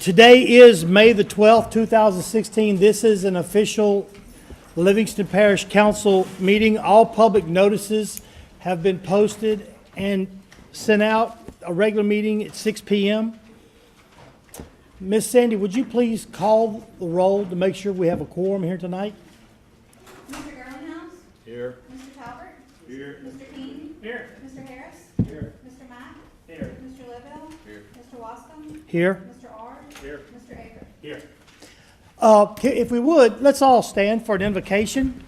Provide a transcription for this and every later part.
Today is May the 12th, 2016. This is an official Livingston Parish Council meeting. All public notices have been posted and sent out. A regular meeting at 6 p.m. Miss Sandy, would you please call the roll to make sure we have a quorum here tonight? Mr. Garlinghouse? Here. Mr. Talbert? Here. Mr. King? Here. Mr. Harris? Here. Mr. Mack? Here. Mr. Livell? Here. Mr. Wascom? Here. Mr. Ard? Here. Mr. Ager? Here. If we would, let's all stand for an invocation.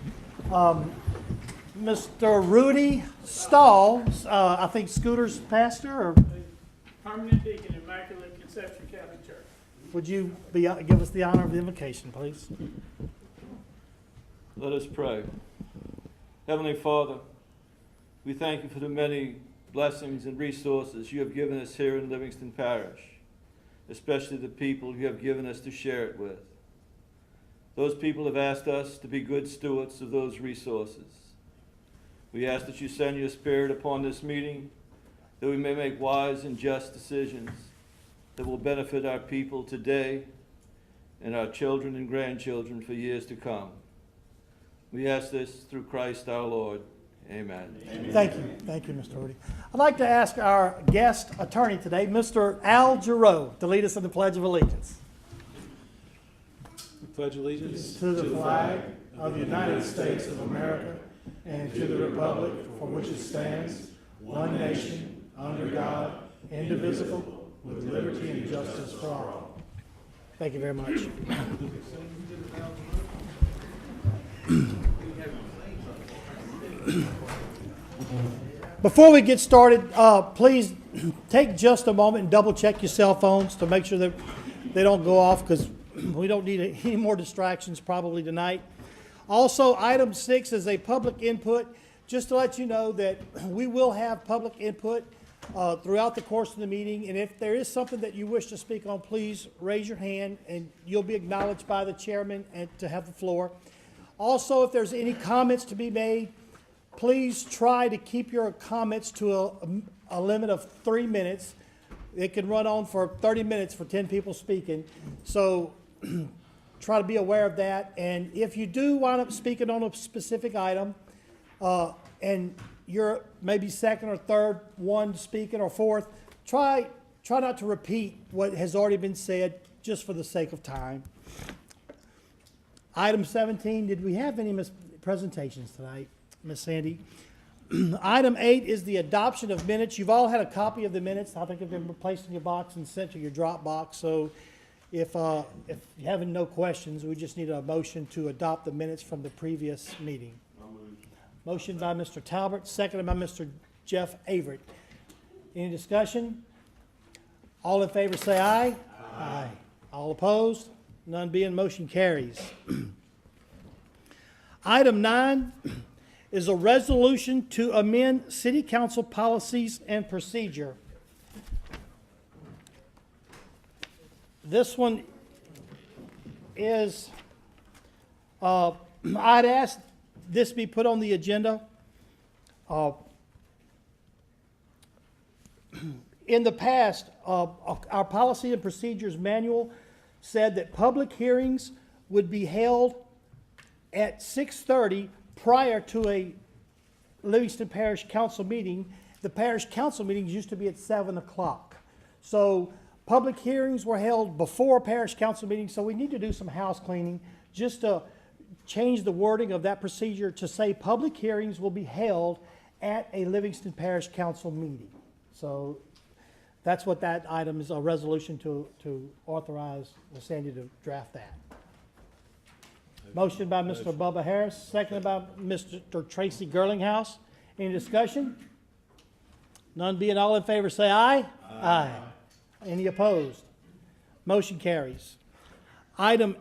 Mr. Rudy Stahl, I think Scooter's pastor, or Permanent Deacon, Immaculate Conception Catholic Church. would you give us the honor of the invocation, please? Let us pray. Heavenly Father, we thank you for the many blessings and resources you have given us here in Livingston Parish, especially the people you have given us to share it with. Those people have asked us to be good stewards of those resources. We ask that you send your Spirit upon this meeting, that we may make wise and just decisions that will benefit our people today and our children and grandchildren for years to come. We ask this through Christ our Lord. Amen. Amen. Thank you, Mr. Rudy. I'd like to ask our guest attorney today, Mr. Al Giroux, to lead us in the Pledge of Allegiance. We pledge allegiance To the flag of the United States of America and to the republic for which it stands, one nation, under God, indivisible, with liberty and justice for all. Thank you very much. Before we get started, please take just a moment and double check your cell phones to make sure that they don't go off, because we don't need any more distractions probably tonight. Also, item 6 is a public input. Just to let you know that we will have public input throughout the course of the meeting, and if there is something that you wish to speak on, please raise your hand and you'll be acknowledged by the chairman and to have the floor. Also, if there's any comments to be made, please try to keep your comments to a limit of 3 minutes. It can run on for 30 minutes for 10 people speaking. So try to be aware of that. And if you do wind up speaking on a specific item, and you're maybe second or third one speaking or fourth, try not to repeat what has already been said, just for the sake of time. Item 17, did we have any presentations tonight, Ms. Sandy? Item 8 is the adoption of minutes. You've all had a copy of the minutes. I think they've been placed in your box and sent to your drop box. So if you have no questions, we just need a motion to adopt the minutes from the previous meeting. Motion by Mr. Talbert, seconded by Mr. Jeff Averett. Any discussion? All in favor say aye. Aye. All opposed? None being, motion carries. Item 9 is a resolution to amend City Council policies and procedure. This one is, I'd asked this be put on the agenda. In the past, our policy and procedures manual said that public hearings would be held at 6:30 prior to a Livingston Parish Council meeting. The Parish Council meetings used to be at 7 o'clock. So public hearings were held before Parish Council meetings, so we need to do some house cleaning just to change the wording of that procedure to say public hearings will be held at a Livingston Parish Council meeting. So that's what that item is, a resolution to authorize Sandy to draft that. Motion by Mr. Bubba Harris, seconded by Mr. Tracy Garlinghouse. Any discussion? None being, all in favor say aye. Aye. Any opposed? Motion carries. Item,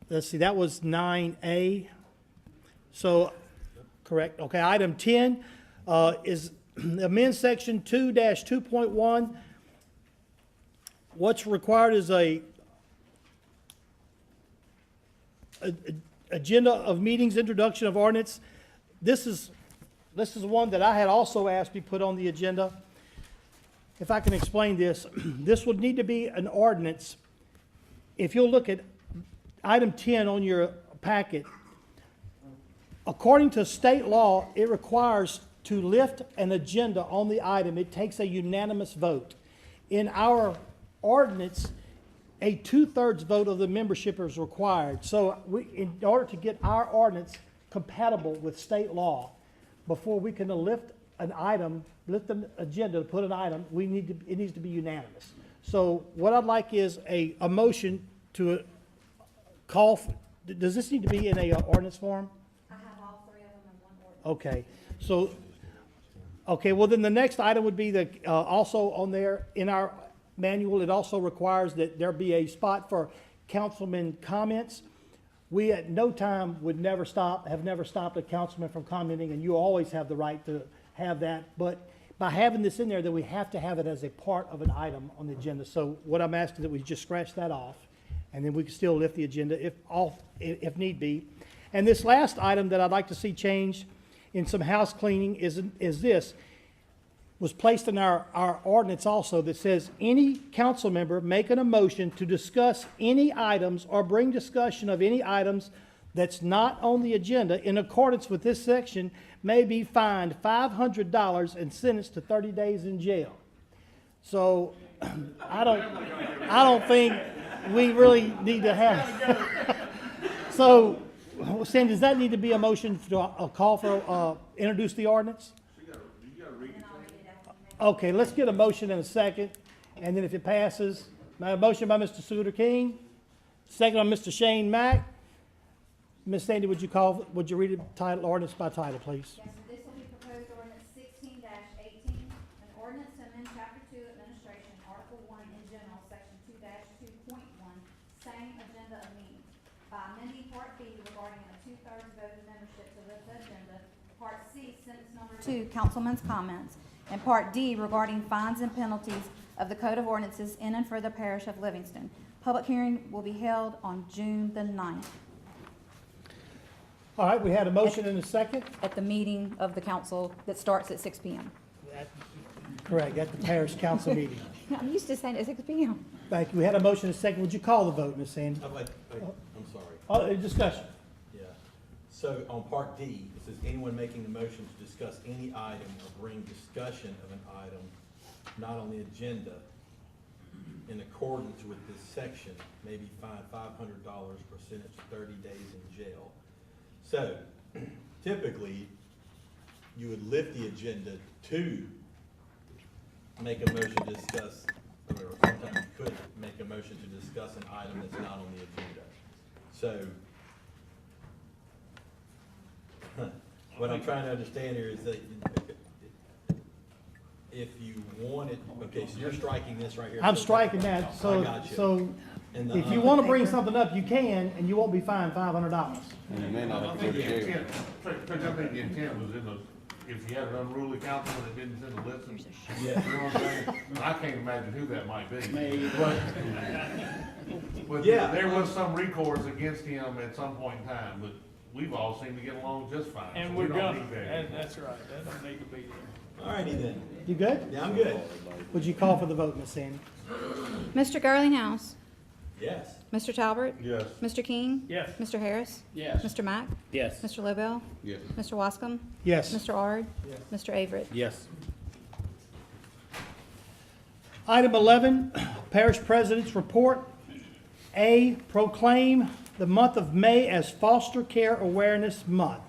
let's see, that was 9A. So, correct. Okay, item 10 is amend section 2-2.1. What's required is a agenda of meetings, introduction of ordinance. This is one that I had also asked be put on the agenda. if I can explain this, this would need to be an ordinance. If you'll look at item 10 on your packet, according to state law, it requires to lift an agenda on the item. It takes a unanimous vote. In our ordinance, a 2/3 vote of the membership is required. So in order to get our ordinance compatible with state law, before we can lift an item, lift an agenda to put an item, it needs to be unanimous. So what I'd like is a motion to call, does this need to be in a ordinance form? I have all three of them in one order. Okay, so, okay, well then the next item would be also on there, in our manual, it also requires that there be a spot for councilman comments. We at no time have never stopped a councilman from commenting, and you always have the right to have that. But by having this in there, then we have to have it as a part of an item on the agenda. So what I'm asking is that we just scratch that off, and then we can still lift the agenda if need be. And this last item that I'd like to see changed in some house cleaning is this. Was placed in our ordinance also that says any council member making a motion to discuss any items or bring discussion of any items that's not on the agenda in accordance with this section may be fined $500 and sentenced to 30 days in jail. So I don't think we really need to have. So, Sandy, does that need to be a motion to a call for introduce the ordinance? Okay, let's get a motion in a second, and then if it passes, a motion by Mr. Suter King, second by Mr. Shane Mack. Ms. Sandy, would you read the title, ordinance by title, please? Yes, so this will be proposed ordinance 16-18, an ordinance to amend chapter 2 administration, article 1 in general, section 2-2.1, same agenda of meetings, by amending part B regarding a 2/3 vote of membership to lift the agenda, part C, sentence number 2, councilman's comments, and part D regarding fines and penalties of the Code of Ordinances in and for the parish of Livingston. Public hearing will be held on June the 9th All right, we had a motion and a second. at the meeting of the council that starts at 6 p.m. Correct, at the parish council meeting. I'm used to saying at 6 p.m. Thank you. We had a motion and a second. Would you call the vote, Ms. Sandy? I'm sorry. Discussion. Yeah. So on part D, it says anyone making the motion to discuss any item or bring discussion of an item not on the agenda in accordance with this section may be fined $500 or sentenced to 30 days in jail. So typically, you would lift the agenda to make a motion to discuss, or sometimes you could make a motion to discuss an item that's not on the agenda. So what I'm trying to understand here is that if you wanted, okay, so you're striking this right here. I'm So- striking that, I so, got you. so And the if you want to bring something up, you can, and you won't be fined $500. And you may not I have to think go the to jail. intent, Trish, I think the intent was in the, if you had an unruly councilman that didn't send a listen, you know what I'm saying? I can't imagine who that might be. But Yeah. there was some recourse against him at some point in time, but we've all seemed to get along just fine. And so we're we don't gonna, need that. that's right, that don't need to be there. All righty then. You good? Yeah, I'm good. Would you call for the vote, Ms. Sandy? Mr. Girlinghouse, Yes. Mr. Talbert, Yes. Mr. King, Yes. Mr. Harris, Yes. Mr. Mack, Yes. Mr. Lobel, Yes. Mr. Wascom, Yes. Mr. Ard, Mr. Averett. Yes. Item 11, Parish President's Report. A, proclaim the month of May as Foster Care Awareness Month.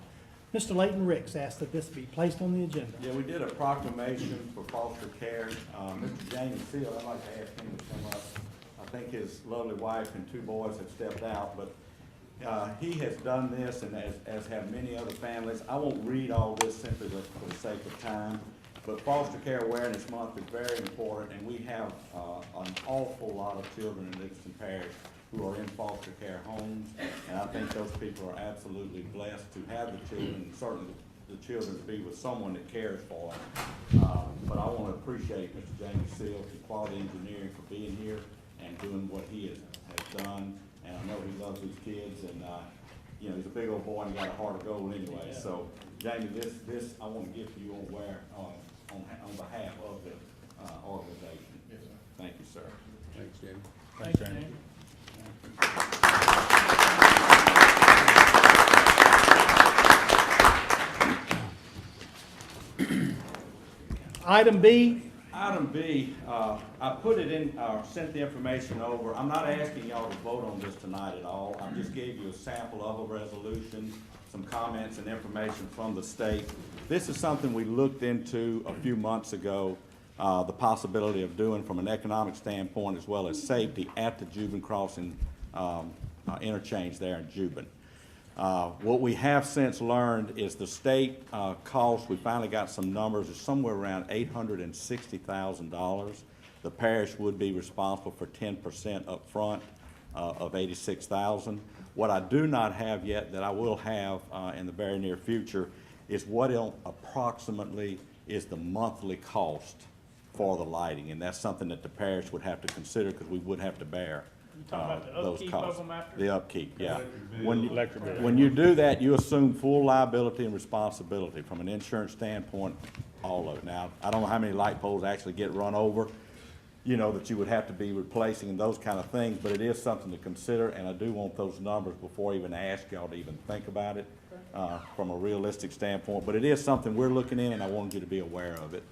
Mr. Leighton Ricks asked that this be placed on the agenda. Yeah, we did a proclamation for foster care. Mr. James Seal, I'd like to ask him to come up. I think his lovely wife and two boys have stepped out, but he has done this, and as have many other families. I won't read all this simply for the sake of time, but Foster Care Awareness Month is very important, and we have an awful lot of children in Livingston Parish who are in foster care homes, and I think those people are absolutely blessed to have the children, and certainly the children to be with someone that cares for them. But I want to appreciate Mr. James Seal, the Quality Engineering, for being here and doing what he has done, and I know he loves his kids, and you know, he's a big old boy and got a heart of gold anyway. So, Jamie, this I want to give to you on behalf of organization. Yes, sir. Thank you, sir. Thanks, Jamie. Thanks, Jamie. Item B, Item B, I put it in, sent the information over. I'm not asking y'all to vote on this tonight at all. I just gave you a sample of a resolution, some comments and information from the state. This is something we looked into a few months ago, the possibility of doing from an economic standpoint as well as safety at the Juban Crossing interchange there in Juban. What we have since learned is the state cost, we finally got some numbers, is somewhere around $860,000. The parish would be responsible for 10% up front of $86,000. What I do not have yet that I will have in the very near future is what approximately is the monthly cost for the lighting. And that's something that the parish would have to consider because we would have to bear You talking about the those upkeep of costs. them after? The upkeep, yeah. Electric bill. When you do that, you assume full liability and responsibility from an insurance standpoint, all of it. Now, I don't know how many light poles actually get run over, you know, that you would have to be replacing and those kind of things, but it is something to consider, and I do want those numbers before I even ask y'all to even think about it, from a realistic standpoint. But it is something we're looking in, and I wanted you to be aware of it.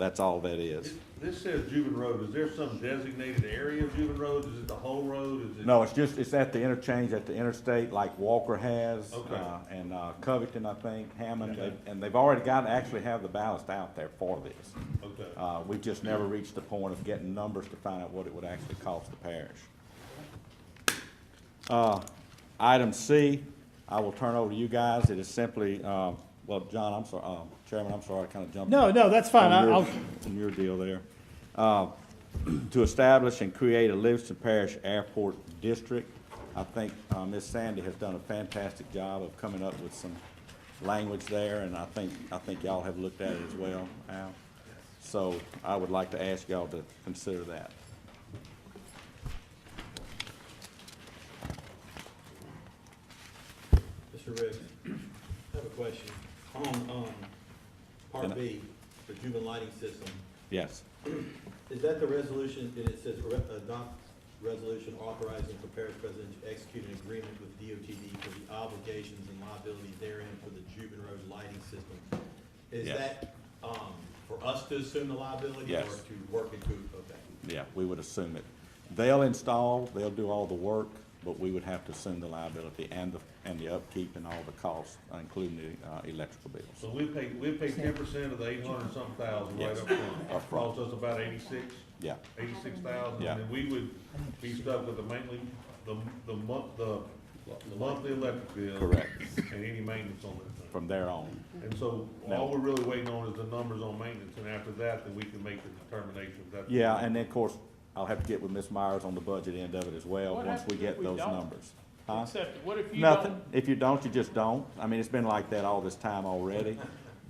That's all that is. This says Juban Road, is there some designated area of Juban Road, is it the whole road, is it? No, it's at the interchange, at the interstate, like Walker has, Okay. and Covington, I think, Hammond, Okay. and they've already actually have the ballast out there for this. Okay. We've just never reached the point of getting numbers to find out what it would actually cost the parish. Item C, I will turn over to you guys. It is simply, well, John, I'm sorry, Chairman, I'm sorry, I kind of jumped. no, that's fine. From your deal there. To establish and create a Livingston Parish Airport District. I think Ms. Sandy has done a fantastic job of coming up with some language there, and I think y'all have looked at it as well, Al. So I would like to ask y'all to consider that. Mr. Riggs, I have a question. On Part B, the Juban lighting system, Yes. is that the resolution, and it says adopt resolution authorizing for parish president to execute an agreement with DOTD for the obligations and liabilities therein for the Juban Road lighting system? Is Yes. that, for us to assume the liability? Yes. Or to work into, okay. Yeah, we would assume it. They'll install, they'll do all the work, but we would have to assume the liability and the upkeep and all the costs, including the electrical bills. So we pay 10% of the 800-something thousand right Yes. up front. Up front. Costs us about 86. Yeah, 86,000, Yeah. and then we would be stuck with the monthly electric bill. correct, And any maintenance on that thing. from there on. And so, No. all we're really waiting on is the numbers on maintenance, and after that, then we can make the determination if that's. Yeah, and then, of course, I'll have to get with Ms. Myers on the budget end of it as well, What once we happens get if we those don't? numbers. Huh? Except, what if you Nothing. don't? If you don't, you just don't. I mean, it's been like that all this time already.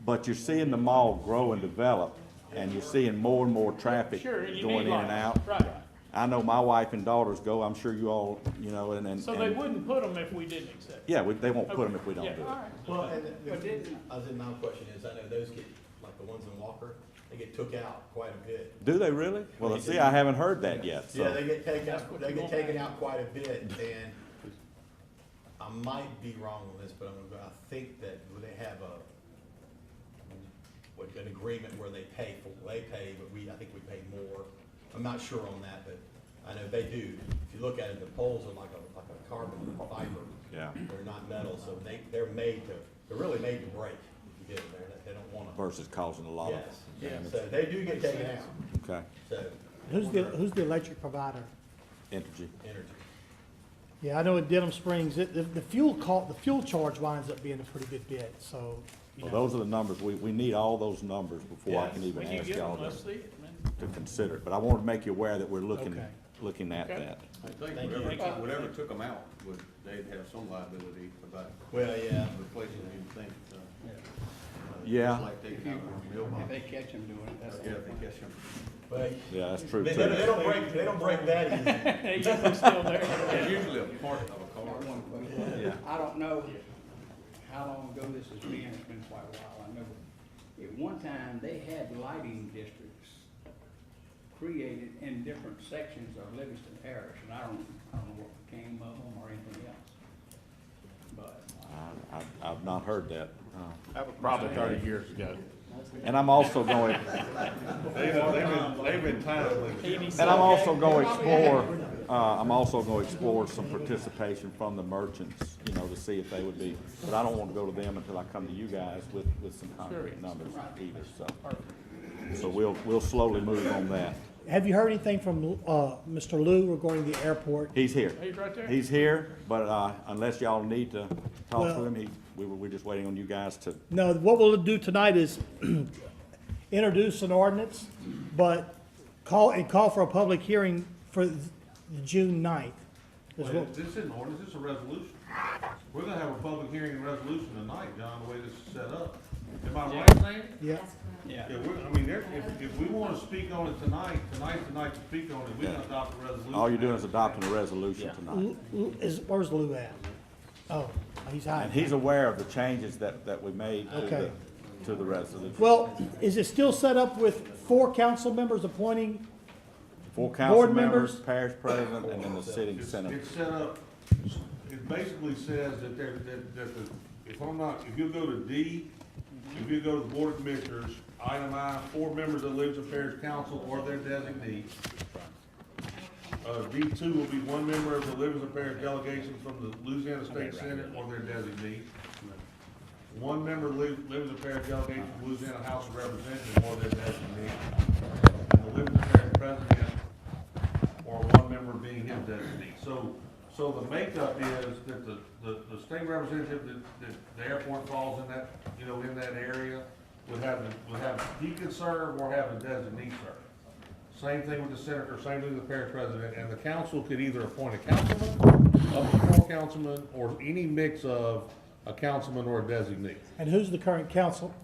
But you're seeing the mall grow and develop, and you're seeing more and more traffic Sure, and you going need in and lights. out. Right. I know my wife and daughters go, I'm sure you all, you know, and. So they wouldn't put them if we didn't accept it? Yeah, they won't put them if we don't Yeah, do it. all right. Well, and But didn't- my question is, I know those get, like the ones in Walker, they get took out quite a bit. Do they really? Well, see, I haven't heard that yet, so. Yeah, they get taken out quite a bit, and I might be wrong on this, but I think that they have an agreement where they pay, but I think we pay more. I'm not sure on that, but I know they do. If you look at it, the poles are like a carbon fiber. Yeah. They're not metal, so they're really made to break if you get them there. They don't wanna. Versus causing a lot of Yes, damage. so they do get taken out, Okay, so. who's the electric provider? energy. Energy. Yeah, I know in Denham Springs, the fuel charge winds up being a pretty good bit, so, you Well, know. those are the numbers. We need all those numbers before I can even When you ask get y'all them, let's see it, man. to consider it. But I wanted to make you aware that we're looking at Okay. that. I think Thank you. whatever took them out, they'd have some liability about Well, yeah. replacing anything. Yeah. Just like taking out a mill box. If they catch them doing it, that's. Yeah, if they catch them. But Yeah, that's true they too. they don't break that easy. They usually still there. It's usually a part of a Got car. one question. Yeah. I don't know how long ago this has been, it's been quite a while, I know. At one time, they had lighting districts created in different sections of Livingston Parish, and I don't know what became of them or anything else. But, I've not heard that. That was probably 30 years ago. And I'm also going, They've been timely. and I'm also going to explore some participation from the merchants, you know, to see if they would be, but I don't want to go to them until I come to you guys with some concrete numbers either, so. So we'll slowly move on that. Have you heard anything from, Mr. Lou regarding the airport? He's here. He's right there. He's here, but, unless y'all need to talk Well- to him, we're just waiting on you guys to, No, what we'll do tonight is introduce an ordinance, but call for a public hearing for June 9th. is Well, what- this isn't an ordinance, this is a resolution. We're gonna have a public hearing and resolution tonight, John, the way this is set up. Am I right, Sam? Yeah, yeah. Yeah, if we wanna speak on it tonight, tonight's the night to speak on it, we can adopt a resolution. all you're doing is adopting a resolution tonight. Where's Lou at? Oh, he's And hiding. he's aware of the changes that we made Okay. to the resolution. Well, is it still set up with 4 council members appointing? 4 council board members, members? parish president, and then the sitting It's senator. set up, it basically says that if you go to D, if you go to the Board of Commissioners, item I, 4 members of the Livingston Parish Council or their designee. D2 will be 1 member of the Livingston Parish delegation from the Louisiana State Senate or their designee. 1 member of the Livingston Parish delegation from Louisiana House of Representatives or their designee. And the Livingston Parish president or 1 member being his designee. So the makeup is that the state representative that the airport falls in that, you know, in that area would have, he could serve or have a designee serve. Same thing with the senator, same thing with the parish president, and the council could either appoint a councilman, up to 4 councilmen, or any mix of a councilman or a designee. And who's the current council,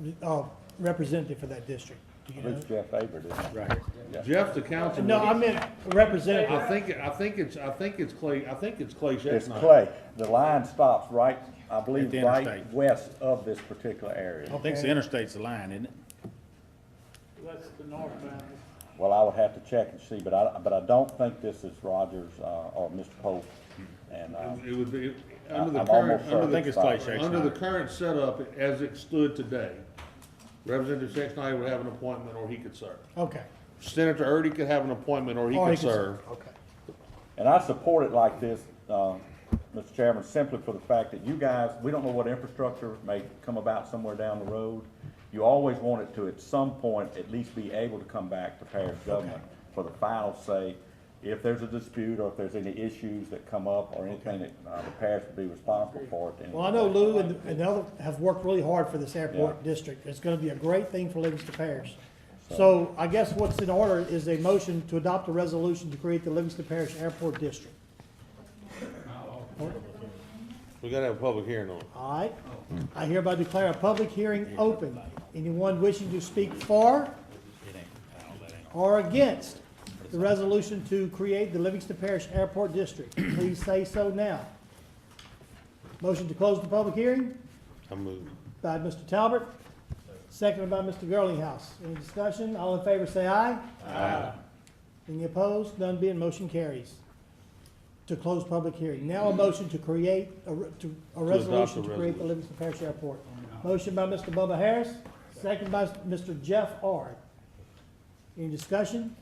representative for that district? Do you know? It's Jeff Avery, isn't it? Right. Jeff's the councilman. No, I meant representative. I think it's Clay It's Chetnut. Clay. The line stops right, I At believe, the right interstate. west of this particular area. I think the interstate's the line, isn't it? That's the northbound. Well, I would have to check and see, but I don't think this is Rogers, or Mr. Pope. And, It would be, I'm under the almost current, certain I think it's Clay Shakespeare. under the current setup, as it stood today, Representative Sexton would have an appointment or he could serve. Okay. Senator Erdy could have an appointment or he Or could serve. Okay. and I support it like this, Mr. Chairman, simply for the fact that you guys, we don't know what infrastructure may come about somewhere down the road. You always want it to, at some point, at least be able to come back to parish government for the final say. If there's a dispute or if there's any issues that come up or anything that the parish would be responsible for it. Well, I know Lou and the other have worked really hard for this airport Yeah. district. It's gonna be a great thing for Livingston Parish. So I guess what's in order is a motion to adopt a resolution to create the Livingston Parish Airport District. We gotta have a public hearing on it. All right? I hereby declare a public hearing open. Anyone wishing to speak for or against the resolution to create the Livingston Parish Airport District, please say so now. Motion to close the public hearing I move. by Mr. Talbot, seconded by Mr. Girlinghouse. Any discussion? All in favor say aye. Aye. Any opposed? None being, motion carries. To close public hearing. Now a motion to create a resolution to create the Livingston Parish Airport. Motion by Mr. Bubba Harris, second by Mr. Jeff Ard. Any discussion?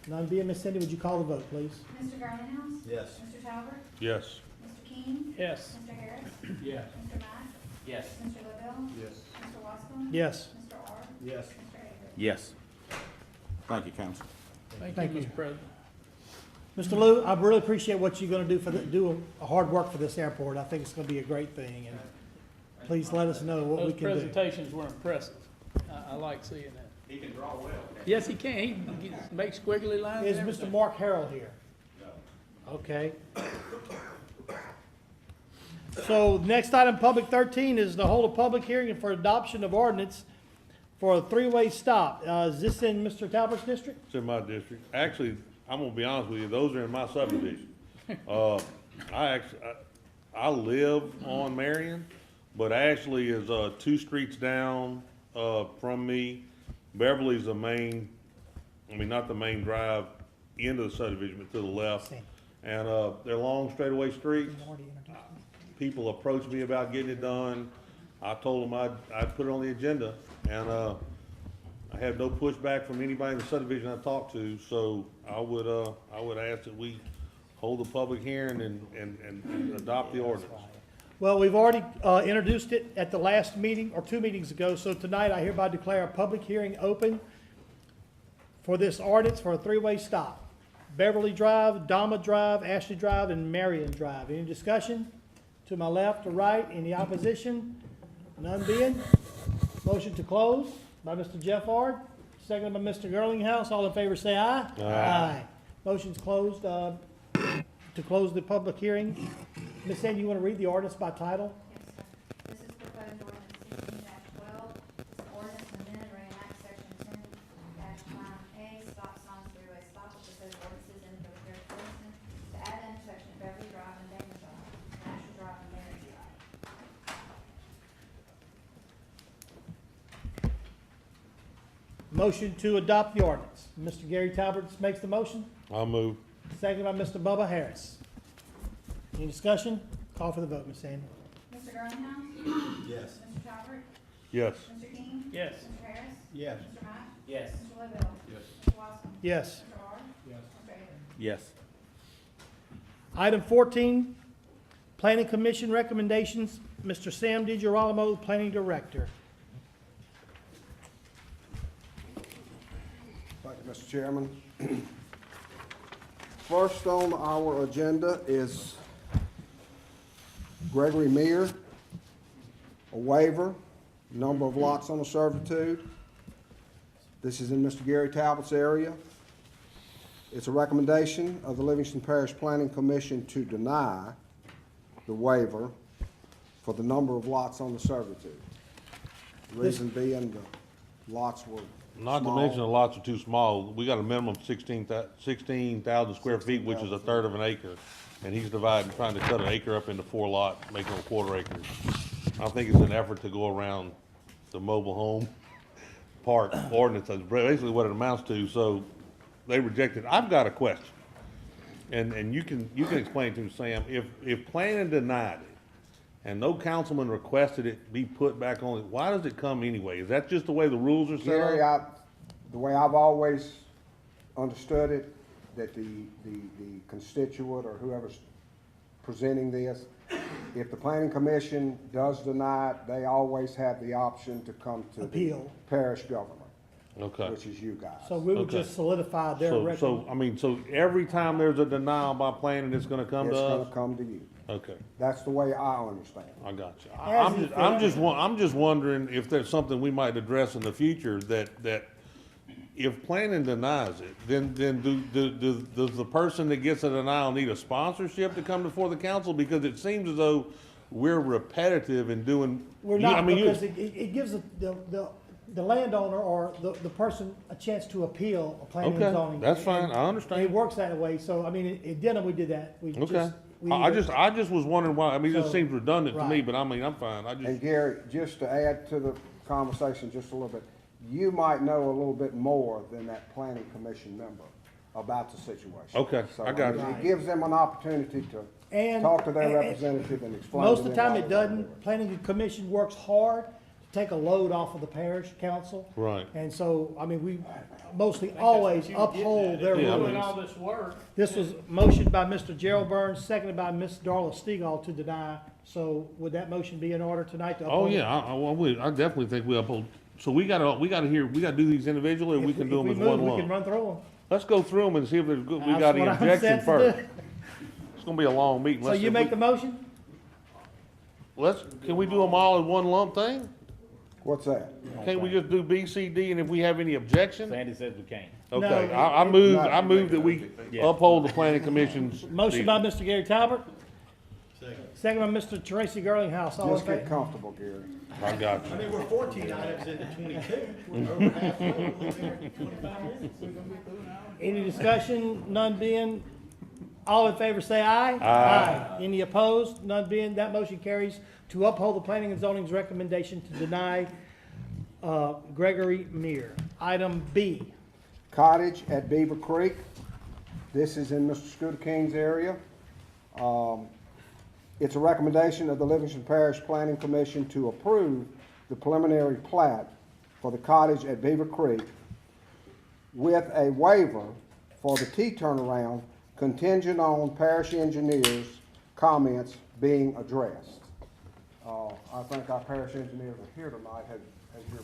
None being, Ms. Cindy, would you call the vote, please? Mr. Garlinghouse? Yes. Mr. Talbot? Yes. Mr. King? Yes. Mr. Harris? Yes. Mr. Mack? Yes. Mr. Lavelle? Yes. Mr. Wascom? Yes. Mr. Ard? Yes. Mr. Avery? Yes. Thank you, council. Thank you. Mr. President. Mr. Lou, I really appreciate what you're gonna do do a hard work for this airport. I think it's gonna be a great thing, and please let us know what we Those can do. presentations were impressive. I like seeing that. He can draw well. Yes, he can. He makes squiggly lines Is and Mr. everything. Mark Harrell here? Okay. So next item, public 13, is to hold a public hearing for adoption of ordinance for a 3-way stop. Is this in Mr. Talbot's district? It's in my district. Actually, I'm gonna be honest with you, those are in my subdivision. I live on Marion, but Ashley is, 2 streets down, from me. Beverly's the main I mean, not the main drive into the subdivision, but to the left. And, they're long straightaway streets. People approached me about getting it done. I told them I'd put it on the agenda, and, I had no pushback from anybody in the subdivision I talked to, so I would ask that we hold a public hearing and adopt the ordinance. Well, we've already introduced it at the last meeting, or 2 meetings ago, so tonight I hereby declare a public hearing open for this ordinance for a 3-way stop. Beverly Drive, Dama Drive, Ashley Drive, and Marion Drive. Any discussion? To my left or right, any opposition? None being. Motion to close by Mr. Jeffard, seconded by Mr. Girlinghouse. All in favor say aye. Aye. Motion's closed, to close the public hearing. Ms. Sandy, you want to read the ordinance by title? Yes, sir. This is proposed ordinance 16-12. It's an ordinance to amend or enact section 10-9A, stop signs, 3-way stop of proposed ordinances in the village of Livingston to add an intersection at Beverly Drive and Dana Drive, National Drive and Marion Drive. Motion to adopt the ordinance. Mr. Gary Talbot makes the motion, I'll move. seconded by Mr. Bubba Harris. Any discussion? Call for the vote, Ms. Sandy. Mr. Girlinghouse? Yes. Mr. Talbot? Yes. Mr. King? Yes. Mr. Harris? Yes. Mr. Matt? Yes. Mr. Lovell? Yes. Mr. Watson? Yes. Mr. R? Yes. Mr. Bailey? Yes. Item 14, Planning Commission recommendations. Mr. Sam DiGirolamo, Planning Director. Thank you, Mr. Chairman. First on our agenda is Gregory Meir, a waiver, number of lots on the servitude. This is in Mr. Gary Talbot's area. It's a recommendation of the Livingston Parish Planning Commission to deny the waiver for the number of lots on the servitude. The reason being the lots were Not to small. mention the lots are too small. We got a minimum of 16,000 square feet, which is a third of an acre. And he's dividing, trying to cut an acre up into 4 lots, making them quarter acres. I think it's an effort to go around the mobile home park ordinance. That's basically what it amounts to, so they rejected. I've got a question. And you can explain to me, Sam, if planning denied it and no councilman requested it be put back on it, why does it come anyway? Is that just the way the rules are set Gary, up? the way I've always understood it, that the constituent or whoever's presenting this, if the planning commission does deny it, they always have the option to come to the Appeal. parish government, Okay. which is you guys. So we would Okay. just solidify their record. So every time there's a denial by planning, it's gonna come It's to gonna us? come to you. Okay, That's the way I understand it. I got you. As I'm you just, I'm think. just, I'm just wondering if there's something we might address in the future that if planning denies it, then does the person that gets a denial need a sponsorship to come before the council? Because it seems as though we're repetitive in doing. We're you- I not, mean, you- because it gives the landowner or the person a chance to appeal a planning and Okay, zoning. that's fine. I It understand. works that way, so, I mean, in Denham, we did that. We Okay. just. we I either- just was wondering why, I mean, it just So, seems redundant to me, right. but I mean, I'm fine. I And just, Gary, just to add to the conversation just a little bit, you might know a little bit more than that planning commission member about the situation. Okay, So, I got mean, you. It gives them an opportunity to And- talk to their and- representative and explain to Most of them the time why it they're doing doesn't. Planning Commission works hard to take a load off of the parish council. Right. And so, I mean, we mostly always uphold their Yeah, I rules. mean, Doing all this work, This was motioned by Mr. Gerald Burns, seconded by Ms. Darla Stegall to deny. So would that motion be in order tonight to oh, uphold? yeah, I definitely think we uphold. So we gotta do these individually, or we can do them as one We can lump? run through them. Let's go through them and see if there's, we That's got any what I'm objection set to first. do. It's gonna be a long meeting. So Let's see you if make we- the motion? can we do them all in one lump thing? What's that? Can't we just do B, C, D, and if we have any objection? Sandy says we can't. Okay, No, I move that we Yeah. uphold the planning commission's. Motion by Mr. Gary Talbot. Second by Mr. Tracy Girlinghouse. All in Just get favor? comfortable, Gary. I got you. I mean, we're 14 items into 22. We're over half full. We'll be there in 25 minutes. We're gonna be through an hour. Any discussion? None being, all in favor say aye. Aye. Any opposed? None being, that motion carries to uphold the planning and zoning's recommendation to deny Gregory Meir. Item B, Cottage at Beaver Creek. This is in Mr. Scooter King's area. It's a recommendation of the Livingston Parish Planning Commission to approve the preliminary plat for the cottage at Beaver Creek with a waiver for the T-turnaround contingent on parish engineers' comments being addressed. I think our parish engineers are here tonight. Has your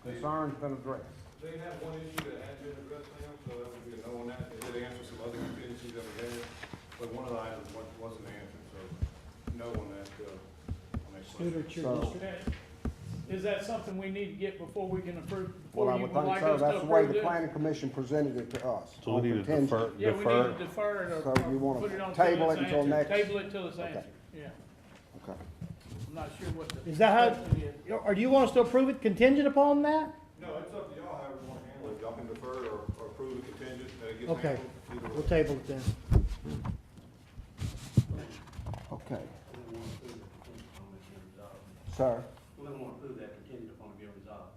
concerns been addressed? They have one issue that has been addressed now, so that would be a no on that. They did answer some other contingencies that we had, but one of the items wasn't answered, so no on that, on that Scooter, question. it's your So- district. Is that something we need to get before we can approve, before Well, I you would would think like so. us to That's the way approve the it? planning commission presented it to us. So we on need to contingent. defer, Yeah, we need to defer it So you or wanna put it on table till it it's until answered. next- Table it till it's Okay. answered, yeah. Okay. I'm not sure what the. Is that how, question is. or do you want us to approve it contingent upon that? No, it's up to y'all, however you want to handle it. Y'all can defer it or approve the contingent that it gets Okay, handled. Either we'll way. table it then. Okay. Sir? We don't want to prove that contingent upon it being resolved.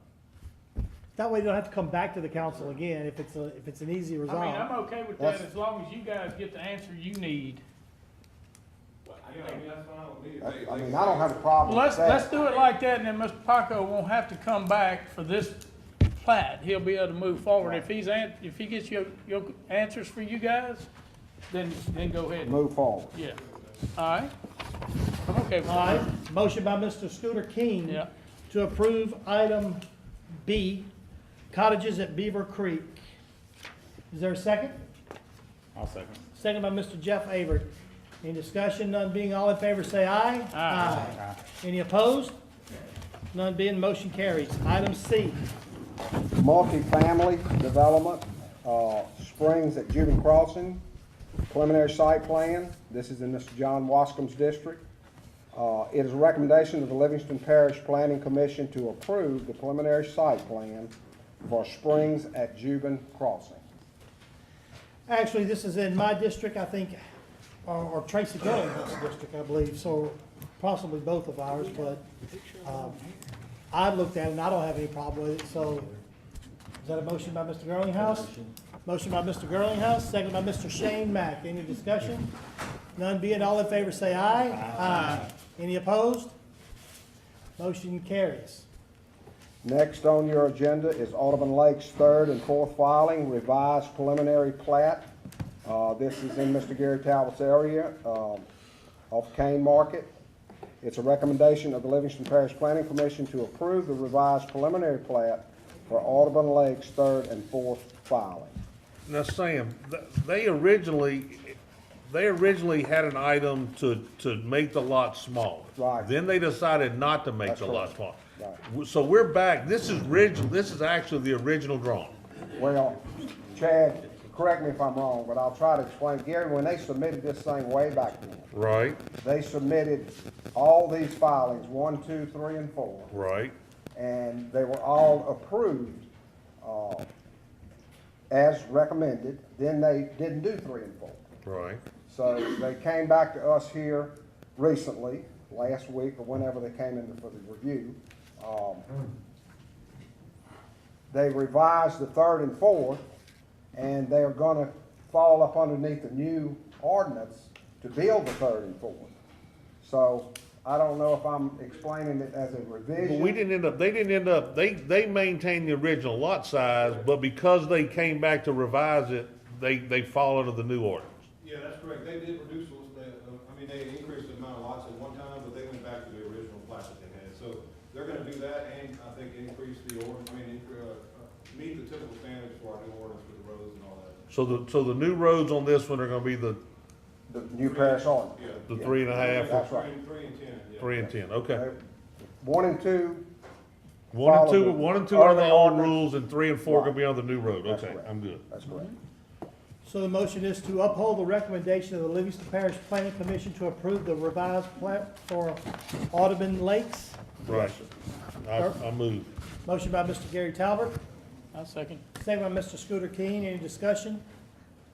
That way you don't have to come back to the council again if it's an easy I mean, resolve. I'm okay with that That's- as long as you guys get the answer you need. Yeah, I mean, that's fine with me. If That's- they- I they mean, say- I don't have a problem Well, with let's that. do it like that, and then Mr. Paco won't have to come back for this plat. He'll be able to move forward. If if he gets your answers for you guys, then go ahead. Move forward. Yeah. All right? I'm okay with All that. right, motion by Mr. Scooter King Yeah. to approve item B, cottages at Beaver Creek. Is there a second? I'll second. Second by Mr. Jeff Averitt. Any discussion? None being, all in favor say aye. Aye. Any opposed? None being, motion carries. Item C, Multifamily development, Springs at Juban Crossing, preliminary site plan. This is in Mr. John Wascom's district. It is a recommendation of the Livingston Parish Planning Commission to approve the preliminary site plan for Springs at Juban Crossing. actually, this is in my district, I think, or Tracy Gillingham's district, I believe, so possibly both of ours, but, I looked at it and I don't have any problem with it, so, is that a motion by Mr. Girlinghouse? Motion by Mr. Girlinghouse, second by Mr. Shane Mack. Any discussion? None being, all in favor say aye. Aye. Any opposed? Motion carries. Next on your agenda is Audubon Lakes third and fourth filing, revised preliminary plat. This is in Mr. Gary Talbot's area, off Kane Market. It's a recommendation of the Livingston Parish Planning Commission to approve the revised preliminary plat for Audubon Lakes third and fourth filing. Now, Sam, they originally had an item to make the lot small. Right. Then they decided not to make That's the lot correct. small. Right. So we're back, this is actually the original drawing. Well, Chad, correct me if I'm wrong, but I'll try to explain. Gary, when they submitted this thing way back then, Right, they submitted all these filings, 1, 2, 3, and 4, right, and they were all approved as recommended. Then they didn't do 3 and 4. right. So they came back to us here recently, last week or whenever they came in for the review. They revised the 3rd and 4th, and they are gonna fall up underneath the new ordinance to build the 3rd and 4th. So I don't know if I'm explaining it as a revision. But they maintained the original lot size, but because they came back to revise it, they followed to the new ordinance. Yeah, that's correct. They did reduce those, they increased the amount of lots at one time, but they went back to the original plat that they had. So they're gonna do that and I think increase the meet the typical standards for our new ordinance with the roads and all that. So the new roads on this one are gonna be the The new parish ordinance. Yeah. 3.5, That's right. 3 and 10, yeah. 3 and 10, okay. 1 and 2, One and two, Follow the one and two are the early old ordinance. rules, and 3 and 4 are gonna Right. be on the new road, That's okay, correct. I'm good. that's correct. So the motion is to uphold the recommendation of the Livingston Parish Planning Commission to approve the revised plat for Audubon Lakes. Right. I move. Motion by Mr. Gary Talbot, I'll second. second by Mr. Scooter King. Any discussion?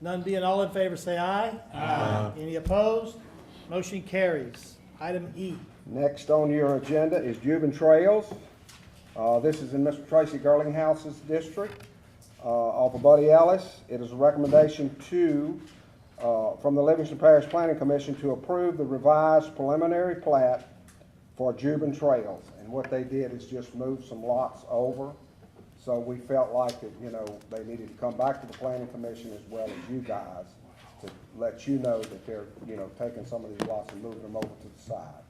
None being, all in favor say aye. Aye. Any opposed? Motion carries. Item E. Next on your agenda is Juban Trails. This is in Mr. Tracy Girlinghouse's district. off of Buddy Ellis. It is a recommendation from the Livingston Parish Planning Commission to approve the revised preliminary plat for Juban Trails. And what they did is just move some lots over. So we felt like that, they needed to come back to the Planning Commission as well as you guys to let you know that they're, taking some of these lots and moving them over to the side.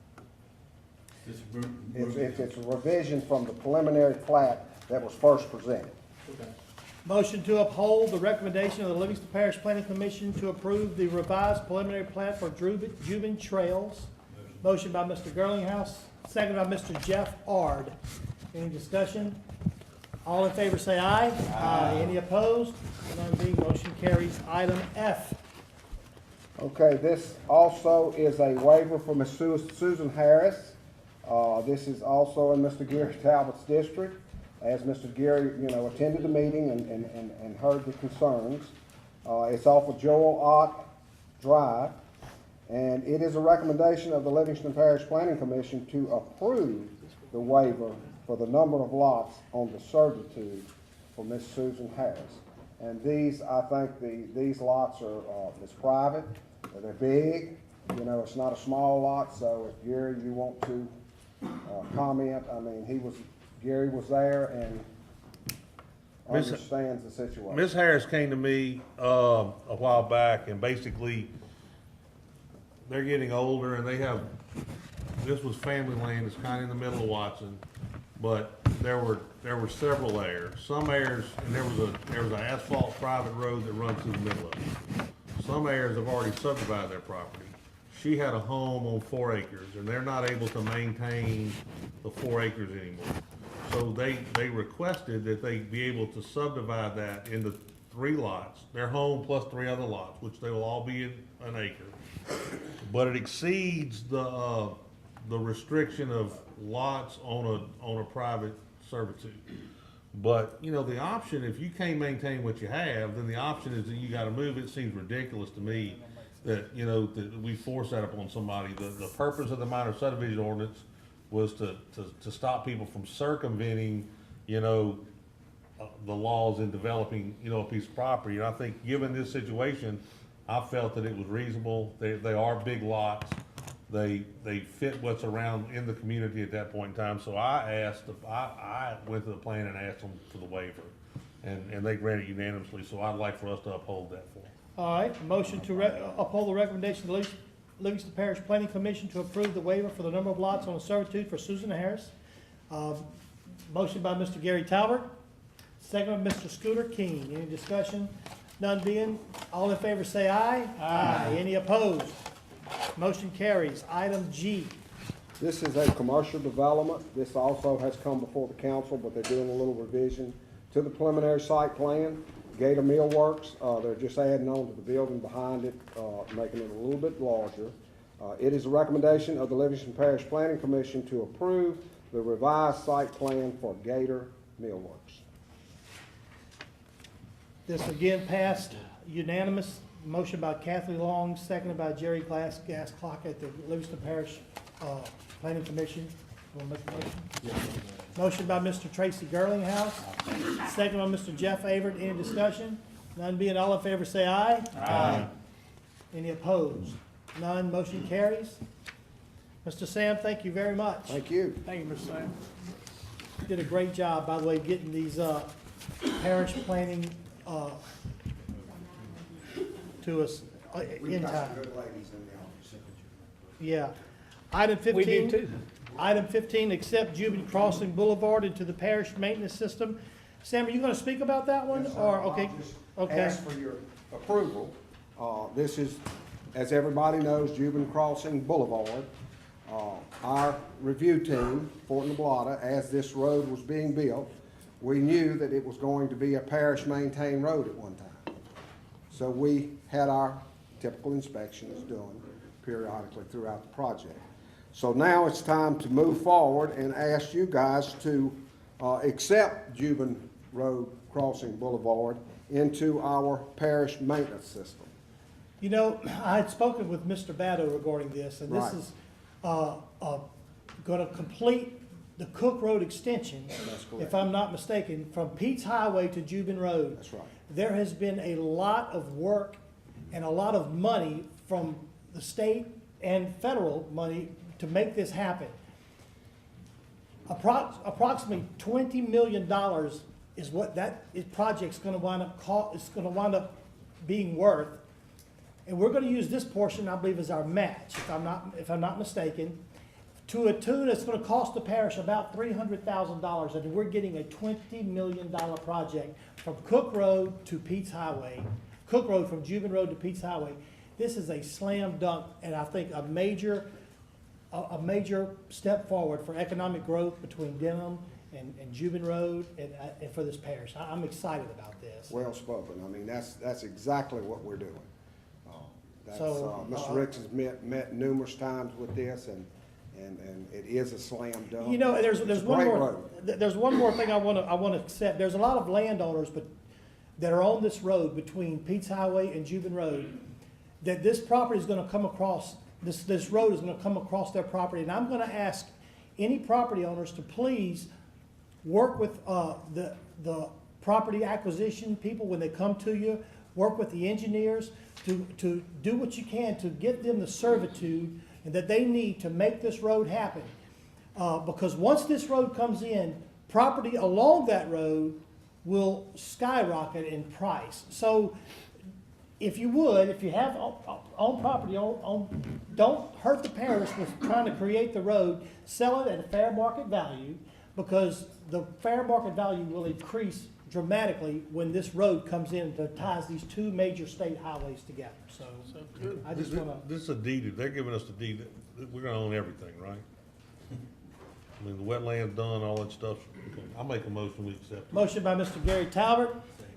It's a revision from the preliminary plat that was first presented. Motion to uphold the recommendation of the Livingston Parish Planning Commission to approve the revised preliminary plat for Juban Trails. Motion by Mr. Girlinghouse, second by Mr. Jeff Ard. Any discussion? All in favor say aye. Aye. Any opposed? None being, motion carries. Item F. Okay, this also is a waiver for Ms. Susan Harris. This is also in Mr. Gary Talbot's district. As Mr. Gary, attended the meeting and heard the concerns. It's off of Joel Ott Drive, and it is a recommendation of the Livingston Parish Planning Commission to approve the waiver for the number of lots on the servitude for Miss Susan Harris. And these, I think these lots are, it's private, they're big, it's not a small lot, so if Gary, you want to comment, Gary was there and understands the situation. Ms. Harris came to me, a while back, and basically, they're getting older, and this was family land, it's kinda in the middle of Watson, but there were several there. Some areas, and there was an asphalt private road that runs through the middle of it. Some areas have already subdivided their property. She had a home on 4 acres, and they're not able to maintain the 4 acres anymore. So they requested that they be able to subdivide that into 3 lots, their home plus 3 other lots, which they will all be an acre. But it exceeds the restriction of lots on a private servitude. But, the option, if you can't maintain what you have, then the option is that you gotta move. It seems ridiculous to me that, that we force that upon somebody. The purpose of the minor subdivision ordinance was to stop people from circumventing, the laws in developing, a piece of property. And I think given this situation, I felt that it was reasonable. They are big lots. They fit what's around in the community at that point in time. So I went to the plan and asked them for the waiver, and they granted unanimously. So I'd like for us to uphold that for them. All right, motion to uphold the recommendation of the Livingston Parish Planning Commission to approve the waiver for the number of lots on the servitude for Susan Harris. Motion by Mr. Gary Talbot, second by Mr. Scooter King. Any discussion? None being, all in favor say aye. Aye. Any opposed? Motion carries. Item G. This is a commercial development. This also has come before the council, but they're doing a little revision to the preliminary site plan. Gator Mill Works, they're just adding on to the building behind it, making it a little bit larger. It is a recommendation of the Livingston Parish Planning Commission to approve the revised site plan for Gator Mill Works. This again passed unanimous. Motion by Kathy Long, seconded by Jerry Gasclock at the Livingston Parish Planning Commission. Want to make a motion? Yes. Motion by Mr. Tracy Girlinghouse, second by Mr. Jeff Avert. Any discussion? None being, all in favor say aye. Aye. Any opposed? None. Motion carries. Mr. Sam, thank you very much. Thank you. Thank you, Mr. Sam. Did a great job, by the way, getting these parish planning to us in time. Yeah. Item 15. We did too. Item 15, accept Jubilee Crossing Boulevard into the parish maintenance system. Sam, are you going to speak about that one? Yes, sir. Or, okay, I'll just okay. ask for your approval. This is, as everybody knows, Jubilee Crossing Boulevard. Our review team, Fort Nablata, as this road was being built, we knew that it was going to be a parish-maintained road at one time. So we had our typical inspections done periodically throughout the project. So now it's time to move forward and ask you guys to accept Juban Road Crossing Boulevard into our parish maintenance system. You know, I had spoken with Mr. Batto regarding this, and this Right. is going to complete the Cook Road extension, That's correct. if I'm not mistaken, from Pete's Highway to Jubin Road. That's right. There has been a lot of work and a lot of money from the state and federal money to make this happen. Approximately $20 million is what project's gonna wind up being worth. And we're gonna use this portion, I believe, as our match, if I'm not mistaken, to a tune that's gonna cost the parish about $300,000, and we're getting a $20 million project from Cook Road to Pete's Highway, Cook Road from Jubin Road to Pete's Highway. This is a slam dunk, and I think a major step forward for economic growth between Denham and Jubin Road and for this parish. I'm excited about this. Well spoken. I mean, that's exactly what we're doing. So, Mr. Ricks has met numerous times with this, and it is a slam dunk. You know, there's It's a one great more, road. there's one more thing I wanna accept. There's a lot of landowners, that are on this road between Pete's Highway and Jubin Road, that this property is gonna come across, this road is gonna come across their property. And I'm gonna ask any property owners to please work with, the property acquisition people when they come to you, work with the engineers to do what you can to get them the servitude and that they need to make this road happen. Because once this road comes in, property along that road will skyrocket in price. So if you have on property, don't hurt the parish with trying to create the road, sell it at a fair market value, because the fair market value will increase dramatically when this road comes in that ties these two major state highways together. So I just wanna. This is a deed, they're giving us the deed, we're gonna own everything, right? I mean, the wetlands done, all that stuff. I'll make a motion, we accept it. Motion by Mr. Gary Talbot,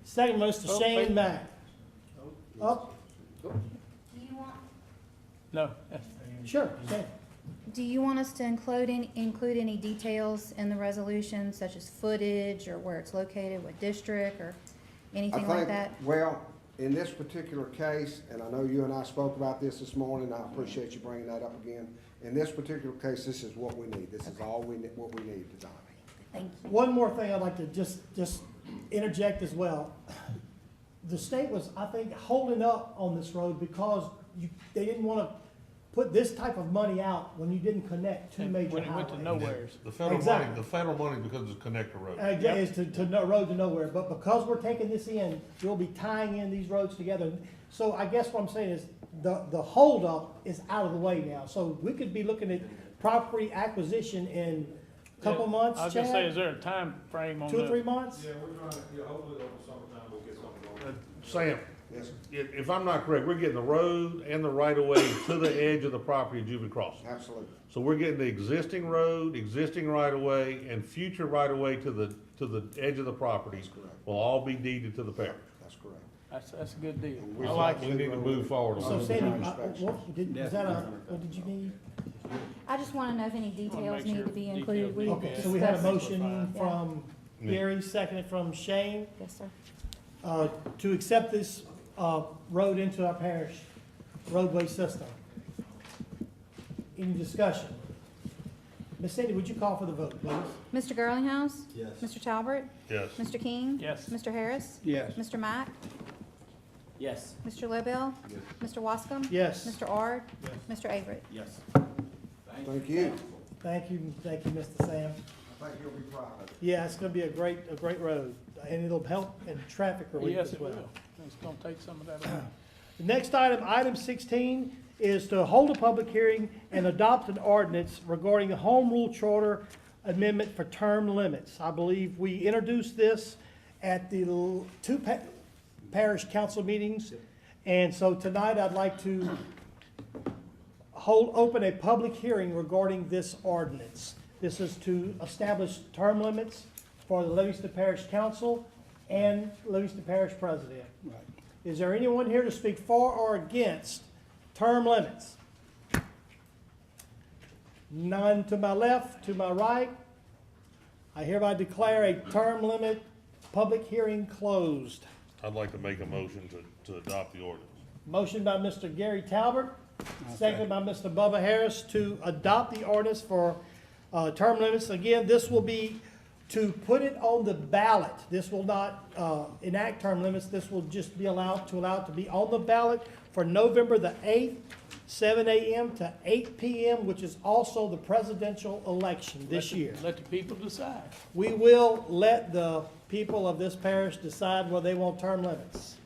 second by Mr. Shane Mack. Up, Do you want, No, sure, Shane. do you want us to include any details in the resolution, such as footage, or where it's located, what district, or anything like that? Well, in this particular case, and I know you and I spoke about this morning, I appreciate you bringing that up again. In this particular case, this is what we need. This is all what we need to do. Thank you. One more thing I'd like to just interject as well. The state was, I think, holding up on this road because they didn't want to put this type of money out when you didn't connect two major when it went highways. to nowheres. Exactly. The federal money because it's connector road. Is to no road to nowhere, but because we're taking this in, we'll be tying in these roads together. So I guess what I'm saying is, the holdup is out of the way now, so we could be looking at property acquisition in a couple months, I was gonna say, Chad? is there a time frame on that? 2 or 3 months? Yeah, we're trying to, hopefully over summertime we'll get something going. Sam, Yes, sir. if I'm not correct, we're getting the road and the right of way to the edge of the property of Jubin Crossing. Absolutely. So we're getting the existing road, existing right of way, and future right of way to the edge of the property That's correct. will all be deeded to the parish. That's correct. That's a good deal. We I like We it. need to move forward So on Sandy, that. what did you need? I just want to know if any Wanna details make need sure to be details included. We need to Okay, be so we had a discussed- motion Yeah. from Gary, seconded from Shane, Yes, sir. to accept this, road into our parish roadway system. Any discussion? Ms. Sandy, would you call for the vote, please? Mr. Girlinghouse? Yes. Mr. Talbot? Yes. Mr. King? Yes. Mr. Harris? Yes. Mr. Mack? Yes. Mr. Lobel? Mr. Wascom? Yes. Mr. Ard? Mr. Averett? Yes. Thank you. Thank you, Mr. Sam. I think you'll be proud of it. Yeah, it's gonna be a great road, and it'll help in traffic relief Yes, as it well. will. It's gonna take some of that out. The next item 16, is to hold a public hearing and adopt an ordinance regarding the Home Rule Charter Amendment for term limits. I believe we introduced this at the two parish council meetings, and so tonight I'd like to open a public hearing regarding this ordinance. This is to establish term limits for the Livingston Parish Council and Livingston Parish President. Right. Is there anyone here to speak for or against term limits? None to my left, to my right. I hereby declare a term limit public hearing closed. I'd like to make a motion to adopt the ordinance. Motion by Mr. Gary Talbot, second by Mr. Bubba Harris to adopt the ordinance for Term limits, again, this will be to put it on the ballot. This will not enact term limits. This will just be allowed to be on the ballot for November the 8th, 7 a.m. to 8 p.m., which is also the presidential election this year. Let the people decide. We will let the people of this parish decide whether they want term limits.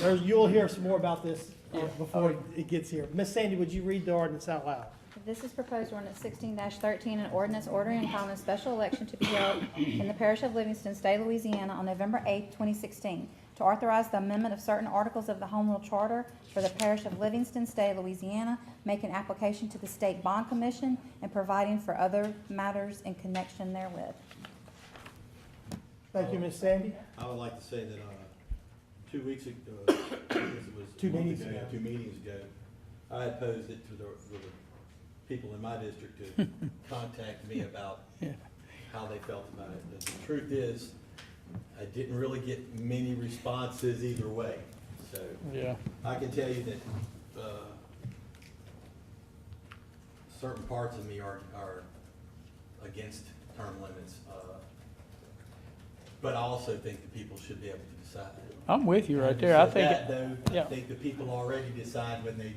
You'll hear some more about this before it gets here. Miss Sandy, would you read the ordinance out loud? This is proposed ordinance 16-13, an ordinance ordering and calling a special election to be held in the parish of Livingston, State of Louisiana, on November 8, 2016, to authorize the amendment of certain articles of the Home Rule Charter for the parish of Livingston, State of Louisiana, making application to the State Bond Commission, and providing for other matters in connection therewith. Thank you, Miss Sandy. I would like to say that, 2 weeks ago, I guess it was. 2 meetings ago. 2 meetings ago, I had posed it to the people in my district to contact me about how they felt about it. But the truth is, I didn't really get many responses either way. So Yeah. I can tell you that certain parts of me are against term limits. But I also think the people should be able to decide. I'm with you right Having there. I said think, that, though, yeah. I think the people already decide when they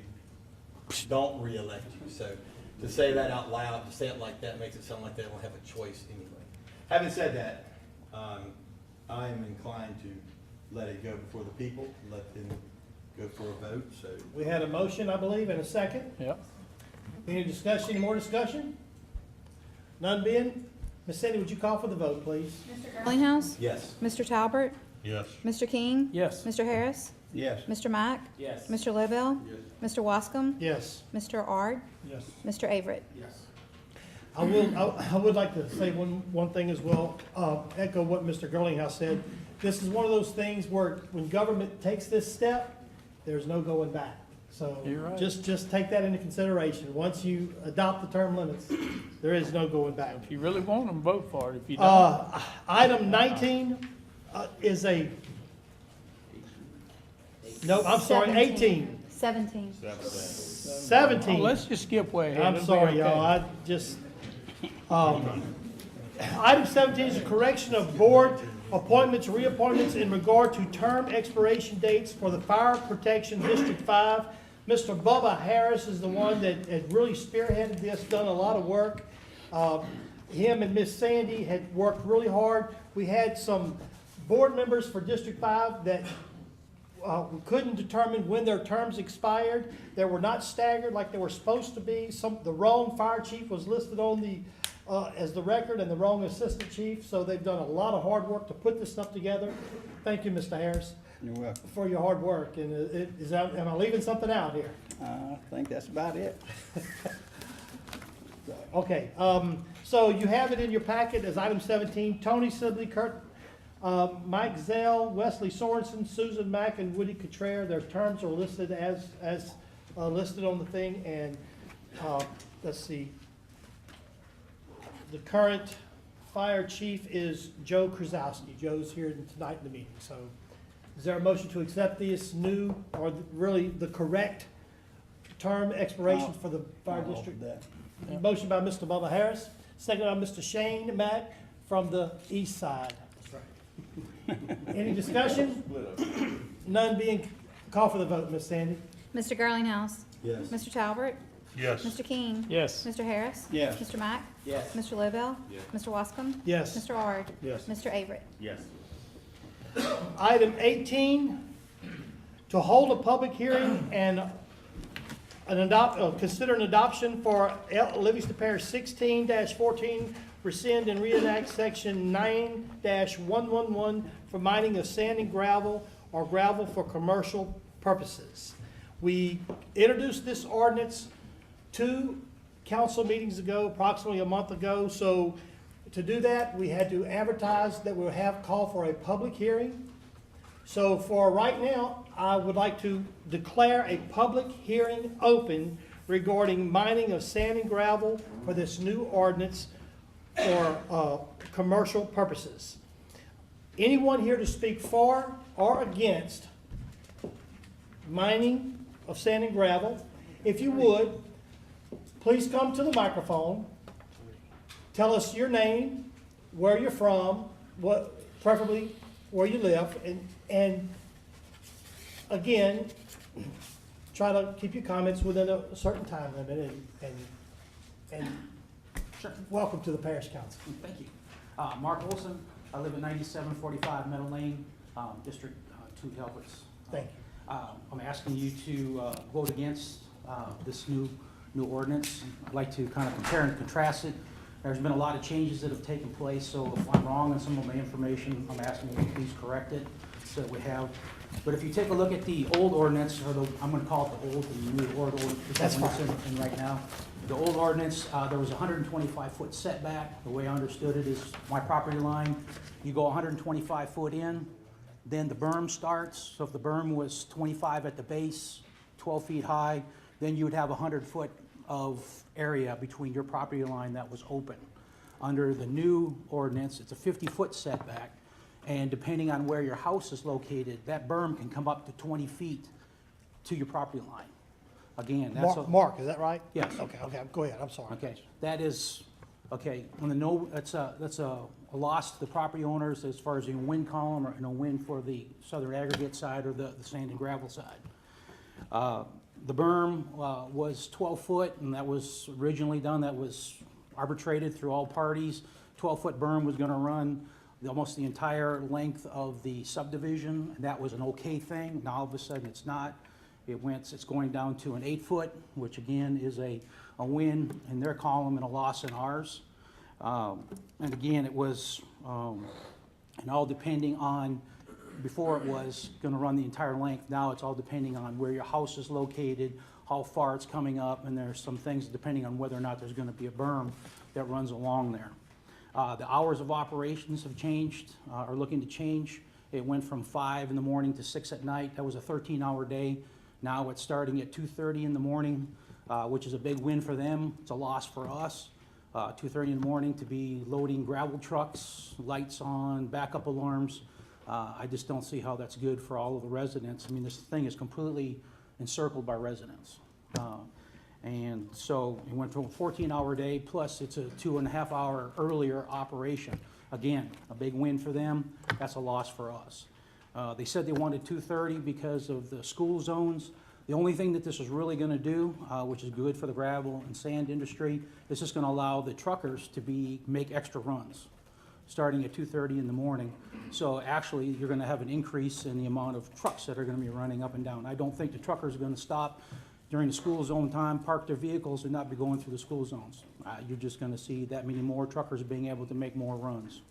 don't reelect you. So to say that out loud, to say it like that, makes it sound like they don't have a choice anyway. Having said that, I am inclined to let it go before the people, let them go for a vote, so. We had a motion, I believe, and a second. yeah. Any discussion, any more discussion? None being? Ms. Sandy, would you call for the vote, please? Mr. Garlinghouse? Yes. Mr. Talbert? Yes. Mr. King? Yes. Mr. Harris? Yes. Mr. Mack? Yes. Mr. Lobel? Mr. Wascom? Yes. Mr. Ard? Yes. Mr. Averett? Yes. I would like to say one thing as well, echo what Mr. Girlinghouse said. This is one of those things where when government takes this step, there's no going back. So You're right. just take that into consideration. Once you adopt the term limits, there is no going back. If you really want them, vote for it. If you don't, Item 19 is a, no, I'm sorry, 18. 17. 17. oh, let's just skip way ahead. I'm It'll be sorry, okay. y'all, I just, item 17 is a correction of board appointments, reappointments in regard to term expiration dates for the Fire Protection District 5. Mr. Bubba Harris is the one that had really spearheaded this, done a lot of work. Him and Miss Sandy had worked really hard. We had some board members for District 5 that we couldn't determine when their terms expired. They were not staggered like they were supposed to be. The wrong fire chief was listed on the as the record and the wrong assistant chief. So they've done a lot of hard work to put this stuff together. Thank you, Mr. Harris, You're welcome. for your hard work. And am I leaving something out here? I think that's about it. Okay, so you have it in your packet as item 17. Tony Sibley, Kurt, Mike Zell, Wesley Sorensen, Susan Mack, and Woody Cottrell. Their terms are listed as listed on the thing. And let's see. The current fire chief is Joe Krasowski. Joe's here tonight in the meeting. So is there a motion to accept this new, or really the correct term expiration for the fire district? Motion by Mr. Bubba Harris, second by Mr. Shane Mack from the east side. Any discussion? None being, call for the vote, Ms. Sandy. Mr. Garlinghouse? Yes. Mr. Talbert? Yes. Mr. King? Yes. Mr. Harris? Yes. Mr. Mack? Yes. Mr. Lobel? Mr. Wascom? Yes. Mr. Ard? Yes. Mr. Averett? Yes. Item 18, to hold a public hearing and consider an adoption for Livingston Parish 16-14, rescind and reenact section 9-111 for mining of sand and gravel or gravel for commercial purposes. We introduced this ordinance 2 council meetings ago, approximately a month ago. So to do that, we had to advertise that we'll have call for a public hearing. So for right now, I would like to declare a public hearing open regarding mining of sand and gravel for this new ordinance for commercial purposes. Anyone here to speak for or against mining of sand and gravel? If you would, please come to the microphone. Tell us your name, where you're from, preferably where you live, and again, try to keep your comments within a certain time limit, and Sure. welcome to the Parish Council. Thank you. Mark Olson, I live at 9745 Meadow Lane, District 2, Helpers. Thank you. I'm asking you to vote against this new ordinance. I'd like to kind of compare and contrast it. There's been a lot of changes that have taken place, so if I'm wrong on some of my information, I'm asking you to please correct it, so that we have. But if you take a look at the old ordinance, or I'm gonna call it the old and the new ordinance That's that's in right now. The old ordinance, there was a 125-foot setback. The way I understood it is my property line, you go 125 foot in, then the berm starts. So if the berm was 25 at the base, 12 feet high, then you would have 100 foot of area between your property line that was open. Under the new ordinance, it's a 50-foot setback, and depending on where your house is located, that berm can come up to 20 feet to your property line. Again, that's Mark, is that right? Yes. Okay, go ahead, I'm sorry. Okay, that is, okay, on the no, that's a loss to the property owners as far as the wind column or no wind for the southern aggregate side or the sand and gravel side. The berm was 12 foot, and that was originally done, that was arbitrated through all parties. 12-foot berm was gonna run almost the entire length of the subdivision, and that was an okay thing. Now all of a sudden it's not. It's going down to an 8-foot, which again is a win in their column and a loss in ours. And again, it was, and all depending on, before it was gonna run the entire length, now it's all depending on where your house is located, how far it's coming up, and there's some things depending on whether or not there's gonna be a berm that runs along there. The hours of operations have changed, are looking to change. It went from 5 in the morning to 6 at night. That was a 13-hour day. Now it's starting at 2:30 in the morning, which is a big win for them. It's a loss for us. 2:30 in the morning to be loading gravel trucks, lights on, backup alarms. I just don't see how that's good for all of the residents. I mean, this thing is completely encircled by residents. And so it went from a 14-hour day, plus it's a 2.5-hour earlier operation. Again, a big win for them. That's a loss for us. They said they wanted 2:30 because of the school zones. The only thing that this is really gonna do, which is good for the gravel and sand industry, is just gonna allow the truckers to make extra runs, starting at 2:30 in the morning. So actually, you're gonna have an increase in the amount of trucks that are gonna be running up and down. I don't think the truckers are gonna stop during the school zone time, park their vehicles, and not be going through the school zones. You're just gonna see that many more truckers being able to make more runs.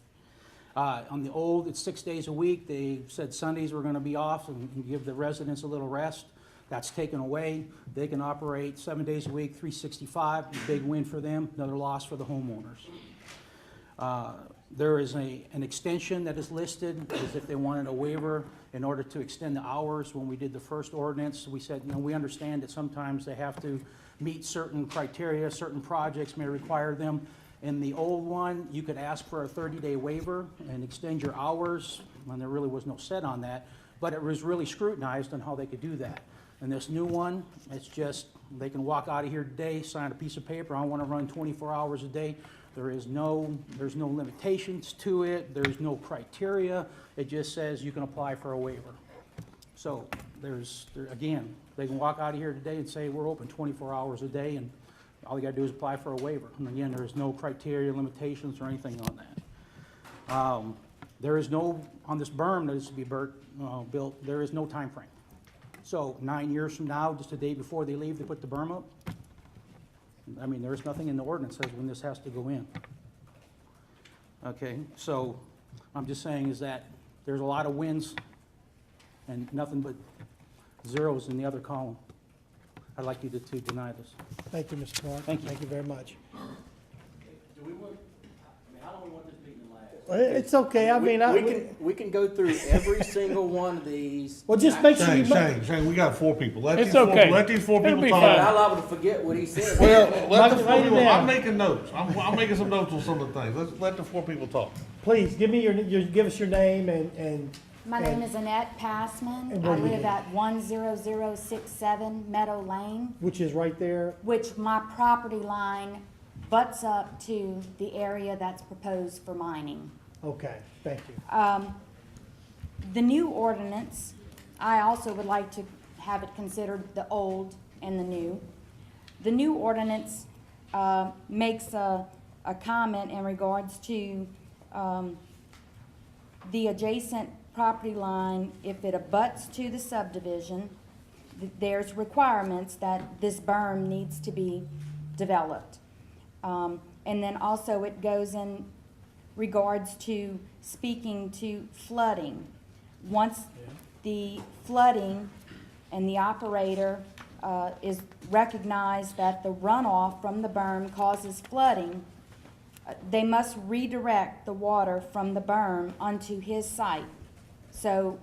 On the old, it's 6 days a week. They said Sundays were gonna be off and give the residents a little rest. That's taken away. They can operate 7 days a week, 365, big win for them, another loss for the homeowners. There is an extension that is listed as if they wanted a waiver in order to extend the hours. When we did the first ordinance, we said, we understand that sometimes they have to meet certain criteria, certain projects may require them. In the old one, you could ask for a 30-day waiver and extend your hours, and there really was no set on that, but it was really scrutinized on how they could do that. And this new one, it's just, they can walk out of here today, sign a piece of paper, I want to run 24 hours a day. There's no limitations to it, there's no criteria, it just says you can apply for a waiver. So again, they can walk out of here today and say, we're open 24 hours a day, and all you gotta do is apply for a waiver. And again, there is no criteria, limitations, or anything on that. There is no, on this berm that is to be built, there is no time frame. So 9 years from now, just a day before they leave, they put the berm up. I mean, there's nothing in the ordinance that says when this has to go in. Okay, so I'm just saying is that there's a lot of wins and nothing but zeros in the other column. I'd like you to deny this. Thank you, Mr. Clark. Thank you. Thank you very much. Do we want, I mean, how long do we want this meeting to last? It's okay, I mean, We can go through every single one of these. well, just make sure you. Shane, we got 4 people. Let It's these 4 okay. people- Let these 4 It'll people be talk. fine. I'm liable to forget what he said. Well, let the 4 Write it people, down. I'm making notes. I'm making some notes on some of the things. Let the 4 people talk. Please, give me give us your name and My name is Annette Passman. And where I do you live live? at 10067 Meadow Lane, Which is right there. which my property line butts up to the area that's proposed for mining. Okay, thank you. The new ordinance, I also would like to have it considered the old and the new. The new ordinance makes a comment in regards to the adjacent property line. If it abuts to the subdivision, there's requirements that this berm needs to be developed. And then also it goes in regards to speaking to flooding. Once the flooding and the operator is recognized that the runoff from the berm causes flooding, they must redirect the water from the berm onto his site. So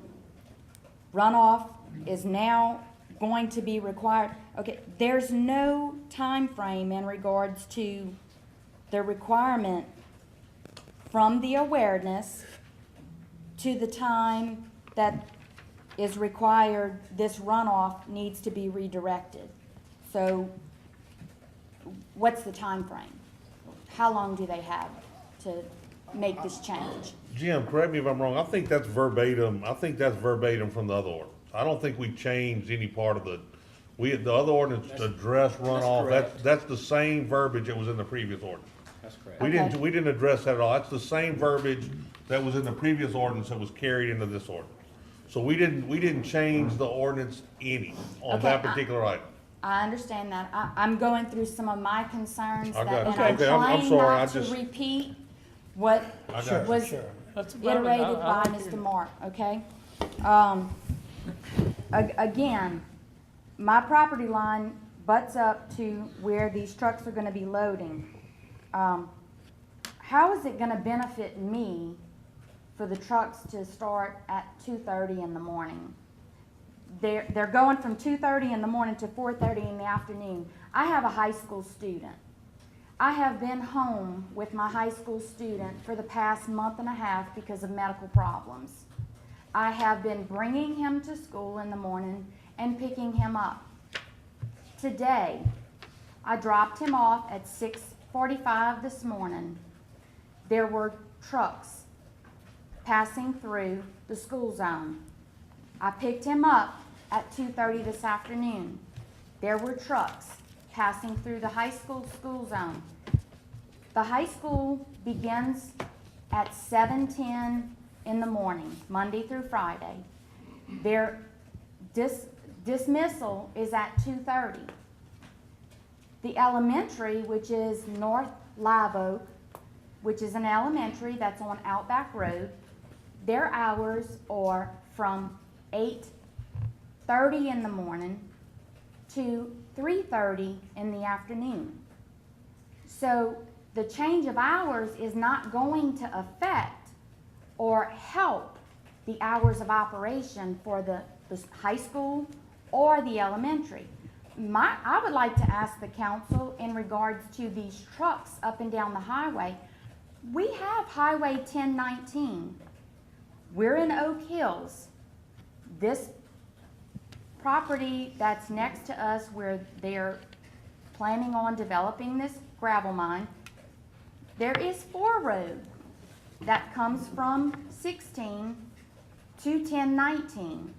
runoff is now going to be required. Okay, there's no time frame in regards to the requirement from the awareness to the time that is required, this runoff needs to be redirected. So what's the time frame? How long do they have to make this change? Jim, correct me if I'm wrong, I think that's verbatim from the other ordinance. I don't think we changed any part of the other ordinance to address runoff. correct. That's the same verbiage that was in the previous ordinance. That's correct. Okay. We didn't address that at all. That's the same verbiage that was in the previous ordinance that was carried into this ordinance. So we didn't change the ordinance any on that Okay, particular item. I understand that. I'm going through some of my concerns I that, got and you. I'm Okay, I'm trying sorry, not I to just- repeat what I got Sure, you. was sure. That's about it. iterated I by like Mr. your- Mark, okay? Again, my property line butts up to where these trucks are gonna be loading. How is it gonna benefit me for the trucks to start at 2:30 in the morning? They're going from 2:30 in the morning to 4:30 in the afternoon. I have a high school student. I have been home with my high school student for the past month and a half because of medical problems. I have been bringing him to school in the morning and picking him up. Today, I dropped him off at 6:45 this morning. There were trucks passing through the school zone. I picked him up at 2:30 this afternoon. There were trucks passing through the high school zone. The high school begins at 7:10 in the morning, Monday through Friday. Their dismissal is at 2:30. The elementary, which is North Live Oak, which is an elementary that's on Outback Road, their hours are from 8:30 in the morning to 3:30 in the afternoon. So the change of hours is not going to affect or help the hours of operation for the high school or the elementary. I would like to ask the council in regards to these trucks up and down the highway. We have Highway 1019. We're in Oak Hills. This property that's next to us where they're planning on developing this gravel mine, there is 4 road that comes from 16 to 1019.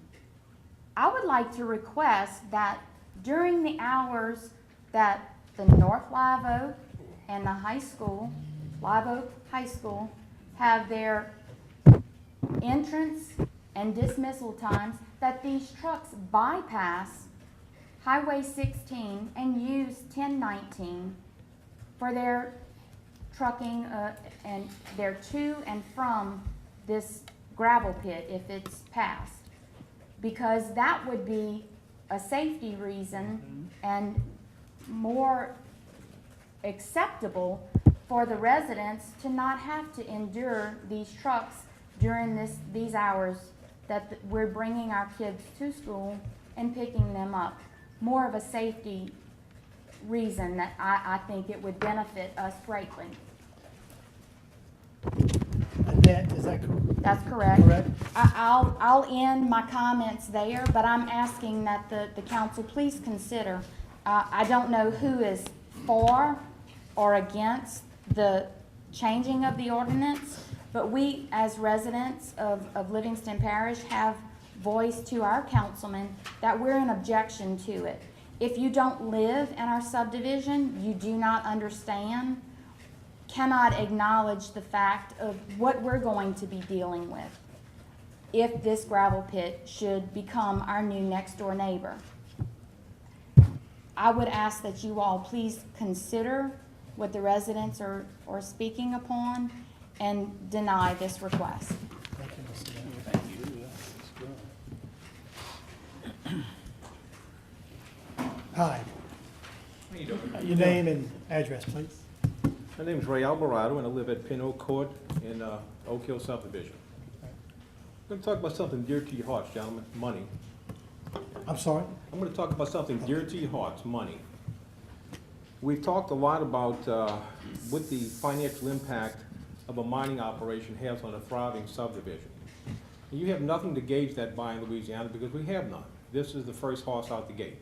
I would like to request that during the hours that the North Live Oak and the high school, Live Oak High School, have their entrance and dismissal times, that these trucks bypass Highway 16 and use 1019 for their trucking and their to and from this gravel pit if it's passed. Because that would be a safety reason and more acceptable for the residents to not have to endure these trucks during these hours that we're bringing our kids to school and picking them up. More of a safety reason that I think it would benefit us greatly. net, is that That's correct. correct? I'll end my comments there, but I'm asking that the council please consider, I don't know who is for or against the changing of the ordinance, but we, as residents of Livingston Parish, have voiced to our councilman that we're in objection to it. If you don't live in our subdivision, you do not understand, cannot acknowledge the fact of what we're going to be dealing with if this gravel pit should become our new next door neighbor. I would ask that you all please consider what the residents are speaking upon and deny this request. Thank you, Ms. Sedano. Hi. How you doing? Your name and address, please. My name is Ray Alvarado, and I live at Pin Oak Court in Oak Hill subdivision. I'm going to talk about something dear to your hearts, gentlemen, money. I'm sorry? I'm going to talk about something dear to your hearts, money. We've talked a lot about what the financial impact of a mining operation has on a thriving subdivision. You have nothing to gauge that by in Louisiana because we have none. This is the first horse out the gate.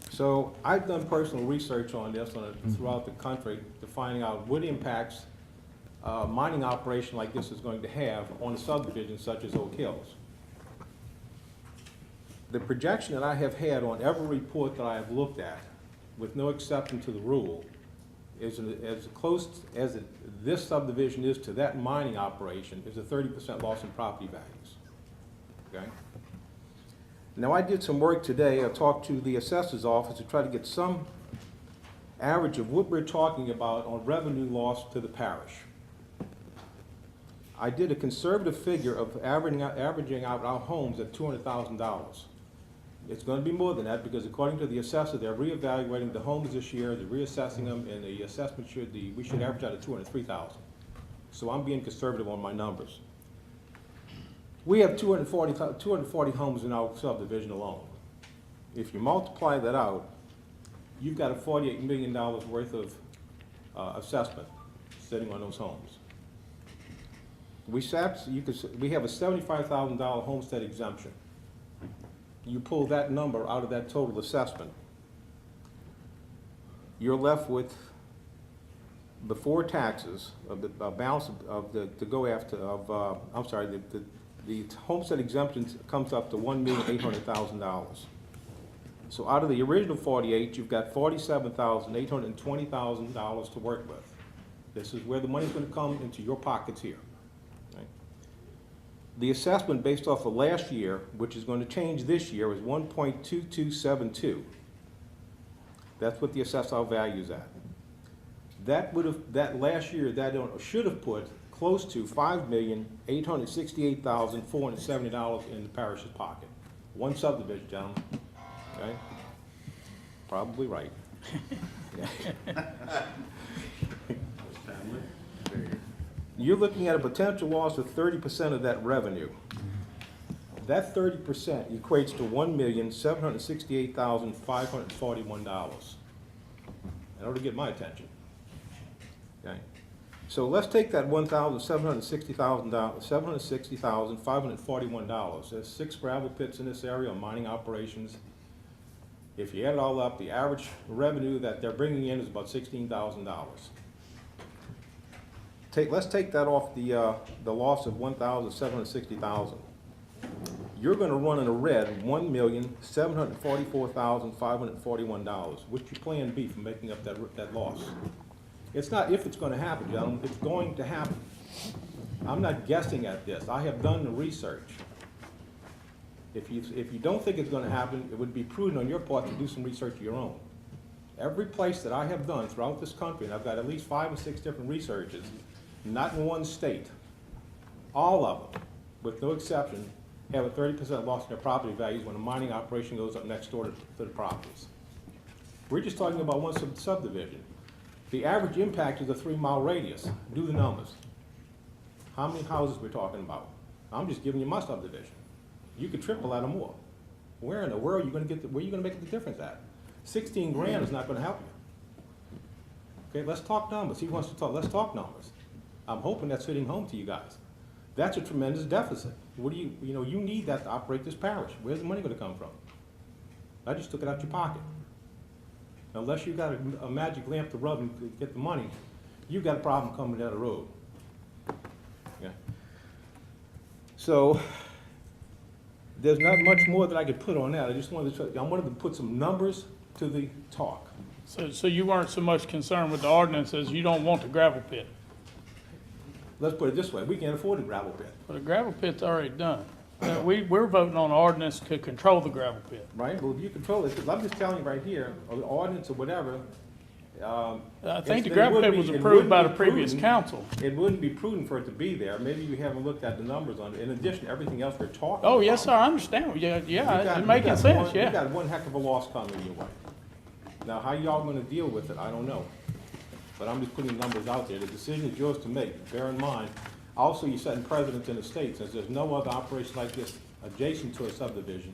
So I've done personal research on this throughout the country to find out what impacts a mining operation like this is going to have on a subdivision such as Oak Hills. The projection that I have had on every report that I have looked at, with no exception to the rule, is as close as this subdivision is to that mining operation is a 30% loss in property values. Okay? Now, I did some work today. I talked to the assessor's office to try to get some average of what we're talking about on revenue loss to the parish. I did a conservative figure of averaging out our homes at $200,000. It's going to be more than that because according to the assessor, they're reevaluating the homes this year, they're reassessing them, and the assessment we should average out at $203,000. So I'm being conservative on my numbers. We have 240 homes in our subdivision alone. If you multiply that out, you've got a $48 million worth of assessment sitting on those homes. We have a $75,000 homestead exemption. You pull that number out of that total assessment, you're left with, before taxes, of the balance of the homestead exemption comes up to $1,800,000. So out of the original 48, you've got $47,820,000 to work with. This is where the money's going to come into your pockets here. Right? The assessment based off of last year, which is going to change this year, is 1.2272. That's what the assessed value is at. That last year should have put close to $5,868,470 in the parish's pocket. One subdivision, gentlemen. Okay? Probably right. You're looking at a potential loss of 30% of that revenue. That 30% equates to $1,768,541 in order to get my attention. Okay? So let's take that $760,541. There's 6 gravel pits in this area on mining operations. If you add it all up, the average revenue that they're bringing in is about $16,000. Let's take that off the loss of $1,760,000. You're going to run in a red $1,744,541. What's your plan B for making up that loss? It's not if it's going to happen, gentlemen. It's going to happen. I'm not guessing at this. I have done the research. If you don't think it's going to happen, it would be prudent on your part to do some research of your own. Every place that I have done throughout this country, and I've got at least 5 or 6 different researches, not in one state, all of them, with no exception, have a 30% loss in their property values when a mining operation goes up next door to the properties. We're just talking about one subdivision. The average impact is a 3-mile radius. Do the numbers. How many houses we're talking about? I'm just giving you my subdivision. You could triple that or more. Where in the world are you going to where are you going to make the difference at? 16 grand is not going to help you. Okay, let's talk numbers. He wants to talk. Let's talk numbers. I'm hoping that's hitting home to you guys. That's a tremendous deficit. What do you know, you need that to operate this parish. Where's the money gonna come from? I just took it out your pocket. Unless you got a magic lamp to rub and get the money, you got a problem coming down the road. Yeah. So, there's not much more that I could put on that. I wanted to put some numbers to the talk. So you weren't so much concerned with the ordinance as you don't want the gravel pit? Let's put it this way, we can't afford a gravel pit. Well, the gravel pit's already done. We're voting on an ordinance to control the gravel pit. Right, well, if you control it, because I'm just telling you right here, or the ordinance or whatever. I think the gravel pit was approved by the previous council. It wouldn't be prudent for it to be there. Maybe you haven't looked at the numbers on it. In addition to everything else we're talking about. Oh, yes, sir, I understand. Yeah, it's making sense, You yeah. got one heck of a loss coming your way. Now, how y'all gonna deal with it, I don't know. But I'm just putting numbers out there. The decision is yours to make. Bear in mind, also you're setting precedents in the state. Since there's no other operation like this adjacent to a subdivision,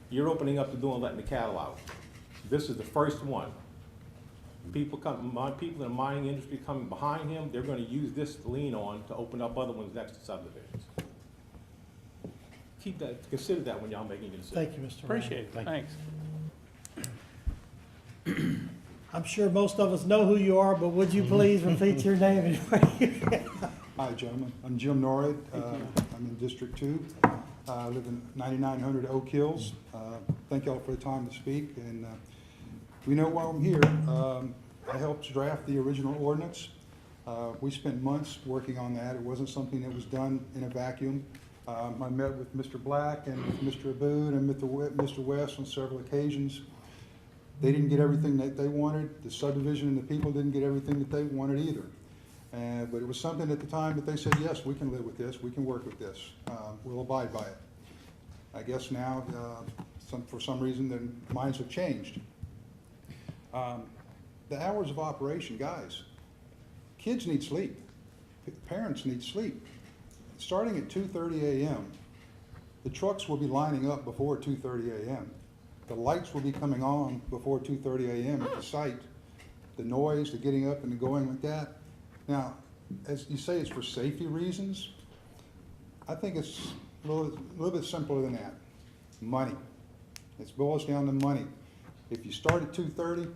you're opening up the door and letting the cattle out. This is the first one. People in the mining industry coming behind him, they're gonna use this to lean on to open up other ones next to subdivisions. Keep that, consider that when y'all making your decision. Thank you, Mr. Ryan. Appreciate it, thanks. I'm sure most of us know who you are, but would you please repeat your name and where you Hi, gentlemen. I'm Jim Norrie. I'm in District 2. I live in 9900 Oak Hills. Thank y'all for the time to speak. And we know why I'm here. I helped draft the original ordinance. We spent months working on that. It wasn't something that was done in a vacuum. I met with Mr. Black and with Mr. Abood and with Mr. West on several occasions. They didn't get everything that they wanted. The subdivision and the people didn't get everything that they wanted either. But it was something at the time that they said, yes, we can live with this, we can work with this, we'll abide by it. I guess now, for some reason, their minds have changed. The hours of operation, guys, kids need sleep, parents need sleep. Starting at 2:30 a.m., the trucks will be lining up before 2:30 a.m. The lights will be coming on before 2:30 a.m. at the site. The noise, the getting up and the going like that. Now, as you say, it's for safety reasons. I think it's a little bit simpler than that. Money. It boils down to money. If you start at 2:30,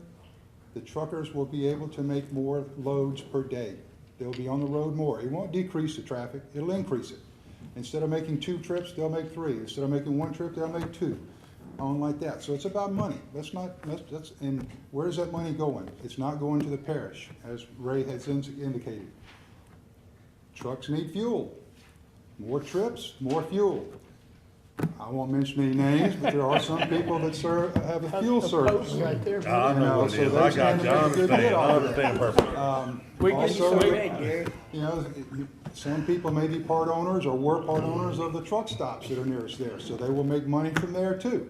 the truckers will be able to make more loads per day. They'll be on the road more. It won't decrease the traffic, it'll increase it. Instead of making 2 trips, they'll make 3. Instead of making 1 trip, they'll make 2. On like that. So it's about money. And where is that money going? It's not going to the parish, as Ray has indicated. Trucks need fuel. More trips, more fuel. I won't mention any names, but there are some people that have a fuel service. Right there. I know what it is. I got you. I understand perfectly. Also, some people may be part owners or were part owners of the truck stops that are nearest there, so they will make money from there too.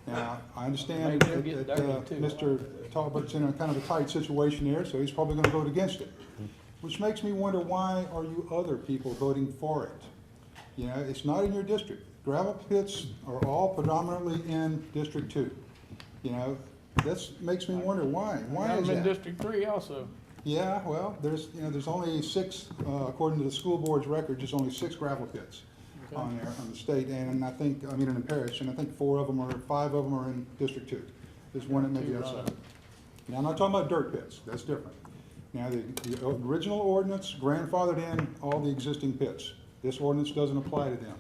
Now, I understand that Mr. Talbot's in a kind of a tight situation there, so he's probably going to vote against it. Which makes me wonder, why are you other people voting for it? You know, it's not in your district. Gravel pits are all predominantly in District 2. You know, that makes me wonder why. Why is that? I'm in District 3 also. Yeah, well, there's only 6, according to the school board's record, there's only 6 gravel pits on there, on the state, and in the parish, and I think 5 of them are in District 2. There's one that may be outside. Now, I'm not talking about dirt pits, that's different. Now, the original ordinance grandfathered in all the existing pits. This ordinance doesn't apply to them.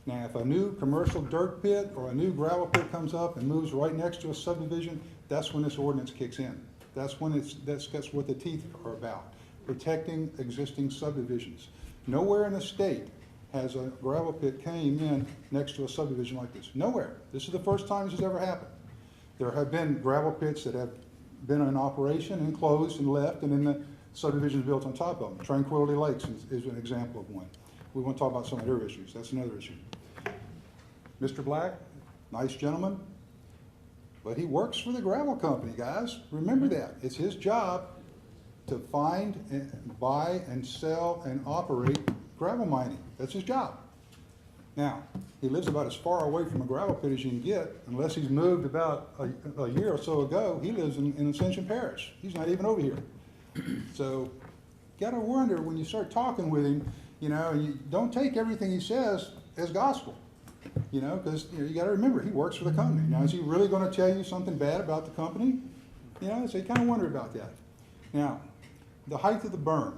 Now, if a new commercial dirt pit or a new gravel pit comes up and moves right next to a subdivision, that's when this ordinance kicks in. That's when that's what the teeth are about, protecting existing subdivisions. Nowhere in the state has a gravel pit came in next to a subdivision like this. Nowhere. This is the first time this has ever happened. There have been gravel pits that have been in operation and closed and left, and then the subdivisions built on top of them. Tranquility Lakes is an example of one. We want to talk about some of their issues. That's another issue. Mr. Black, nice gentleman, but he works for the gravel company, guys. Remember that. It's his job to find and buy and sell and operate gravel mining. That's his job. Now, he lives about as far away from a gravel pit as you can get, unless he's moved about a year or so ago. He lives in Ascension Parish. He's not even over here. So gotta wonder when you start talking with him, you know, and you don't take everything he says as gospel. You know, because you gotta remember, he works for the company. Now, is he really gonna tell you something bad about the company? You know, so you kinda wonder about that. Now, the height of the berm,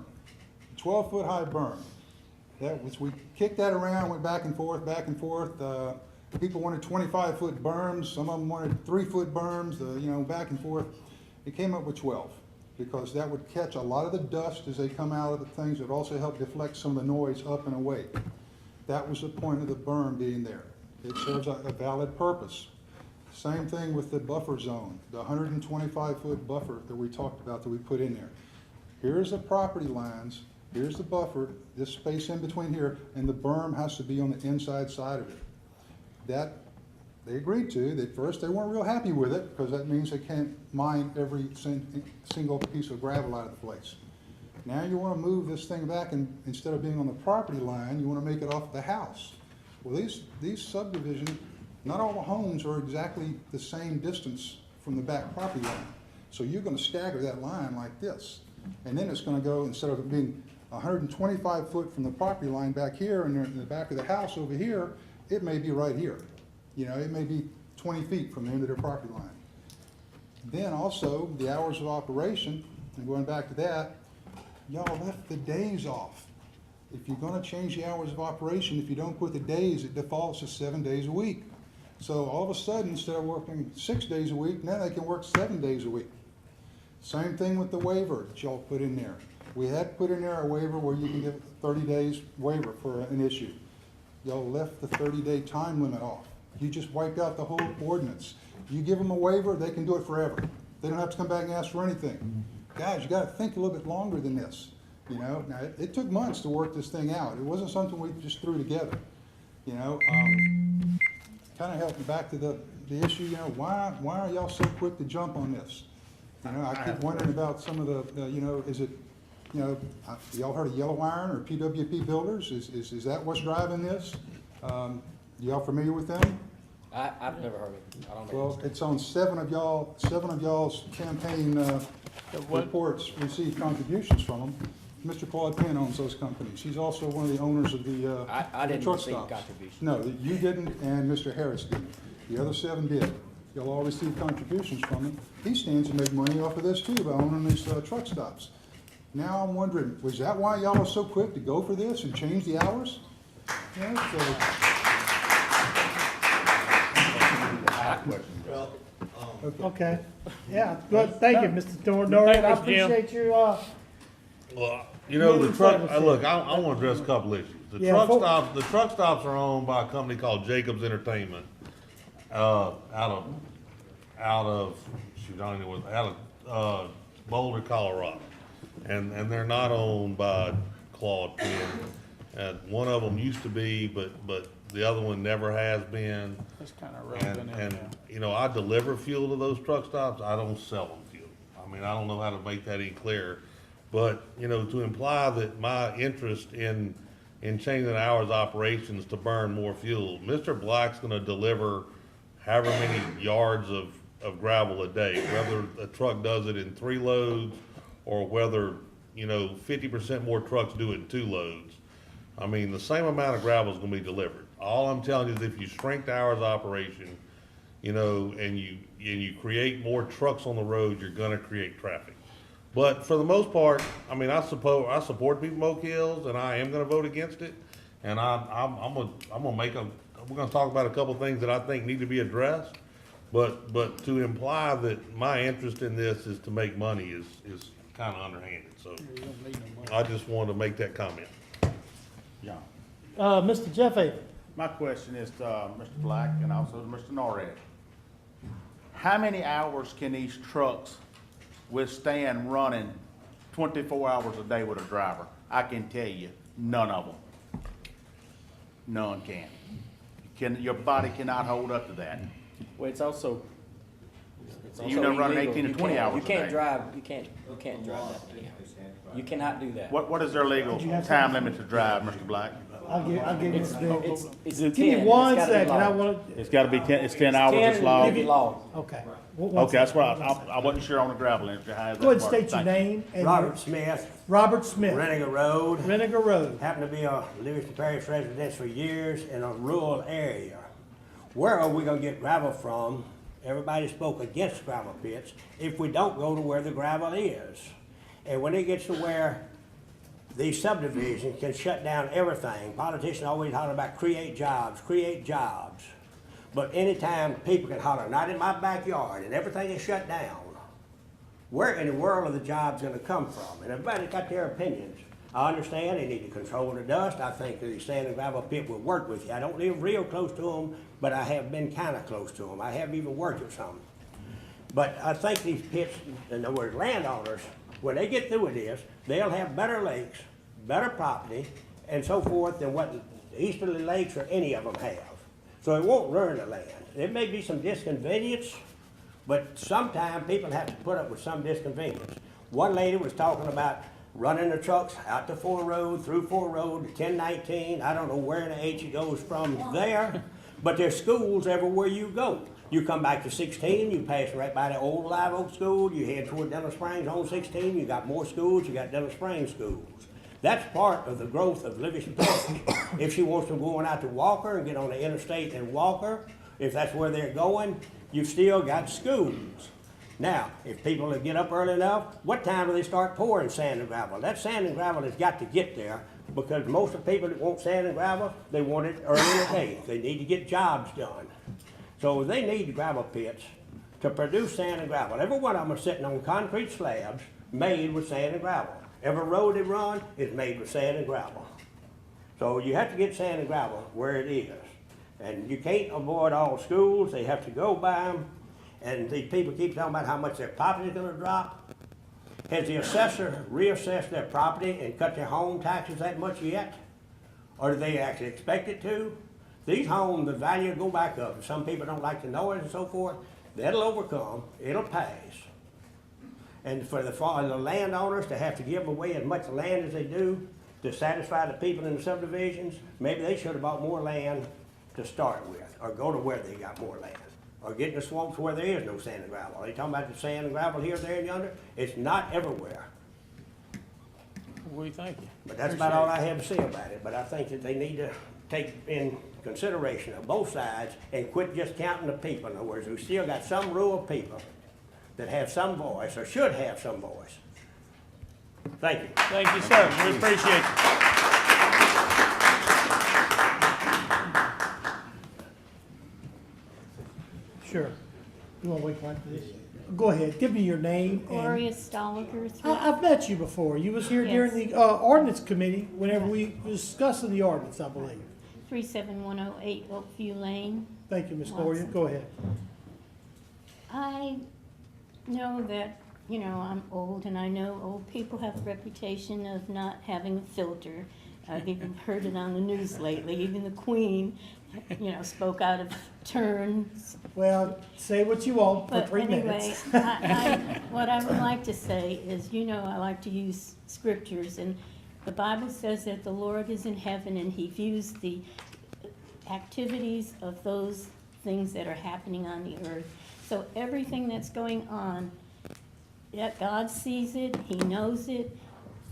12-foot high berm. That was, we kicked that around, went back and forth, back and forth. People wanted 25-foot berms, some of them wanted 3-foot berms, you know, back and forth. It came up with 12, because that would catch a lot of the dust as they come out of the things. It would also help deflect some of the noise up and away. That was the point of the berm being there. It serves a valid purpose. Same thing with the buffer zone, the 125-foot buffer that we talked about that we put in there. Here's the property lines, here's the buffer, this space in between here, and the berm has to be on the inside side of it. That they agreed to. At first, they weren't real happy with it, because that means they can't mine every single piece of gravel out of the place. Now you want to move this thing back, and instead of being on the property line, you want to make it off the house. Well, these subdivisions, not all the homes are exactly the same distance from the back property line. So you're going to stagger that line like this. And then it's going to go, instead of it being 125 foot from the property line back here, and in the back of the house over here, it may be right here. You know, it may be 20 feet from the end of their property line. Then also, the hours of operation, and going back to that, y'all left the days off. If you're gonna change the hours of operation, if you don't put the days, it defaults to 7 days a week. So all of a sudden, instead of working 6 days a week, now they can work 7 days a week. Same thing with the waiver that y'all put in there. We had put in there a waiver where you can give 30 days waiver for an issue. Y'all left the 30-day time limit off. You just wiped out the whole ordinance. You give them a waiver, they can do it forever. They don't have to come back and ask for anything. Guys, you gotta think a little bit longer than this. You know, now it took months to work this thing out. It wasn't something we just threw together. You know, kind of helping back to the issue, you know, why are y'all so quick to jump on this? You know, I keep wondering about some of the you know, is it, you know, y'all heard of Yellow Iron or PWP Builders? Is that what's driving this? Y'all familiar with them? I've never heard of it. I don't know. Well, it's on seven of y'all's campaign reports received contributions from them. Mr. Claude Penn owns those companies. He's also one of the owners of the I didn't truck receive stops. contributions. No, you didn't, and Mr. Harris didn't. The other 7 did. Y'all all received contributions from him. He stands to make money off of this too by owning these truck stops. Now I'm wondering, was that why y'all are so quick to go for this and change the hours? Yeah, so, Well, Okay, yeah, good, thank you, Mr. Dorian, I Thank you, Jim. appreciate your, Well, you know, the Moving truck, forward, look, I want to address a couple issues. The Yeah, truck for- stops, the truck stops are owned by a company called Jacobs Entertainment, out of, shoot, I don't know what, out of, Boulder, Colorado. And they're not owned by Claude Penn. And one of them used to be, but the other one never has been. It's kind of relevant in And, there. you know, I deliver fuel to those truck stops, I don't sell them fuel. I mean, I don't know how to make that any clearer. But, you know, to imply that my interest in changing the hours of operations to burn more fuel, Mr. Black's gonna deliver however many yards of gravel a day, whether a truck does it in 3 loads or whether, you know, 50% more trucks do it in 2 loads. I mean, the same amount of gravel is gonna be delivered. All I'm telling you is if you shrink the hours of operation, you know, and you create more trucks on the road, you're gonna create traffic. But for the most part, I mean, I support People Oak Hills, and I am gonna vote against it. And we're gonna talk about a couple things that I think need to be addressed. But to imply that my interest in this is to make money is kind of underhanded. So You don't need no money. I just wanted to make that comment. Yeah. Mr. Jeff Avon. My question is to Mr. Black and also to Mr. Norred. How many hours can these trucks withstand running 24 hours a day with a driver? I can tell you, none of them. None can. Your body cannot hold up to that. Well, it's also You done running illegal. 18 to You 20 can't- hours You a can't day. drive, you can't drive that many hours. You cannot do that. What is their legal time limit to drive, Mr. Black? I'll give you a bit. It's Give me 1 second, I want It's gotta be it's 10 hours, it's Ten long. is law. to, okay. One Okay, that's what second. I wasn't sure on the gravel industry, how that Go ahead and worked. state your Thank you. name and Robert Smith, Robert Smith, Renninger Road. Renninger Road. Happened to be a Livingston Parish resident for years in a rural area. Where are we gonna get gravel from? Everybody spoke against gravel pits if we don't go to where the gravel is. And when it gets to where these subdivisions can shut down everything, politicians always holler about create jobs, create jobs. But anytime people can holler, not in my backyard, and everything is shut down, where in the world are the jobs gonna come from? And everybody's got their opinions. I understand they need to control the dust. I think the sand and gravel pit will work with you. I don't live real close to them, but I have been kinda close to them. I have even worked with some. But I think these pits, in other words, landowners, when they get through with this, they'll have better lakes, better property, and so forth than what the easterly lakes or any of them have. So it won't ruin the land. There may be some disconvenience, but sometimes people have to put up with some disconvenience. One lady was talking about running the trucks out to 4 Road, through 4 Road to 1019. I don't know where in the H it goes from there, but there's schools everywhere you go. You come back to 16, you pass right by the old Live Oak School, you head toward Dental Springs on 16, you got more schools, you got Dental Springs schools. That's part of the growth of Livingston Parish. If she wants to go on out to Walker and get on the interstate in Walker, if that's where they're going, you've still got schools. Now, if people get up early enough, what time do they start pouring sand and gravel? That sand and gravel has got to get there because most of the people that want sand and gravel, they want it early in the day. They need to get jobs done. So they need gravel pits to produce sand and gravel. Every one of them are sitting on concrete slabs made with sand and gravel. Every road they run is made with sand and gravel. So you have to get sand and gravel where it is. And you can't avoid all schools, they have to go by them. And these people keep talking about how much their property is gonna drop. Has the assessor reassessed their property and cut their home taxes that much yet? Or do they actually expect it to? These homes, the value will go back up. Some people don't like the noise and so forth. That'll overcome, it'll pass. And for the landowners to have to give away as much land as they do to satisfy the people in the subdivisions, maybe they should have bought more land to start with, or go to where they got more land, or get in the swamps where there is no sand and gravel. Are they talking about the sand and gravel here, there, and yonder? It's not everywhere. We thank you. But that's about all I have to say about it. But I think that they need to take in consideration of both sides and quit just counting the people. In other words, we still got some rural people that have some voice, or should have some voice. Thank you. Thank you, sir. We appreciate you. Sure. You wanna wait for this? Go ahead, give me your name and. Gloria Stoliker, I've met you before. You was here during the ordinance committee whenever we was discussing the ordinance, I believe. 37108 Oakview Lane. Thank you, Ms. Gloria. Go ahead. I know that, you know, I'm old, and I know old people have a reputation of not having a filter. I've even heard it on the news lately. Even the Queen, you know, spoke out of turn. Well, say what you want for 3 minutes. But anyway, what I would like to say is, you know, I like to use scriptures, and the Bible says that the Lord is in heaven and he views the activities of those things that are happening on the earth. So everything that's going on, that God sees it, he knows it.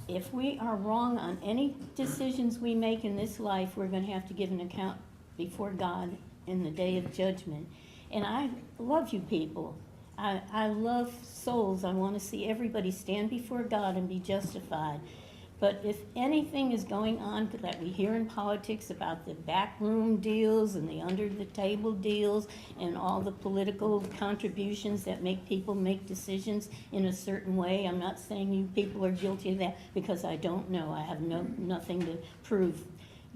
If we are wrong on any decisions we make in this life, we're going to have to give an account before God in the day of judgment. And I love you people. I love souls. I want to see everybody stand before God and be justified. But if anything is going on that we hear in politics about the backroom deals and the under-the-table deals and all the political contributions that make people make decisions in a certain way, I'm not saying you people are guilty of that because I don't know. I have nothing to prove.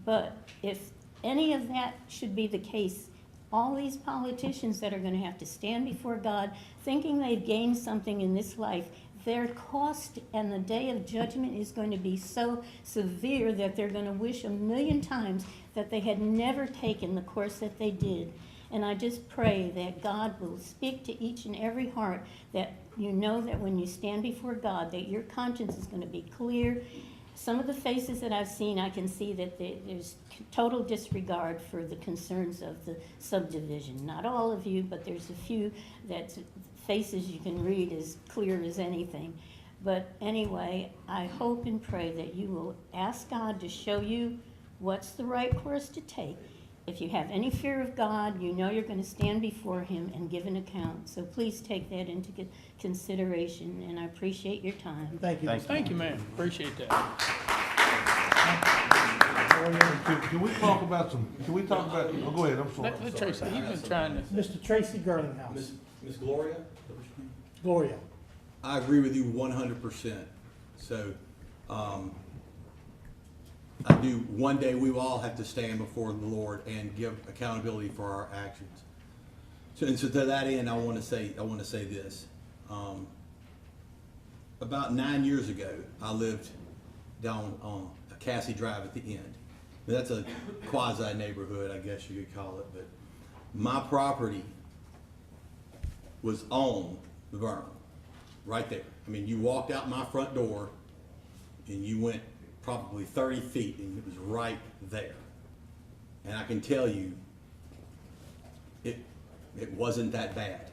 But if any of that should be the case, all these politicians that are going to have to stand before God thinking they've gained something in this life, their cost and the day of judgment is going to be so severe that they're going to wish 1,000,000 times that they had never taken the course that they did. And I just pray that God will speak to each and every heart, that you know that when you stand before God, that your conscience is going to be clear, some of the faces that I've seen, I can see that there's total disregard for the concerns of the subdivision. Not all of you, but there's a few that faces you can read as clear as anything. But anyway, I hope and pray that you will ask God to show you what's the right course to take. If you have any fear of God, you know you're going to stand before Him and give an account. So please take that into consideration, and I appreciate your time. Thank you. Thank you, ma'am. Appreciate that. Can we talk about oh, go ahead, I'm sorry. Let Tracy, he's been trying to. Mr. Tracy Girlinghouse. Miss Gloria? Gloria. I agree with you 100%. So, I do, one day we will all have to stand before the Lord and give accountability for our actions. So, and so to that end, I want to say this. About 9 years ago, I lived down on Cassie Drive at the end. Now, that's a quasi neighborhood, I guess you could call it, but my property was on the berm, right there. I mean, you walked out my front door and you went probably 30 feet and it was right there. And I can tell you, it wasn't that bad.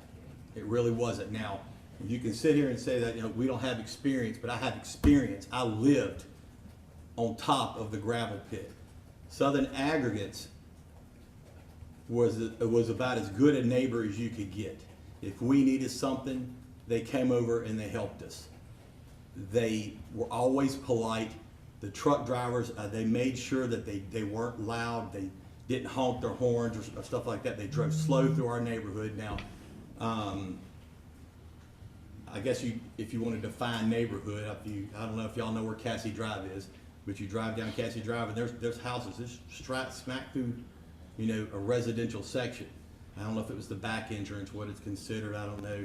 It really wasn't. Now, you can sit here and say that, you know, we don't have experience, but I have experience. I lived on top of the gravel pit. Southern Aggregates was about as good a neighbor as you could get. If we needed something, they came over and they helped us. They were always polite. The truck drivers, they made sure that they weren't loud. They didn't honk their horns or stuff like that. They drove slow through our neighborhood. Now, I guess if you want to define neighborhood, I don't know if y'all know where Cassie Drive is, but you drive down Cassie Drive and there's houses. There's smack through, you know, a residential section. I don't know if it was the back entrance, what it's considered. I don't know.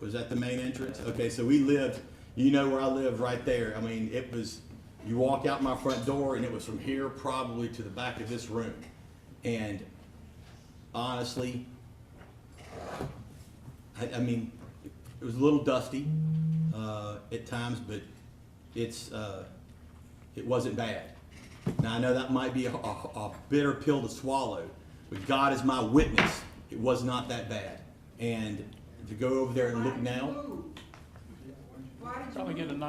Was that the main entrance? Okay, so we lived, you know where I live, right there. I mean, it was, you walk out my front door and it was from here probably to the back of this room. And honestly, I mean, it was a little dusty at times, but it wasn't bad. Now I know that might be a bitter pill to swallow, but God is my witness, it was not that bad. And to go over there and look now,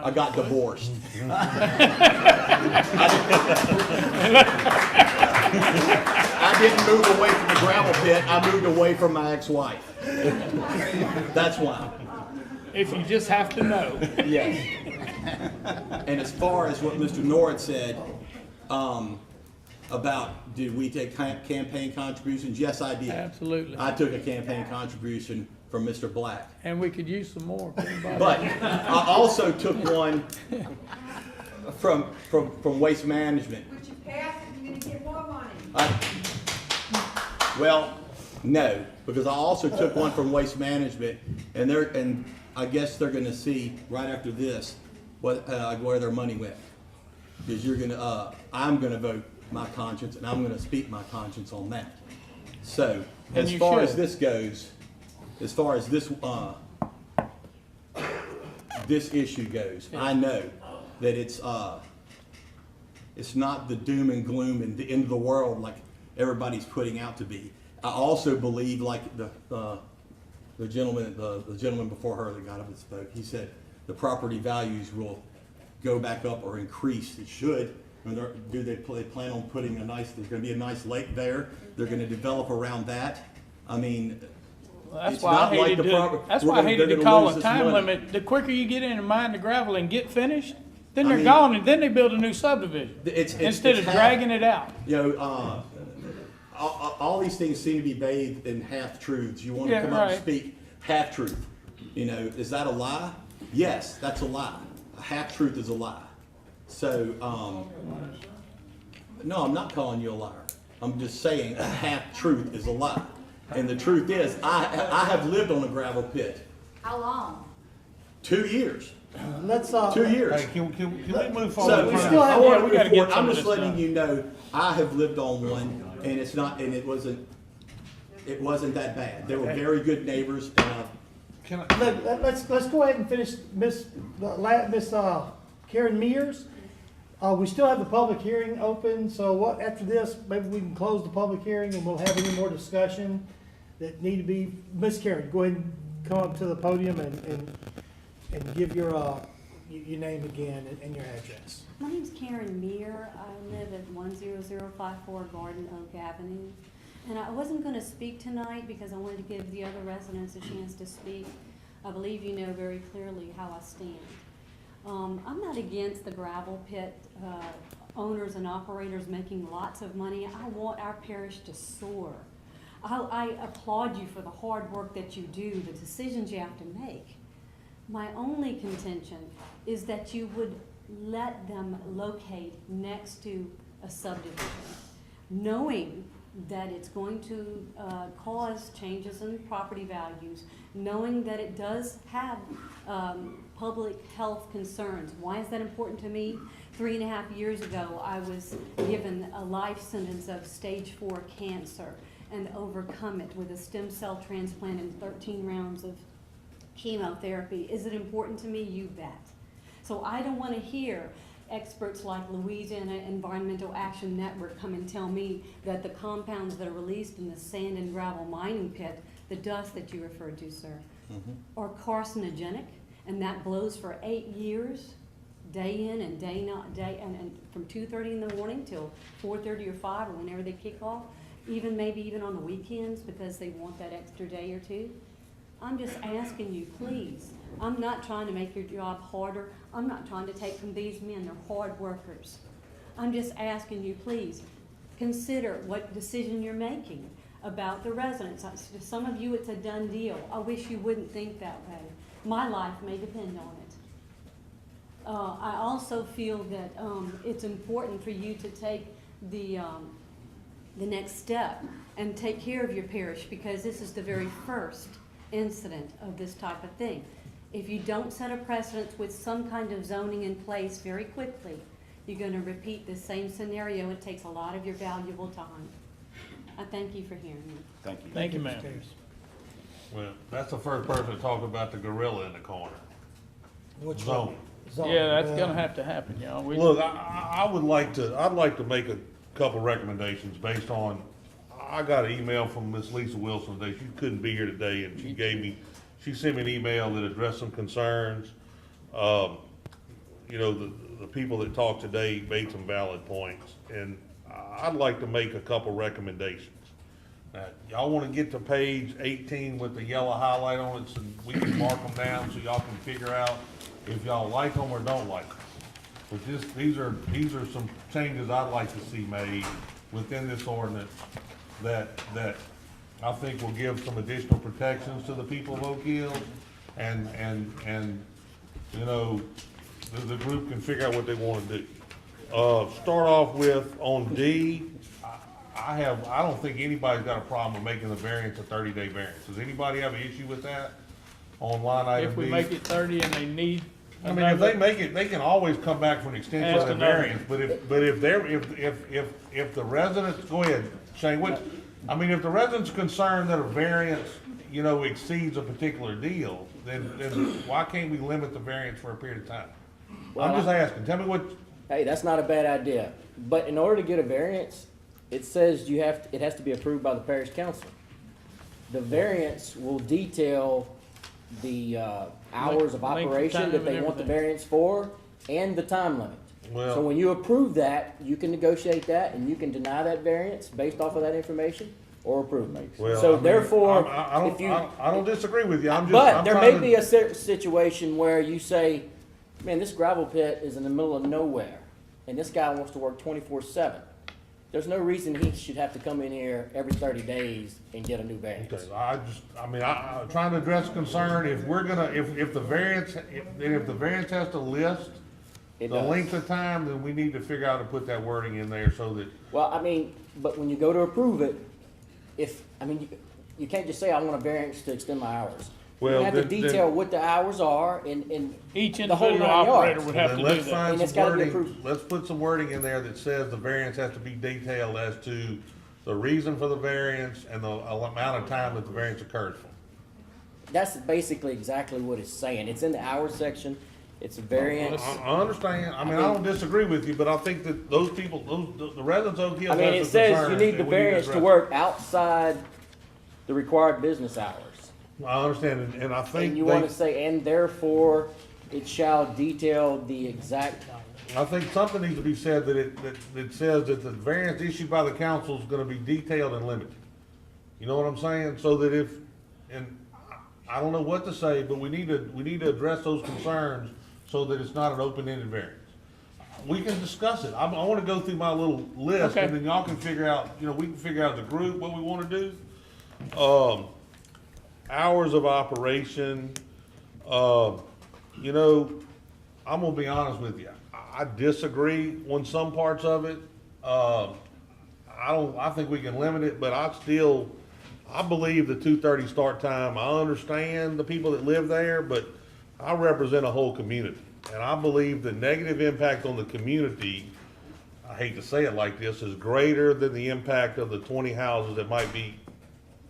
I got divorced. I didn't move away from the gravel pit, I moved away from my ex-wife. That's why. If you just have to know. Yes. And as far as what Mr. Norris said, about did we take campaign contributions? Yes, I did. Absolutely. I took a campaign contribution from Mr. Black. And we could use some more. But I also took one from Waste Management. But you passed it, you're gonna get more money. Well, no, because I also took one from Waste Management, and I guess they're going to see right after this where their money went, because I'm going to vote my conscience, and I'm going to speak my conscience on that. So, as far as this goes, as far as this this issue goes, I know that it's not the doom and gloom and the end of the world like everybody's putting out to be. I also believe, like the gentleman before her that got up and spoke, he said the property values will go back up or increase. It should. They plan on putting there's going to be a nice lake there. They're going to develop around that. I mean, that's why I hated to call a time limit. The quicker you get in and mine the gravel and get finished, then they're gone, and then they build a new subdivision instead of dragging it out. You know, all these things seem to be bathed in half-truths. You want to come up and speak half-truth. You know, is that a lie? Yes, that's a lie. A half-truth is a lie. So, no, I'm not calling you a liar. I'm just saying a half-truth is a lie. And the truth is, I have lived on a gravel pit. How long? 2 years. Let's 2 years. Hey, can we move forward? So, we got to get. I'm just letting you know I have lived on one, and it wasn't that bad. They were very good neighbors. Let's go ahead and finish Miss Karen Mears. We still have the public hearing open, so what, after this, maybe we can close the public hearing and we'll have any more discussion that need to be. Ms. Karen, go ahead and come up to the podium and give your name again and your address. My name's Karen Meir. I live at 10054 Garden Oak Avenue. And I wasn't going to speak tonight because I wanted to give the other residents a chance to speak. I believe you know very clearly how I stand. I'm not against the gravel pit owners and operators making lots of money. I want our parish to soar. I applaud you for the hard work that you do, the decisions you have to make. My only contention is that you would let them locate next to a subdivision, knowing that it's going to cause changes in property values, knowing that it does have public health concerns. Why is that important to me? 3.5 years ago, I was given a life sentence of stage 4 cancer and overcome it with a stem cell transplant and 13 rounds of chemotherapy. Is it important to me? You bet. So I don't want to hear experts like Louisiana Environmental Action Network come and tell me that the compounds that are released in the sand and gravel mining pit, the dust that you referred to, sir, are carcinogenic, and that blows for 8 years, day in and day not day, and from 2:30 in the morning till 4:30 or 5 or whenever they kick off, maybe even on the weekends because they want that extra day or two. I'm just asking you, please. I'm not trying to make your job harder. I'm not trying to take from these men. They're hard workers. I'm just asking you, please, consider what decision you're making about the residents. To some of you, it's a done deal. I wish you wouldn't think that way. My life may depend on it. I also feel that it's important for you to take the next step and take care of your parish, because this is the very first incident of this type of thing. If you don't set a precedent with some kind of zoning in place very quickly, you're going to repeat the same scenario. It takes a lot of your valuable time. I thank you for hearing me. Thank you. Thank you, ma'am. Well, that's the first person to talk about the gorilla in the corner. Which Zoning. Yeah, that's gonna have to happen, y'all. Look, I'd like to make a couple recommendations based on, I got an email from Miss Lisa Wilson today. She couldn't be here today, and she sent me an email that addressed some concerns. You know, the people that talked today made some valid points, and I'd like to make a couple recommendations. Now, y'all wanna get to page 18 with the yellow highlight on it so we can mark them down so y'all can figure out if y'all like them or don't like them. But these are some changes I'd like to see made within this ordinance that I think will give some additional protections to the people of Oak Hill, and you know, the group can figure out what they wanna do. Start off with, on D, I don't think anybody's got a problem with making the variance a 30-day variance. Does anybody have an issue with that on line item If B? we make it 30 and they need I mean, if they make it, they can always come back for an extension of the variance, but if the residents, go ahead, Shane, if the resident's concerned that a variance, you know, exceeds a particular deal, then why can't we limit the variance for a period of time? I'm just asking, tell me what. Hey, that's not a bad idea, but in order to get a variance, it says it has to be approved by the parish council. The variance will detail the hours of operation that they want the variance for, and the time limit. Well, so when you approve that, you can negotiate that, and you can deny that variance based off of that information, or approve it. Well, So I mean, therefore, I don't disagree with you. But there may be a situation where you say, man, this gravel pit is in the middle of nowhere, and this guy wants to work 24/7. There's no reason he should have to come in here every 30 days and get a new variance. Okay, I'm trying to address concern, if the variance has to list the length of time, then we need to figure out how to put that wording in there so that. Well, but when you go to approve it, you can't just say, I want a variance to extend my hours. Well, you have to detail what the hours are and each the whole individual 9 operator yards. would have to do Let's that. find And it's some gotta be wording, approved. let's put some wording in there that says the variance has to be detailed as to the reason for the variance and the amount of time that the variance occurs for. That's basically exactly what it's saying. It's in the hours section. It's a variance. I understand, I mean, I don't disagree with you, but I think that those people, the residents of Oak Hill I mean, it have some says concerns. you need the and we to variance to address. work outside the required business hours. I understand, and I think And you they, wanna say, and therefore it shall detail the exact, I think something needs to be said that says that the variance issued by the council is gonna be detailed and limited. You know what I'm saying? So that if, and I don't know what to say, but we need to address those concerns so that it's not an open-ended variance. We can discuss it. I wanna go through my little list, Okay. and then y'all can figure out, we can figure out as a group what we wanna do. Hours of operation, I'm gonna be honest with you. I disagree on some parts of it. I think we can limit it, but I believe the 2:30 start time. I understand the people that live there, but I represent a whole community. And I believe the negative impact on the community, I hate to say it like this, is greater than the impact of the 20 houses that might be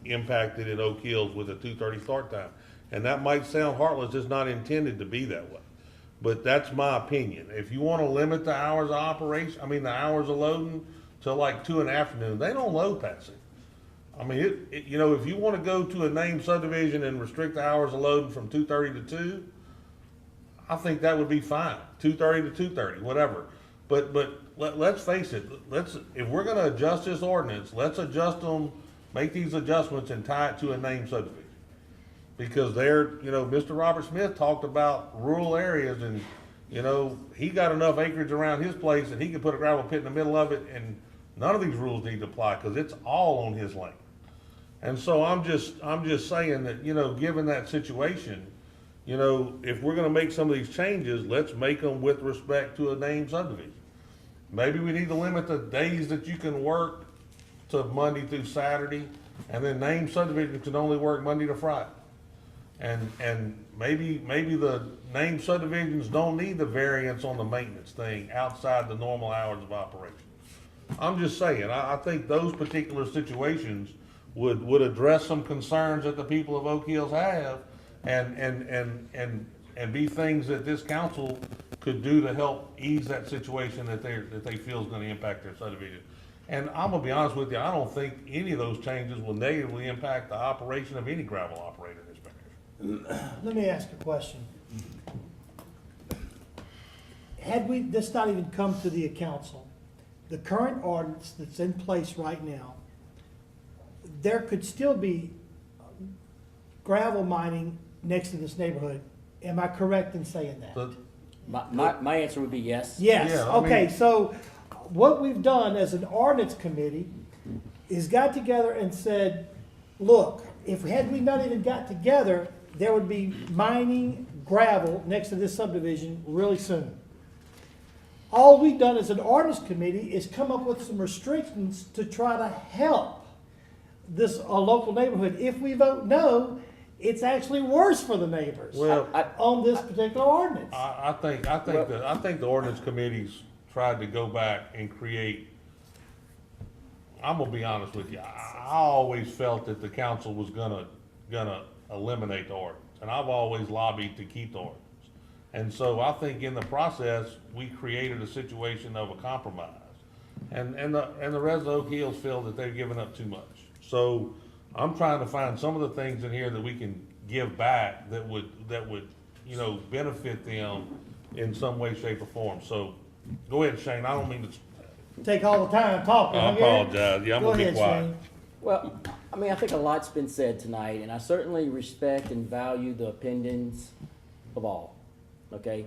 impacted in Oak Hills with a 2:30 start time. And that might sound heartless, it's not intended to be that way. But that's my opinion. If you wanna limit the hours of operation, the hours of loading till like 2 in the afternoon, they don't load past it. If you wanna go to a named subdivision and restrict the hours of loading from 2:30 to 2, I think that would be fine, 2:30 to 2:30, whatever. But let's face it, if we're gonna adjust this ordinance, let's adjust them, make these adjustments and tie it to a named subdivision. Because Mr. Robert Smith talked about rural areas and, he got enough acreage around his place that he could put a gravel pit in the middle of it, and none of these rules need to apply, cause it's all on his land. And so I'm just saying that, given that situation, if we're gonna make some of these changes, let's make them with respect to a named subdivision. Maybe we need to limit the days that you can work to Monday through Saturday, and then named subdivisions can only work Monday to Friday. And maybe the named subdivisions don't need the variance on the maintenance thing outside the normal hours of operation. I'm just saying, I think those particular situations would address some concerns that the people of Oak Hills have, and be things that this council could do to help ease that situation that they feel is gonna impact their subdivision. And I'm gonna be honest with you, I don't think any of those changes will negatively impact the operation of any gravel operator in this parish. Let me ask a question. Had this not even come to the council, the current ordinance that's in place right now, there could still be gravel mining next to this neighborhood. Am I correct in saying that? my answer would be yes. Yes, Yeah, okay, so what we've done as an ordinance committee is got together and said, look, had we not even got together, there would be mining gravel next to this subdivision really soon. All we've done as an ordinance committee is come up with some restrictions to try to help this local neighborhood. If we vote no, it's actually worse for the neighbors Well, on this particular ordinance. I think the ordinance committees tried to go back and create, I'm gonna be honest with you, I always felt that the council was gonna eliminate the ordinance, and I've always lobbied to keep the ordinance. And so I think in the process, we created a situation of a compromise. And the residents of Oak Hills feel that they've given up too much. So I'm trying to find some of the things in here that we can give back that would, benefit them in some way, shape, or form. So, go ahead, Shane, I don't mean to. Take all the time talking. I apologize, yeah, I'm gonna be quiet. Well, I think a lot's been said tonight, and I certainly respect and value the opinions of all, okay?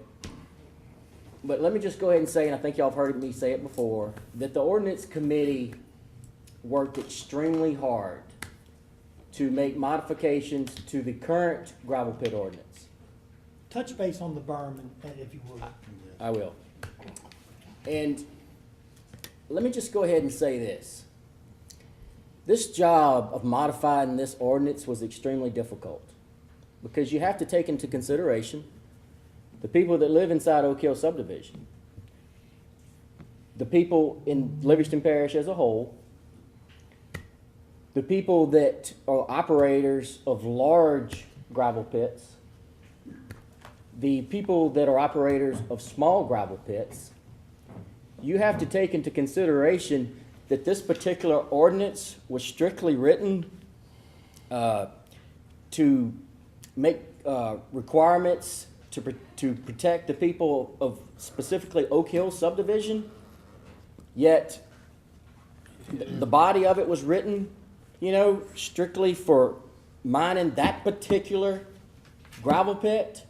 But let me just go ahead and say, and I think y'all have heard me say it before, that the ordinance committee worked extremely hard to make modifications to the current gravel pit ordinance. Touch base on the berm, if you would. I will. And let me just go ahead and say this. This job of modifying this ordinance was extremely difficult because you have to take into consideration the people that live inside Oak Hill subdivision, the people in Livingston Parish as a whole, the people that are operators of large gravel pits, the people that are operators of small gravel pits, you have to take into consideration that this particular ordinance was strictly written to make requirements to protect the people of specifically Oak Hill subdivision, yet the body of it was written, strictly for mining that particular gravel pit.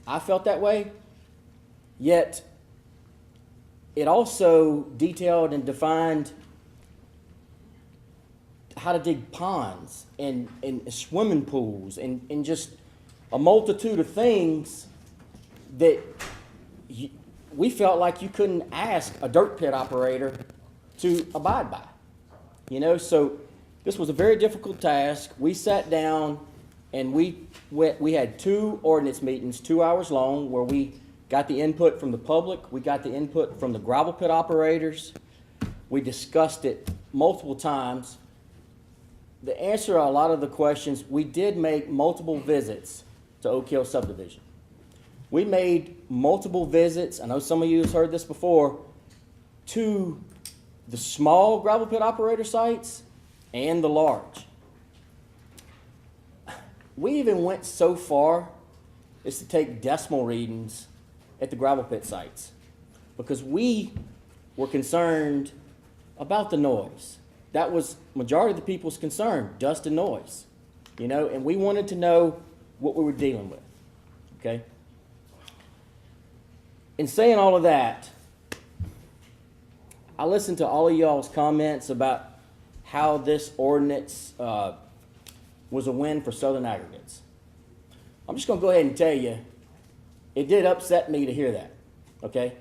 I felt that way. Yet it also detailed and defined how to dig ponds and swimming pools and just a multitude of things that we felt like you couldn't ask a dirt pit operator to abide by. So this was a very difficult task. We sat down and we had 2 ordinance meetings, 2 hours long, where we got the input from the public, we got the input from the gravel pit operators. We discussed it multiple times. The answer to a lot of the questions, we did make multiple visits to Oak Hill subdivision. We made multiple visits, I know some of you have heard this before, to the small gravel pit operator sites and the large. We even went so far as to take decimal readings at the gravel pit sites because we were concerned about the noise. That was majority of the people's concern, dust and noise, and we wanted to know what we were dealing with, okay? In saying all of that, I listened to all of y'all's comments about how this ordinance was a win for Southern Aggregates. I'm just going to go ahead and tell you, it did upset me to hear that, okay?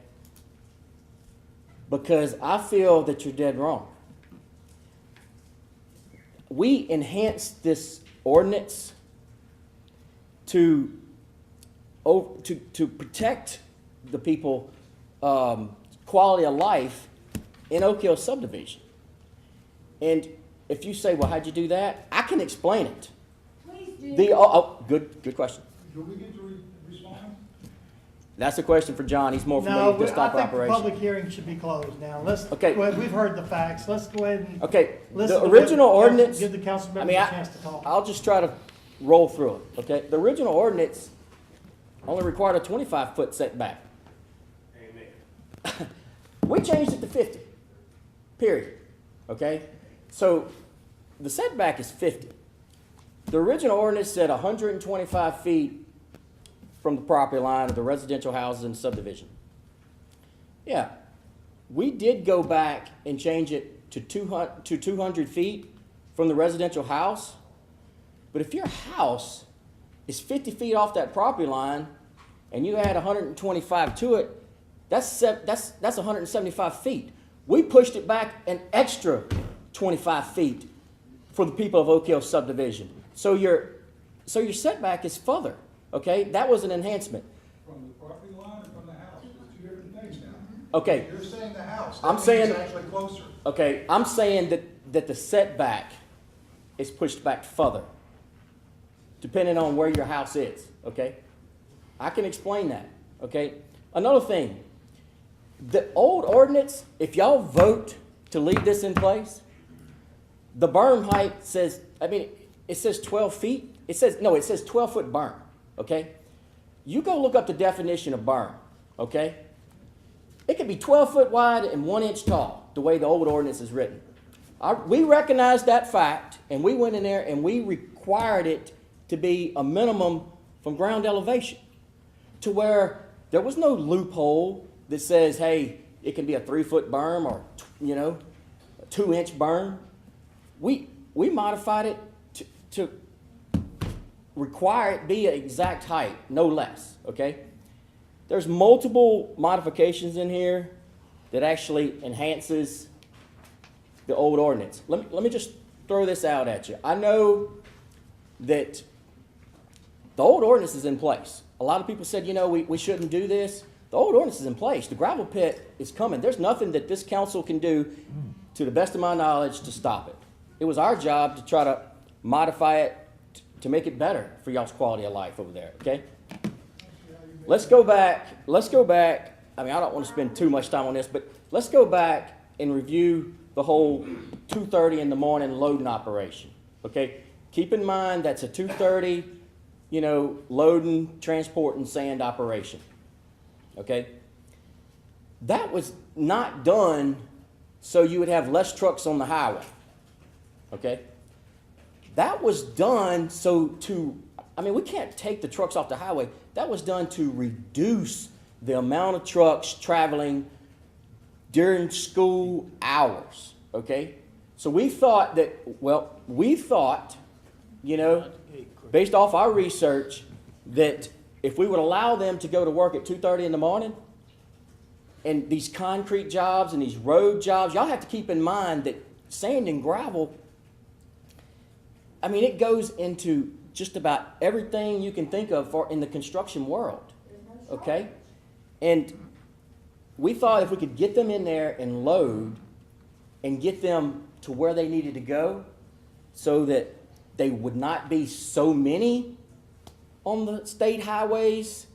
Because I feel that you're dead wrong. We enhanced this ordinance to protect the people quality of life in Oak Hill subdivision. And if you say, well, how'd you do that? I can explain it. Please do. Good question. Do we get to respond? That's a question for John. He's more familiar with this type of I think the operation. public hearing should be closed now. Let's, Okay. go ahead. We've heard the facts. Let's go ahead and. Okay, listen the to what original ordinance. Give the council members a chance to talk. I'll just try to roll through it, okay? The original ordinance only required a 25-foot setback. Amen. We changed it to 50, period, okay? So the setback is 50. The original ordinance said 125 feet from the property line of the residential houses in the subdivision. Yeah, we did go back and change it to 200 feet from the residential house. But if your house is 50 feet off that property line and you add 125 to it, that's 175 feet. We pushed it back an extra 25 feet for the people of Oak Hill subdivision. So your setback is further, okay? That was an enhancement. From the property line or from the house? There's 2 different things now. Okay. You're saying the house. I'm That means saying- it's actually closer. Okay, I'm saying that the setback is pushed back further, depending on where your house is, okay? I can explain that, okay? Another thing, the old ordinance, if y'all vote to leave this in place, the berm height says, it says 12 feet. It says 12-foot berm, okay? You go look up the definition of berm, okay? It could be 12 foot wide and 1 inch tall, the way the old ordinance is written. We recognized that fact, and we went in there and we required it to be a minimum from ground elevation, to where there was no loophole that says, hey, it can be a 3-foot berm or, a 2-inch berm. We modified it to require it be an exact height, no less, okay? There's multiple modifications in here that actually enhances the old ordinance. Let me just throw this out at you. I know that the old ordinance is in place. A lot of people said, we shouldn't do this. The old ordinance is in place. The gravel pit is coming. There's nothing that this council can do, to the best of my knowledge, to stop it. It was our job to try to modify it to make it better for y'all's quality of life over there, okay? let's go back, I mean, I don't want to spend too much time on this, but let's go back and review the whole 2:30 in the morning loading operation, okay? Keep in mind that's a 2:30, loading, transporting sand operation, okay? That was not done so you would have less trucks on the highway, okay? That was done we can't take the trucks off the highway. That was done to reduce the amount of trucks traveling during school hours, okay? So we thought, based off our research, that if we would allow them to go to work at 2:30 in the morning, and these concrete jobs and these road jobs, y'all have to keep in mind that sand and gravel, it goes into just about everything you can think of in the construction world, okay? And we thought if we could get them in there and load and get them to where they needed to go so that they would not be so many on the state highways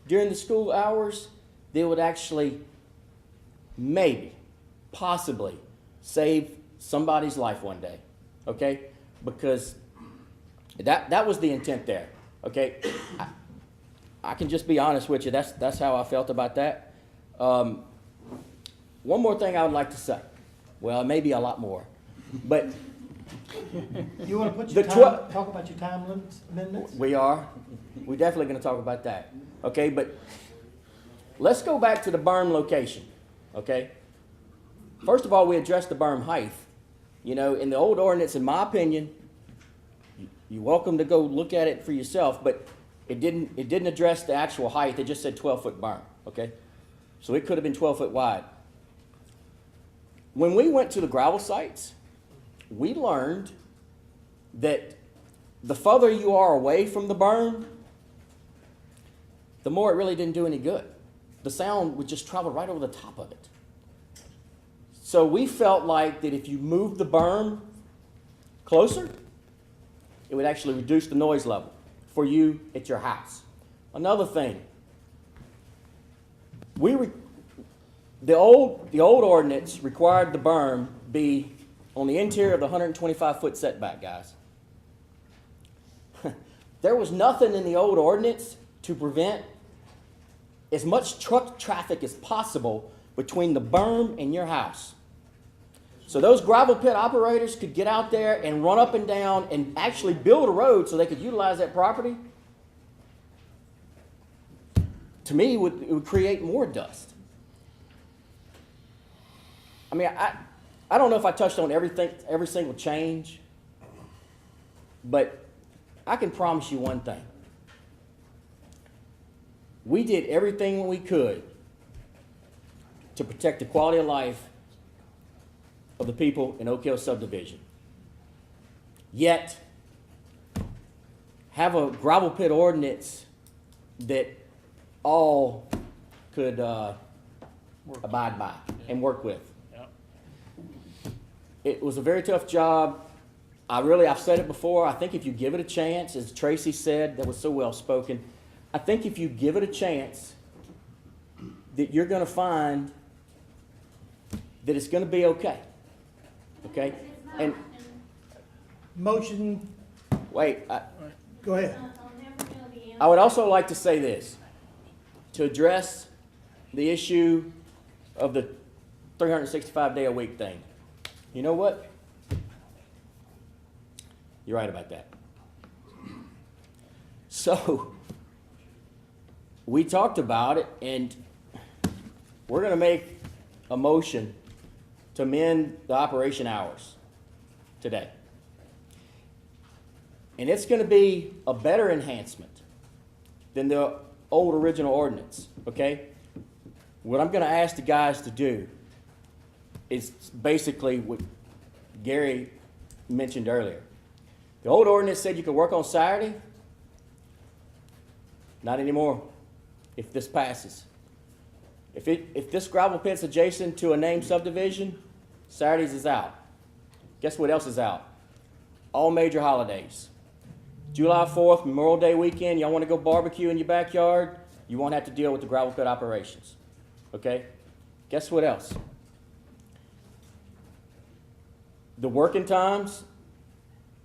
during the school hours, they would actually possibly save somebody's life one day, okay? Because that was the intent there, okay? I can just be honest with you. That's how I felt about that. One more thing I would like to say. Well, maybe a lot more, but You want to put your time, talk about your time amendments? we are. We're definitely going to talk about that, okay? But let's go back to the berm location, okay? First of all, we addressed the berm height. In the old ordinance, in my opinion, you're welcome to go look at it for yourself, but it didn't address the actual height. It just said 12-foot berm, okay? So it could have been 12 foot wide. When we went to the gravel sites, we learned that the further you are away from the berm, the more it really didn't do any good. The sound would just travel right over the top of it. So we felt like that if you moved the berm closer, it would actually reduce the noise level for you at your house. Another thing, the old ordinance required the berm be on the interior of the 125-foot setback, guys. There was nothing in the old ordinance to prevent as much truck traffic as possible between the berm and your house. So those gravel pit operators could get out there and run up and down and actually build a road so they could utilize that property. To me, it would create more dust. I don't know if I touched on every single change, but I can promise you one thing. We did everything we could to protect the quality of life of the people in Oak Hill subdivision. Yet, have a gravel pit ordinance that all could abide by and work with. Yep. It was a very tough job. I've said it before, I think if you give it a chance, as Tracy said, that was so well spoken, I think if you give it a chance, that you're going to find that it's going to be okay. Okay? And Motion, wait, go ahead. I would also like to say this, to address the issue of the 365-day-a-week thing. You know what? You're right about that. So, we talked about it, and we're going to make a motion to amend the operation hours today. And it's going to be a better enhancement than the old original ordinance, okay? What I'm going to ask the guys to do is basically what Gary mentioned earlier. The old ordinance said you could work on Saturday. Not anymore, if this passes. If this gravel pit's adjacent to a named subdivision, Saturdays is out. Guess what else is out? All major holidays. July 4th, Memorial Day weekend, y'all want to go barbecue in your backyard? You won't have to deal with the gravel pit operations. Okay? Guess what else? The working times,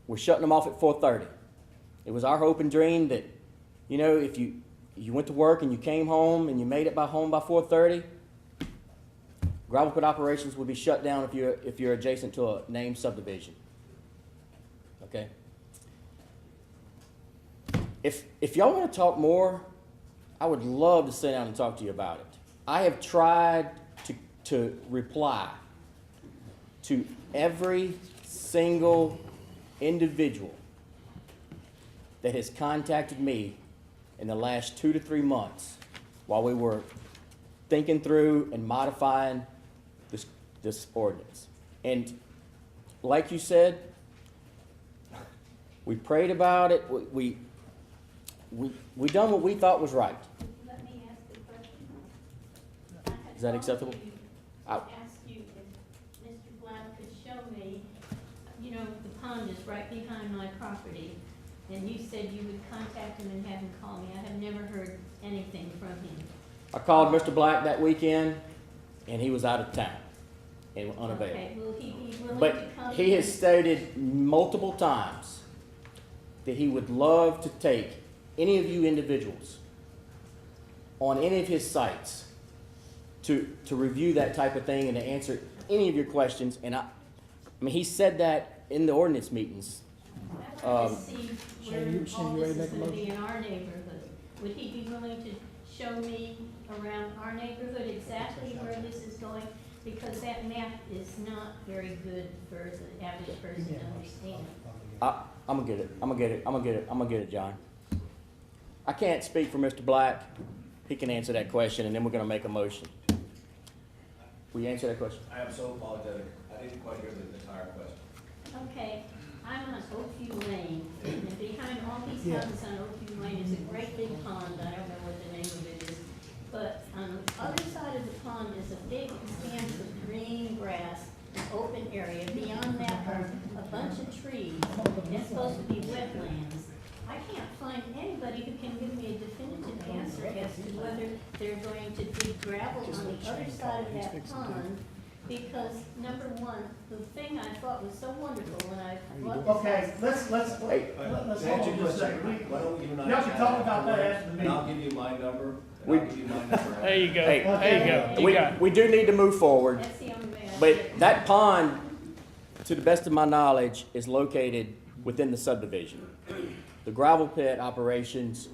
we're shutting them off at 4:30. It was our hope and dream that, you know, if you went to work and you came home and you made it home by 4:30, gravel pit operations would be shut down if you're adjacent to a named subdivision. Okay? If y'all want to talk more, I would love to sit down and talk to you about it. I have tried to reply to every single individual that has contacted me in the last 2 to 3 months while we were thinking through and modifying this ordinance. And like you said, we prayed about it. We done what we thought was right. Let me ask the question. Is that acceptable? I asked you if Mr. Black could show me, you know, the pond is right behind my property, and you said you would contact him and have him call me. I have never heard anything from him. I called Mr. Black that weekend, and he was out of town and unavailable. Okay, will he be willing to But come? he has stated multiple times that he would love to take any of you individuals on any of his sites to review that type of thing and to answer any of your questions. And I mean, he said that in the ordinance meetings. I'd like to see where all this is going to be in our neighborhood. Would he be willing to show me around our neighborhood exactly where this is going? Because that map is not very good for the average person to understand. I'm gonna get it, John. I can't speak for Mr. Black. He can answer that question, and then we're gonna make a motion. Will you answer that question? I am so apologetic. I didn't quite hear the entire question. Okay, I'm on Oakview Lane, and behind all these houses on Oakview Lane is a great big pond. I don't know what the name of it is. But on the other side of the pond is a big expanse of green grass, an open area. Beyond that are a bunch of trees. It's supposed to be wetlands. I can't find anybody who can give me a definitive answer as to whether they're going to dig gravel on the other side of that pond. Because, number one, the thing I thought was so wonderful when I bought this Okay, house. let's hold on for a second. Why don't you and I Y'all can chat talk about that afterwards, after the and meeting. I'll give you my number, and I'll give you my number. There you go, Hey, there you go. We do need to move forward. That's the only way I But see it. that pond, to the best of my knowledge, is located within the subdivision. The gravel pit operations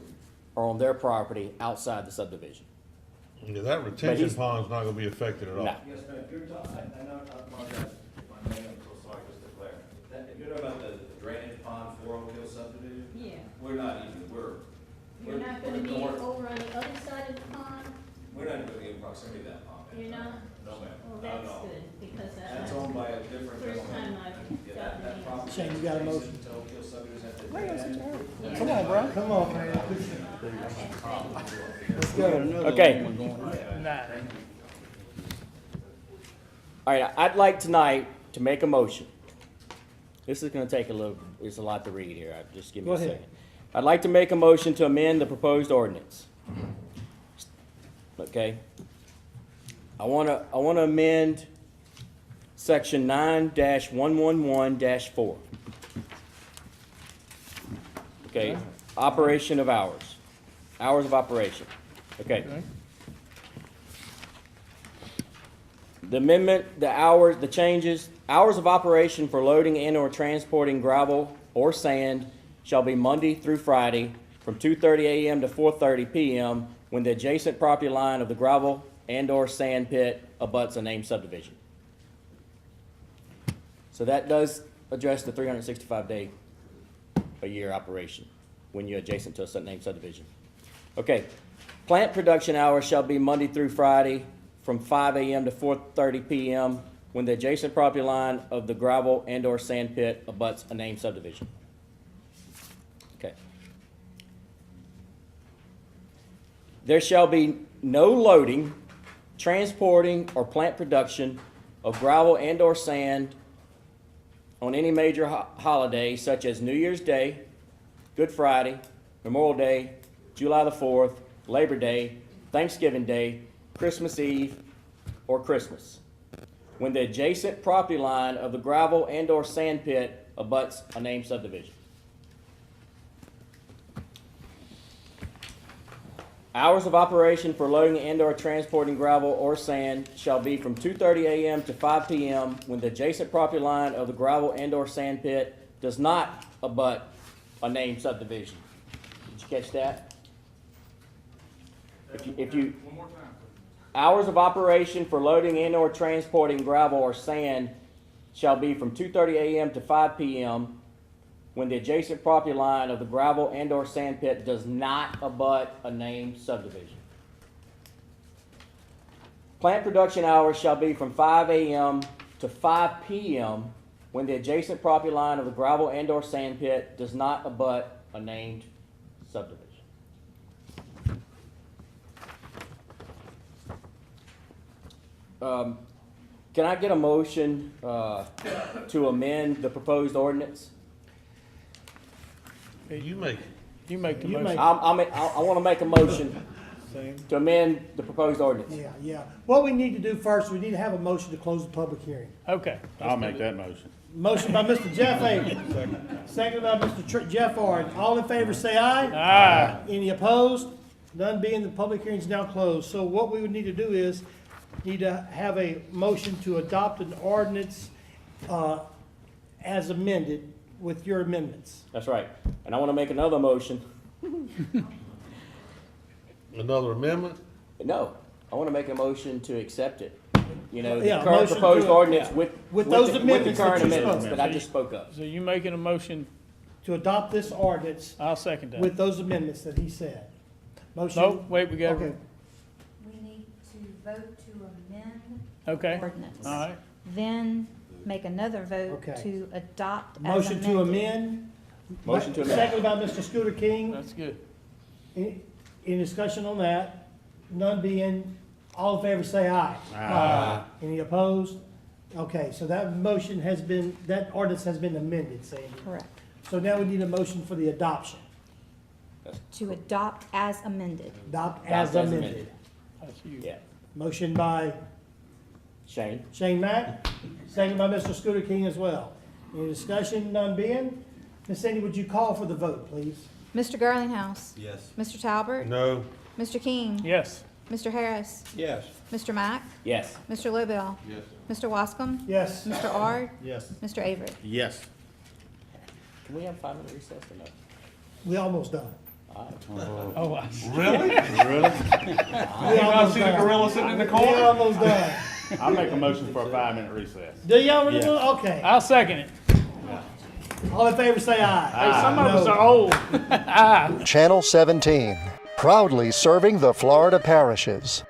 are on their property outside the subdivision. Yeah, that retention pond's not gonna be affected at all. No. Yes, ma'am, if you're talking, I know, I apologize if I may, I'm so sorry, just to clarify. If you're talking about the drainage pond for Oak Hill subdivision, Yeah. we're not even, You're not gonna be over on the other side of the pond? we're not gonna be in proximity to that pond. You're not? No, ma'am, Well, not at that's all. good, because That's owned by a different first time gentleman. I've Yeah, gotten that any. property. Shane, you got a motion? To Oak Hill subdivision at the. Come on, bro. Come on, man. Let's go. Okay. Nah. All right, I'd like tonight to make a motion. This is gonna take it's a lot to read here. Just give me Go a ahead. second. I'd like to make a motion to amend the proposed ordinance. Okay? I wanna amend section 9-111-4. Okay, operation of hours. Hours of operation. Okay. The amendment, the changes, hours of operation for loading and or transporting gravel or sand shall be Monday through Friday from 2:30 a.m. to 4:30 p.m. when the adjacent property line of the gravel and or sand pit abuts a named subdivision. So that does address the 365-day a year operation when you're adjacent to a named subdivision. Okay, plant production hours shall be Monday through Friday from 5 a.m. to 4:30 p.m. when the adjacent property line of the gravel and or sand pit abuts a named subdivision. Okay. There shall be no loading, transporting, or plant production of gravel and or sand on any major holiday such as New Year's Day, Good Friday, Memorial Day, July the 4th, Labor Day, Thanksgiving Day, Christmas Eve, or Christmas, when the adjacent property line of the gravel and/or sand pit abuts a named subdivision. Hours of operation for loading and/or transporting gravel or sand shall be from 2:30 a.m. to 5 p.m. when the adjacent property line of the gravel and/or sand pit does not abut a named subdivision. Did you catch that? If you One more time. hours of operation for loading and/or transporting gravel or sand shall be from 2:30 a.m. to 5 p.m. when the adjacent property line of the gravel and/or sand pit does not abut a named subdivision. Plant production hours shall be from 5 a.m. to 5 p.m. when the adjacent property line of the gravel and/or sand pit does not abut a named subdivision. Can I get a motion to amend the proposed ordinance? You make it. You make the You motion. make- I want to make a motion to amend the proposed ordinance. Yeah. What we need to do first, we need to have a motion to close the public hearing. Okay. I'll make that motion. Motion by Mr. Jeff Avon. Second by Mr. Jeff Ard. All in favor, say aye. Aye. Any opposed? None being, the public hearing is now closed. So what we would need to do is, need to have a motion to adopt an ordinance as amended with your amendments. That's right. And I want to make another motion. Another amendment? No, I want to make a motion to accept it. You know, the Yeah, current motion proposed to- ordinance yeah. with those the amendments that current you amendments spoke. that I just spoke of. So you making a motion, To adopt this ordinance I'll second that. with those amendments that he said. Motion. No, wait, we got, Okay. We need to vote to amend okay, ordinance. all right. Then make another vote Okay. to adopt as Motion to amended. amend. Motion to amend. Second by Mr. Scooter King. That's good. Any discussion on that? None being, all in favor say aye. Aye. Any opposed? Okay, so that motion has been, that ordinance has been amended, Sandy. Correct. So now we need a motion for the adoption. To adopt as amended. Adopt as amended. That's you. Yeah. Motion by Shane? Shane Mack, second by Mr. Scooter King as well. Any discussion? None being? Ms. Sandy, would you call for the vote, please? Mr. Garlinghouse. Yes. Mr. Talbert. No. Mr. King. Yes. Mr. Harris. Yes. Mr. Mack. Yes. Mr. Lobel. Yes. Mr. Wascom. Yes. Mr. Ard. Yes. Mr. Avery. Yes. Can we have a 5-minute recess or no? We almost done. All right. Oh, I see. Really? Really? We You not almost see the done. gorilla sitting in the We corner? almost done. I'll make a motion for a 5-minute recess. Do y'all really Yeah. do? Okay. I'll second it. All in favor say aye. Hey, some of No. us are old. Channel 17, proudly serving the Florida parishes.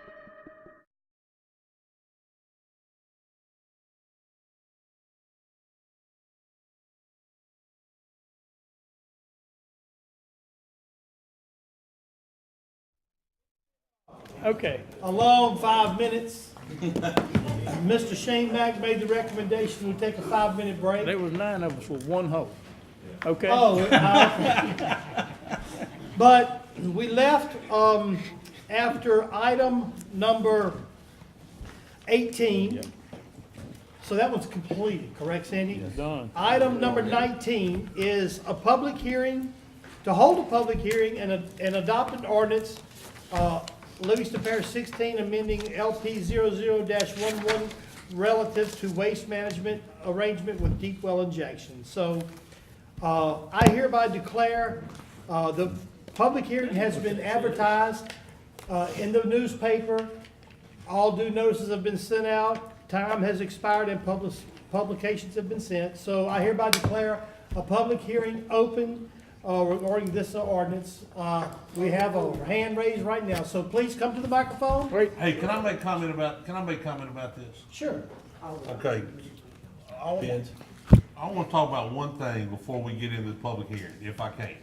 Okay. A long 5 minutes. Mr. Shane Mack made the recommendation, we take a 5-minute break. There was 9 of us with one hole. Okay? Oh, okay. But we left, after item number 18. So that was completed, correct, Sandy? Done. Item number 19 is a public hearing, to hold a public hearing and adopt an ordinance, Livingston Parish 16, amending LP 00-11 relative to waste management arrangement with deep well injection. So, I hereby declare, the public hearing has been advertised, in the newspaper. All due notices have been sent out. Time has expired and publications have been sent. So I hereby declare a public hearing open regarding this ordinance. We have a hand raised right now, so please come to the microphone. Wait. Hey, can I make comment about this? Sure. Okay. I want to talk about one thing before we get into the public hearing, if I can.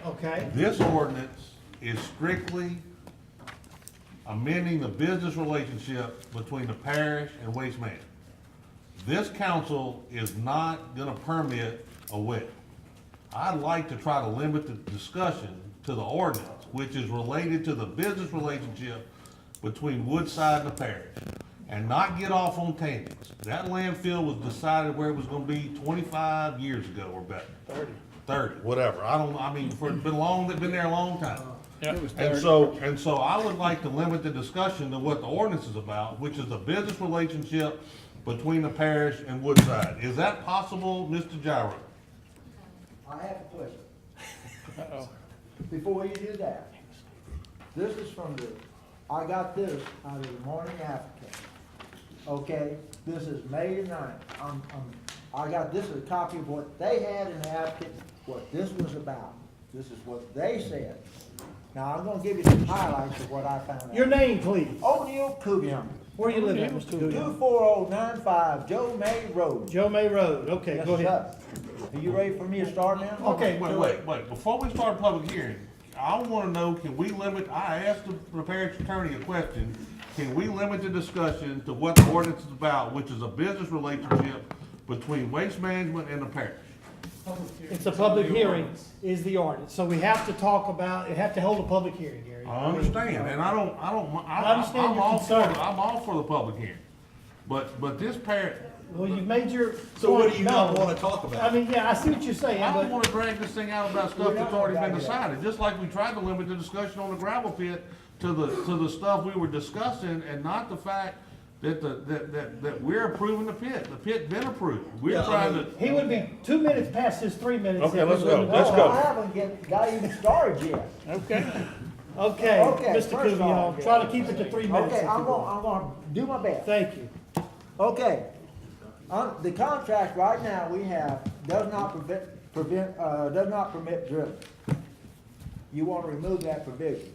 Okay. This ordinance is strictly amending the business relationship between the parish and Waste Management. This council is not gonna permit a well. I'd like to try to limit the discussion to the ordinance, which is related to the business relationship between Woodside and the parish, and not get off on tangents. That landfill was decided where it was gonna be 25 years ago or better. 30, whatever. I mean, it's been there a long time. Yeah. And so I would like to limit the discussion to what the ordinance is about, which is a business relationship between the parish and Woodside. Is that possible, Mr. Gyro? I have a question. Uh-oh. Before you do that, this is from I got this out of the Morning African. Okay, this is May 9th. I got this is a copy of what they had in the African, what this was about. This is what they said. Now, I'm gonna give you some highlights of what I found out. Your name, please. O'Neill Coogan. Where you live at, Mr. Coogan? 24095 Joe May Road. Joe May Road, okay, Yes, go ahead. sir. Are you ready for me to start now? Okay. Wait. Before we start public hearing, I wanna know, can we limit, I asked the parish attorney a question. Can we limit the discussion to what the ordinance is about, which is a business relationship between Waste Management and the parish? It's a public hearing, is the ordinance, so we have to talk about, we have to hold a public hearing, Gary. I understand, and I'm understand your all concern. I'm all for the public hearing. But this parish, Well, you've made your. So what point do you not known. wanna talk about? I mean, yeah, I see what you're saying, I don't but wanna drag this thing out about stuff that's already been decided, just like we tried to limit the discussion on the gravel pit to the stuff we were discussing, and not the fact that that we're approving the pit. The pit been approved. We're Yeah, I trying mean- to. he would be 2 minutes past his 3 minutes. Okay, let's go. Let's No, go. I haven't got even started yet. Okay. Okay, Okay, Mr. first off- Coogan, try to keep it to 3 minutes. Okay, if I'm you will. gonna do my best. Thank you. Okay, the contract right now we have does not does not permit drilling. You want to remove that provision.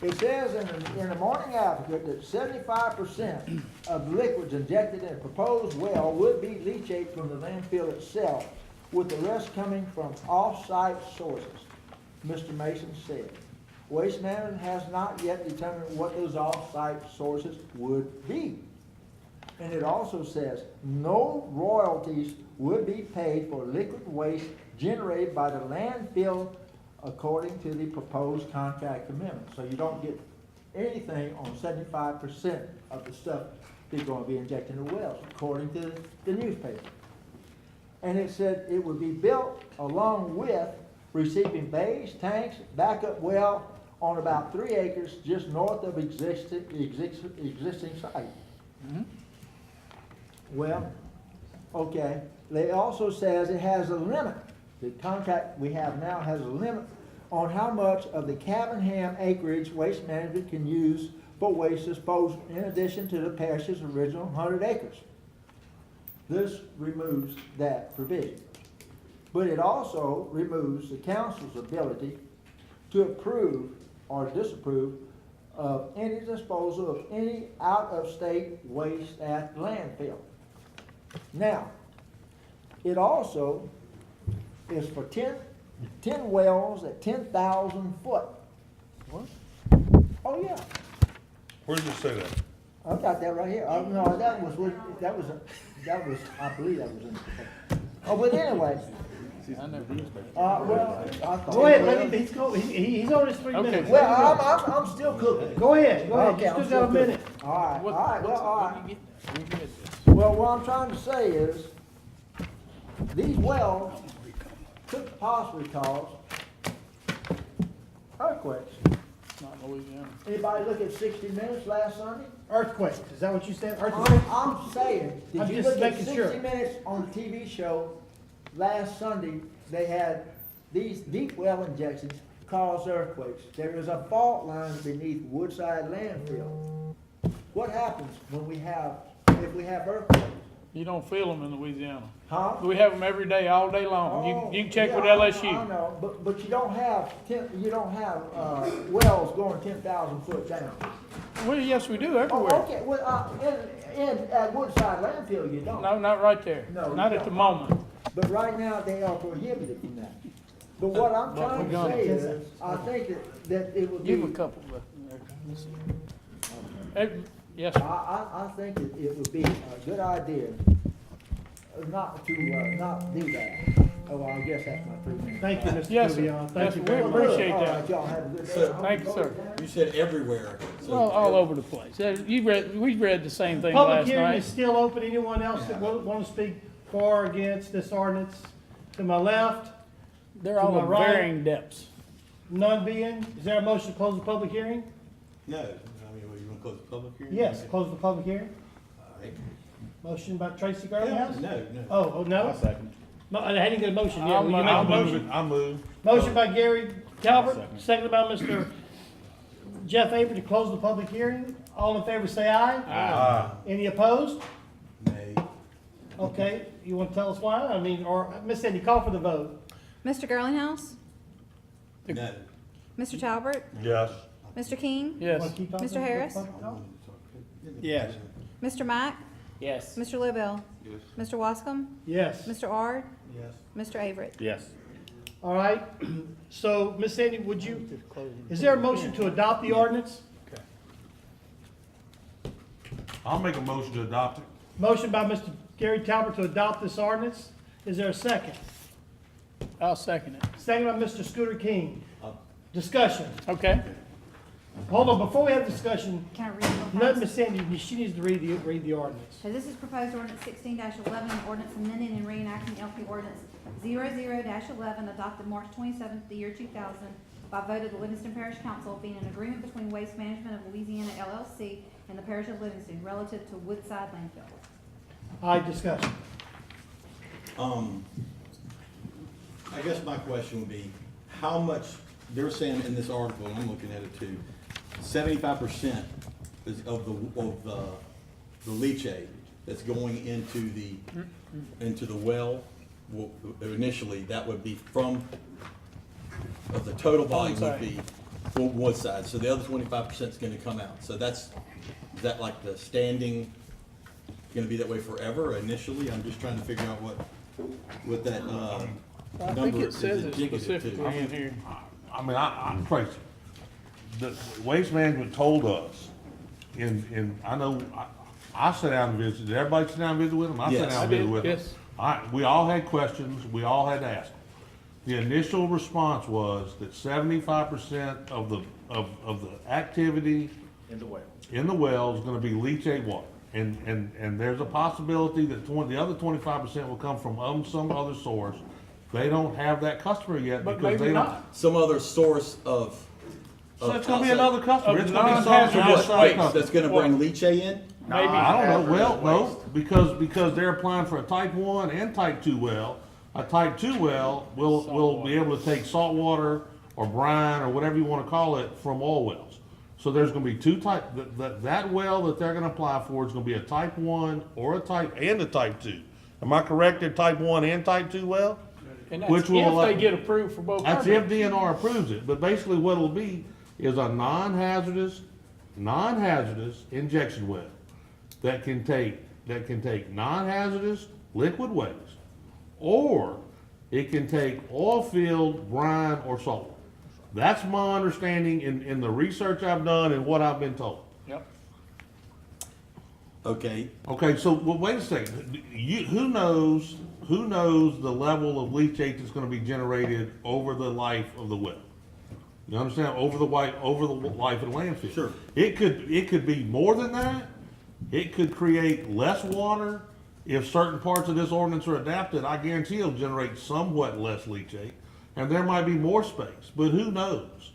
It says in the Morning Advocate that 75% of liquids injected in a proposed well would be leachate from the landfill itself, with the rest coming from off-site sources. Mr. Mason said, Waste Management has not yet determined what those off-site sources would be. And it also says, no royalties would be paid for liquid waste generated by the landfill according to the proposed contract amendment. So you don't get anything on 75% of the stuff that's gonna be injected in the wells, according to the newspaper. And it said it would be built along with receiving bays, tanks, backup well on about 3 acres just north of existing site. Well, okay, it also says it has a limit. The contract we have now has a limit on how much of the Cavenham acreage Waste Management can use for waste disposal in addition to the parish's original 100 acres. This removes that provision. But it also removes the council's ability to approve or disapprove of any disposal of any out-of-state waste at landfill. Now, it also is for 10 wells at 10,000 foot. What? Oh, yeah. Where did you say that? I've got that right here. Oh, no, I believe that was in. Oh, but anyway. Well, I thought. Go ahead, let him, he's on his 3 Okay. minutes. Well, I'm still cooking. Go ahead, Okay, you I'm still got a cooking. minute. All right, all right. We'll get this. Well, what I'm trying to say is, these wells could possibly cause earthquakes. Not in Louisiana. Anybody look at 60 Minutes last Sunday? Earthquakes, is that what you said? Earthquakes? I'm saying, I'm did you just look at making 60 sure. Minutes on the TV show last Sunday? They had these deep well injections cause earthquakes. There is a fault line beneath Woodside landfill. What happens when if we have earthquakes? You don't feel them in Louisiana. Huh? We have them every day, all day long. You can check with LSU. I know, but you don't have wells going 10,000 foot down. Well, yes, we do everywhere. Oh, okay, well, at Woodside landfill, you don't. No, not right there. No, Not you at the don't. moment. But right now, they are prohibited from that. But what I'm But trying we're to gonna- say is, I think that it would be. Give a couple, but, let's see. Yes, sir. I think it would be a good idea not to, not do that. Oh, well, I guess that's my three. Thank you, Mr. Yes, sir. Kuvion. Thank Yes, you we very much. appreciate All that. right, y'all have a good day. So- Thank you, sir. You said everywhere. So All over the place. We read the same thing Public last hearing night. is still open. Anyone else that want to speak for or against this ordinance? To my left, They're to all my of right. varying depths. None being, is there a motion to close the public hearing? No, I mean, well, you wanna close the public hearing? Yes, close the public hearing. All right. Motion by Tracy Garlinghouse? No. Oh, no? second. No, I didn't get a motion yet. I'll Will you make a motion? I move. Motion by Gary Calvert, seconded by Mr. Jeff Avery to close the public hearing. All in favor say aye. Aye. Any opposed? Nay. Okay, you want to tell us why? I mean, or, Ms. Cindy, call for the vote. Mr. Garlinghouse? No. Mr. Talbert? Yes. Mr. King? Yes. Want to keep on Mr. the Harris? public talk? Yes. Mr. Mack? Yes. Mr. Liddell? Yes. Mr. Wascom? Yes. Mr. Ard? Yes. Mr. Averett? Yes. All right, so, Ms. Sandy, is there a motion to adopt the ordinance? I'll make a motion to adopt it. Motion by Mr. Gary Talbot to adopt this ordinance. Is there a second? I'll second it. Second by Mr. Scooter King. Discussion. Okay. Hold on, before we have discussion, Can I read it real let fast? Ms. Sandy, she needs to read the ordinance. So this is proposed ordinance 16-11, ordinance amending and reenacting LP ordinance 00-11, adopted March 27th, the year 2000, by vote of the Livingston Parish Council, being an agreement between Waste Management of Louisiana LLC and the Parish of Livingston relative to Woodside landfill. All right, discussion. I guess my question would be, how much, they're saying in this article, and I'm looking at it too, 75% is of the leachate that's going into the well. Well, initially, that would be from, of the total volume would be for Woodside, so the other 25% is gonna come out. So is that like the standing, gonna be that way forever initially? I'm just trying to figure out what that, I think number it is says it indicative to. specifically in here. I mean, I'm crazy. The Waste Management told us, I know, I sat down and visited, did everybody sit down and visit with them? I sat Yes. down I and did, visited with them. yes. We all had questions, we all had to ask them. The initial response was that 75% of the activity In the well. in the well is gonna be leachate water. And there's a possibility that the other 25% will come from some other source. They don't have that customer yet But because maybe they don't. not. Some other source of. So it's gonna be outside- another customer, Of it's gonna be some non-hazardous outside waste. customer. That's gonna bring leachate in? Maybe. I don't know, well, Hazardous no, because they're applying for a type 1 and type 2 well. A type 2 well will be able to take salt water or brine or whatever you wanna call it from oil wells. So there's gonna be two type, that well that they're gonna apply for is gonna be a type 1 or a type 2. Am I correct, they're type 1 and type 2 well? And Which that's will allow- if they get approved for both That's if permits. DNR approves it, but basically what it'll be is a non-hazardous injection well that can take non-hazardous liquid waste, or it can take oil field, brine, or salt water. That's my understanding in the research I've done and what I've been told. Yep. Okay, Okay, so, well, wait a second, who knows the level of leachate that's gonna be generated over the life of the well? You understand, over the life of the landfill? Sure. It could be more than that, it could create less water. If certain parts of this ordinance are adapted, I guarantee it'll generate somewhat less leachate, and there might be more space, but who knows?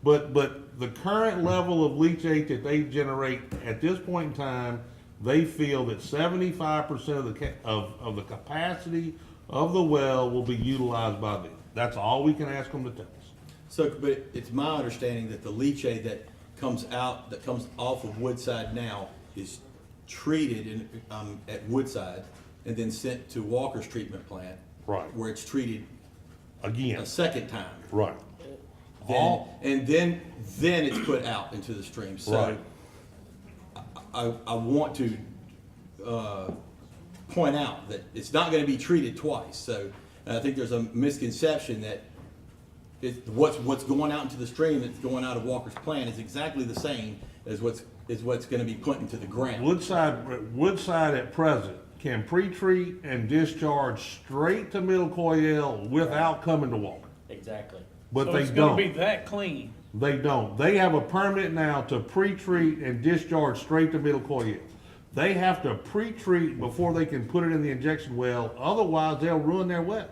But the current level of leachate that they generate at this point in time, they feel that 75% of the capacity of the well will be utilized by them. That's all we can ask them to tell us. so, but it's my understanding that the leachate that comes off of Woodside now is treated at Woodside and then sent to Walker's treatment plant. Right. Where it's treated Again, a second time. right. Then it's put out into the stream. So Right. I want to point out that it's not going to be treated twice. So I think there's a misconception that what's going out into the stream that's going out of Walker's plant is exactly the same as what's going to be put into the ground. Woodside at present can pre-treat and discharge straight to Middle Coyell without coming to Walker. Exactly. But So they it's gonna don't. be that clean. They don't. They have a permit now to pre-treat and discharge straight to Middle Coyell. They have to pre-treat before they can put it in the injection well, otherwise they'll ruin their well.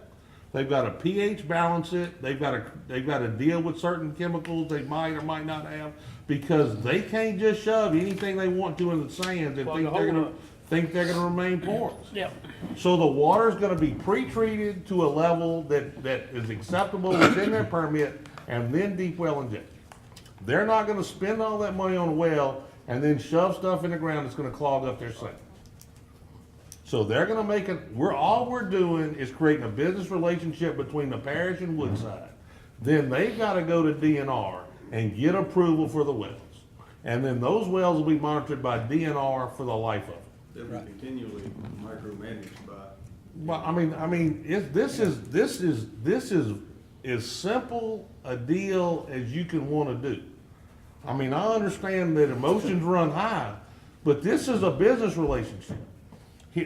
They've got to pH balance it, they've got to deal with certain chemicals they might or might not have, because they can't just shove anything they want to in the sands and think they're gonna remain porous. Yep. So the water's gonna be pre-treated to a level that is acceptable within their permit, and then deep well injected. They're not gonna spend all that money on a well and then shove stuff in the ground that's gonna clog up their sink. So they're gonna make it, all we're doing is creating a business relationship between the parish and Woodside. Then they've gotta go to DNR and get approval for the wells. And then those wells will be monitored by DNR for the life of them. They'll be continually micromanaged by. Well, I mean, this is as simple a deal as you can wanna do. I mean, I understand that emotions run high, but this is a business relationship.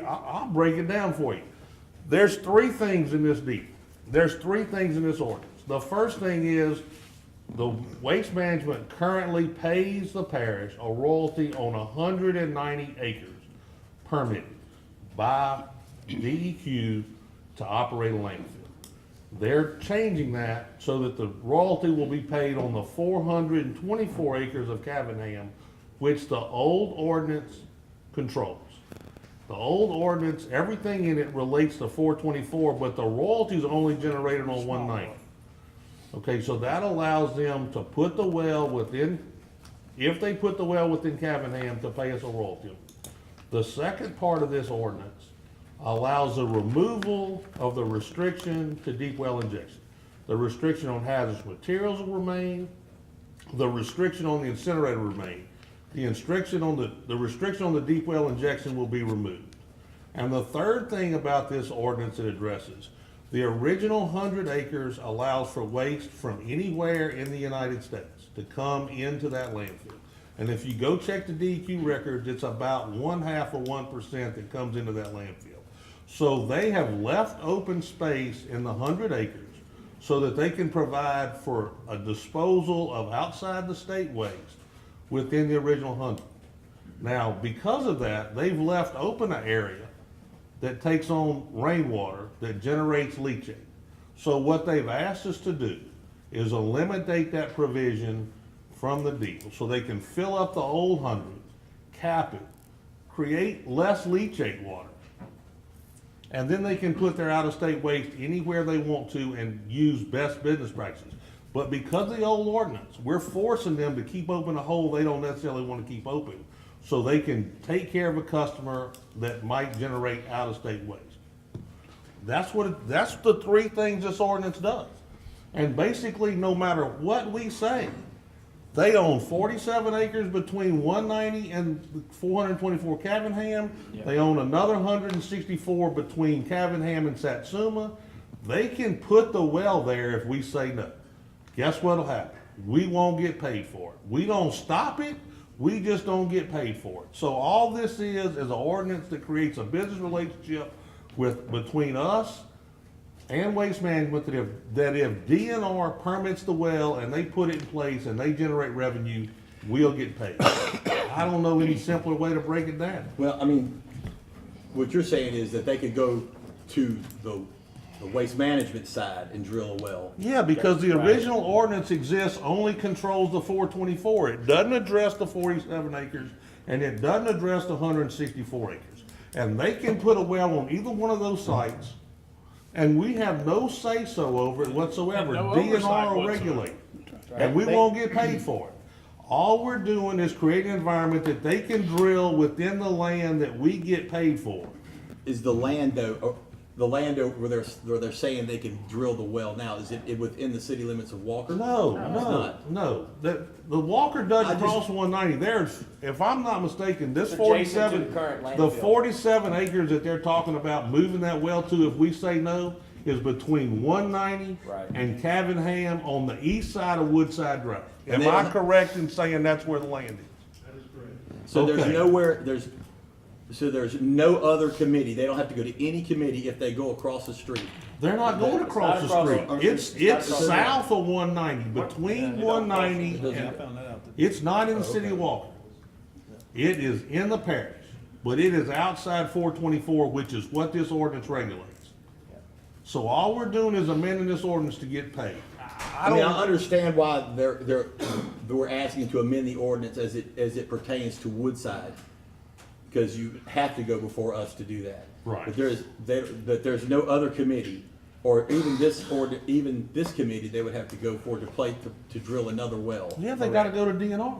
I'll break it down for you. There's three things in this deal. There's three things in this ordinance. The first thing is the Waste Management currently pays the parish a royalty on 190 acres permitted by DEQ to operate a landfill. They're changing that so that the royalty will be paid on the 424 acres of Cavanham, which the old ordinance controls. The old ordinance, everything in it relates to 424, but the royalties are only generated on 190. Okay, so that allows them to put the well within, if they put the well within Cavanham, to pay us a royalty. The second part of this ordinance allows the removal of the restriction to deep well injection. The restriction on hazardous materials will remain. The restriction on the incinerator will remain. The restriction on the deep well injection will be removed. And the third thing about this ordinance it addresses, the original 100 acres allows for waste from anywhere in the United States to come into that landfill. And if you go check the DEQ records, it's about 0.5% that comes into that landfill. So they have left open space in the 100 acres so that they can provide for a disposal of outside the state waste within the original 100. Now, because of that, they've left open an area that takes on rainwater that generates leachate. So what they've asked us to do is eliminate that provision from the deal so they can fill up the old 100, cap it, create less leachate water, and then they can put their out-of-state waste anywhere they want to and use best business practices. But because of the old ordinance, we're forcing them to keep open a hole they don't necessarily want to keep open, so they can take care of a customer that might generate out-of-state waste. That's the three things this ordinance does. And basically, no matter what we say, they own 47 acres between 190 and 424 Cavanham. Yep. They own another 164 between Cavanham and Satsuma. They can put the well there if we say no. Guess what'll happen? We won't get paid for it. We don't stop it, we just don't get paid for it. So all this is an ordinance that creates a business relationship between us and Waste Management that if DNR permits the well and they put it in place and they generate revenue, we'll get paid. I don't know any simpler way to break it down. Well, I mean, what you're saying is that they could go to the waste management side and drill a well. Yeah, because the original ordinance exists, only controls the 424. It doesn't address the 47 acres, and it doesn't address the 164 acres. And they can put a well on either one of those sites, and we have no say-so over it whatsoever. No oversight DNR will whatsoever. regulate, and we won't get paid for it. All we're doing is creating an environment that they can drill within the land that we get paid for. Is the land though, where they're saying they can drill the well now, is it within the city limits of Walker? No. The Walker doesn't cross 190. There's, if I'm not mistaken, this It's adjacent to 47, the current the landfill. 47 acres that they're talking about moving that well to, if we say no, is between 190 Right. and Cavanham on the east side of Woodside Drive. And Am they I don't- correct in saying that's where the land is? So there's Okay. nowhere, So there's no other committee, they don't have to go to any committee if they go across the street? They're not going across the street. It's across- south of 190, between 190 and, it's not in the city of Walker. It is in the parish, but it is outside 424, which is what this ordinance regulates. So all we're doing is amending this ordinance to get paid. I mean, I understand why we're asking to amend the ordinance as it pertains to Woodside, because you have to go before us to do that. Right. But there's no other committee, or even this committee, they would have to go for to drill another well. Yeah, they gotta go to DNR.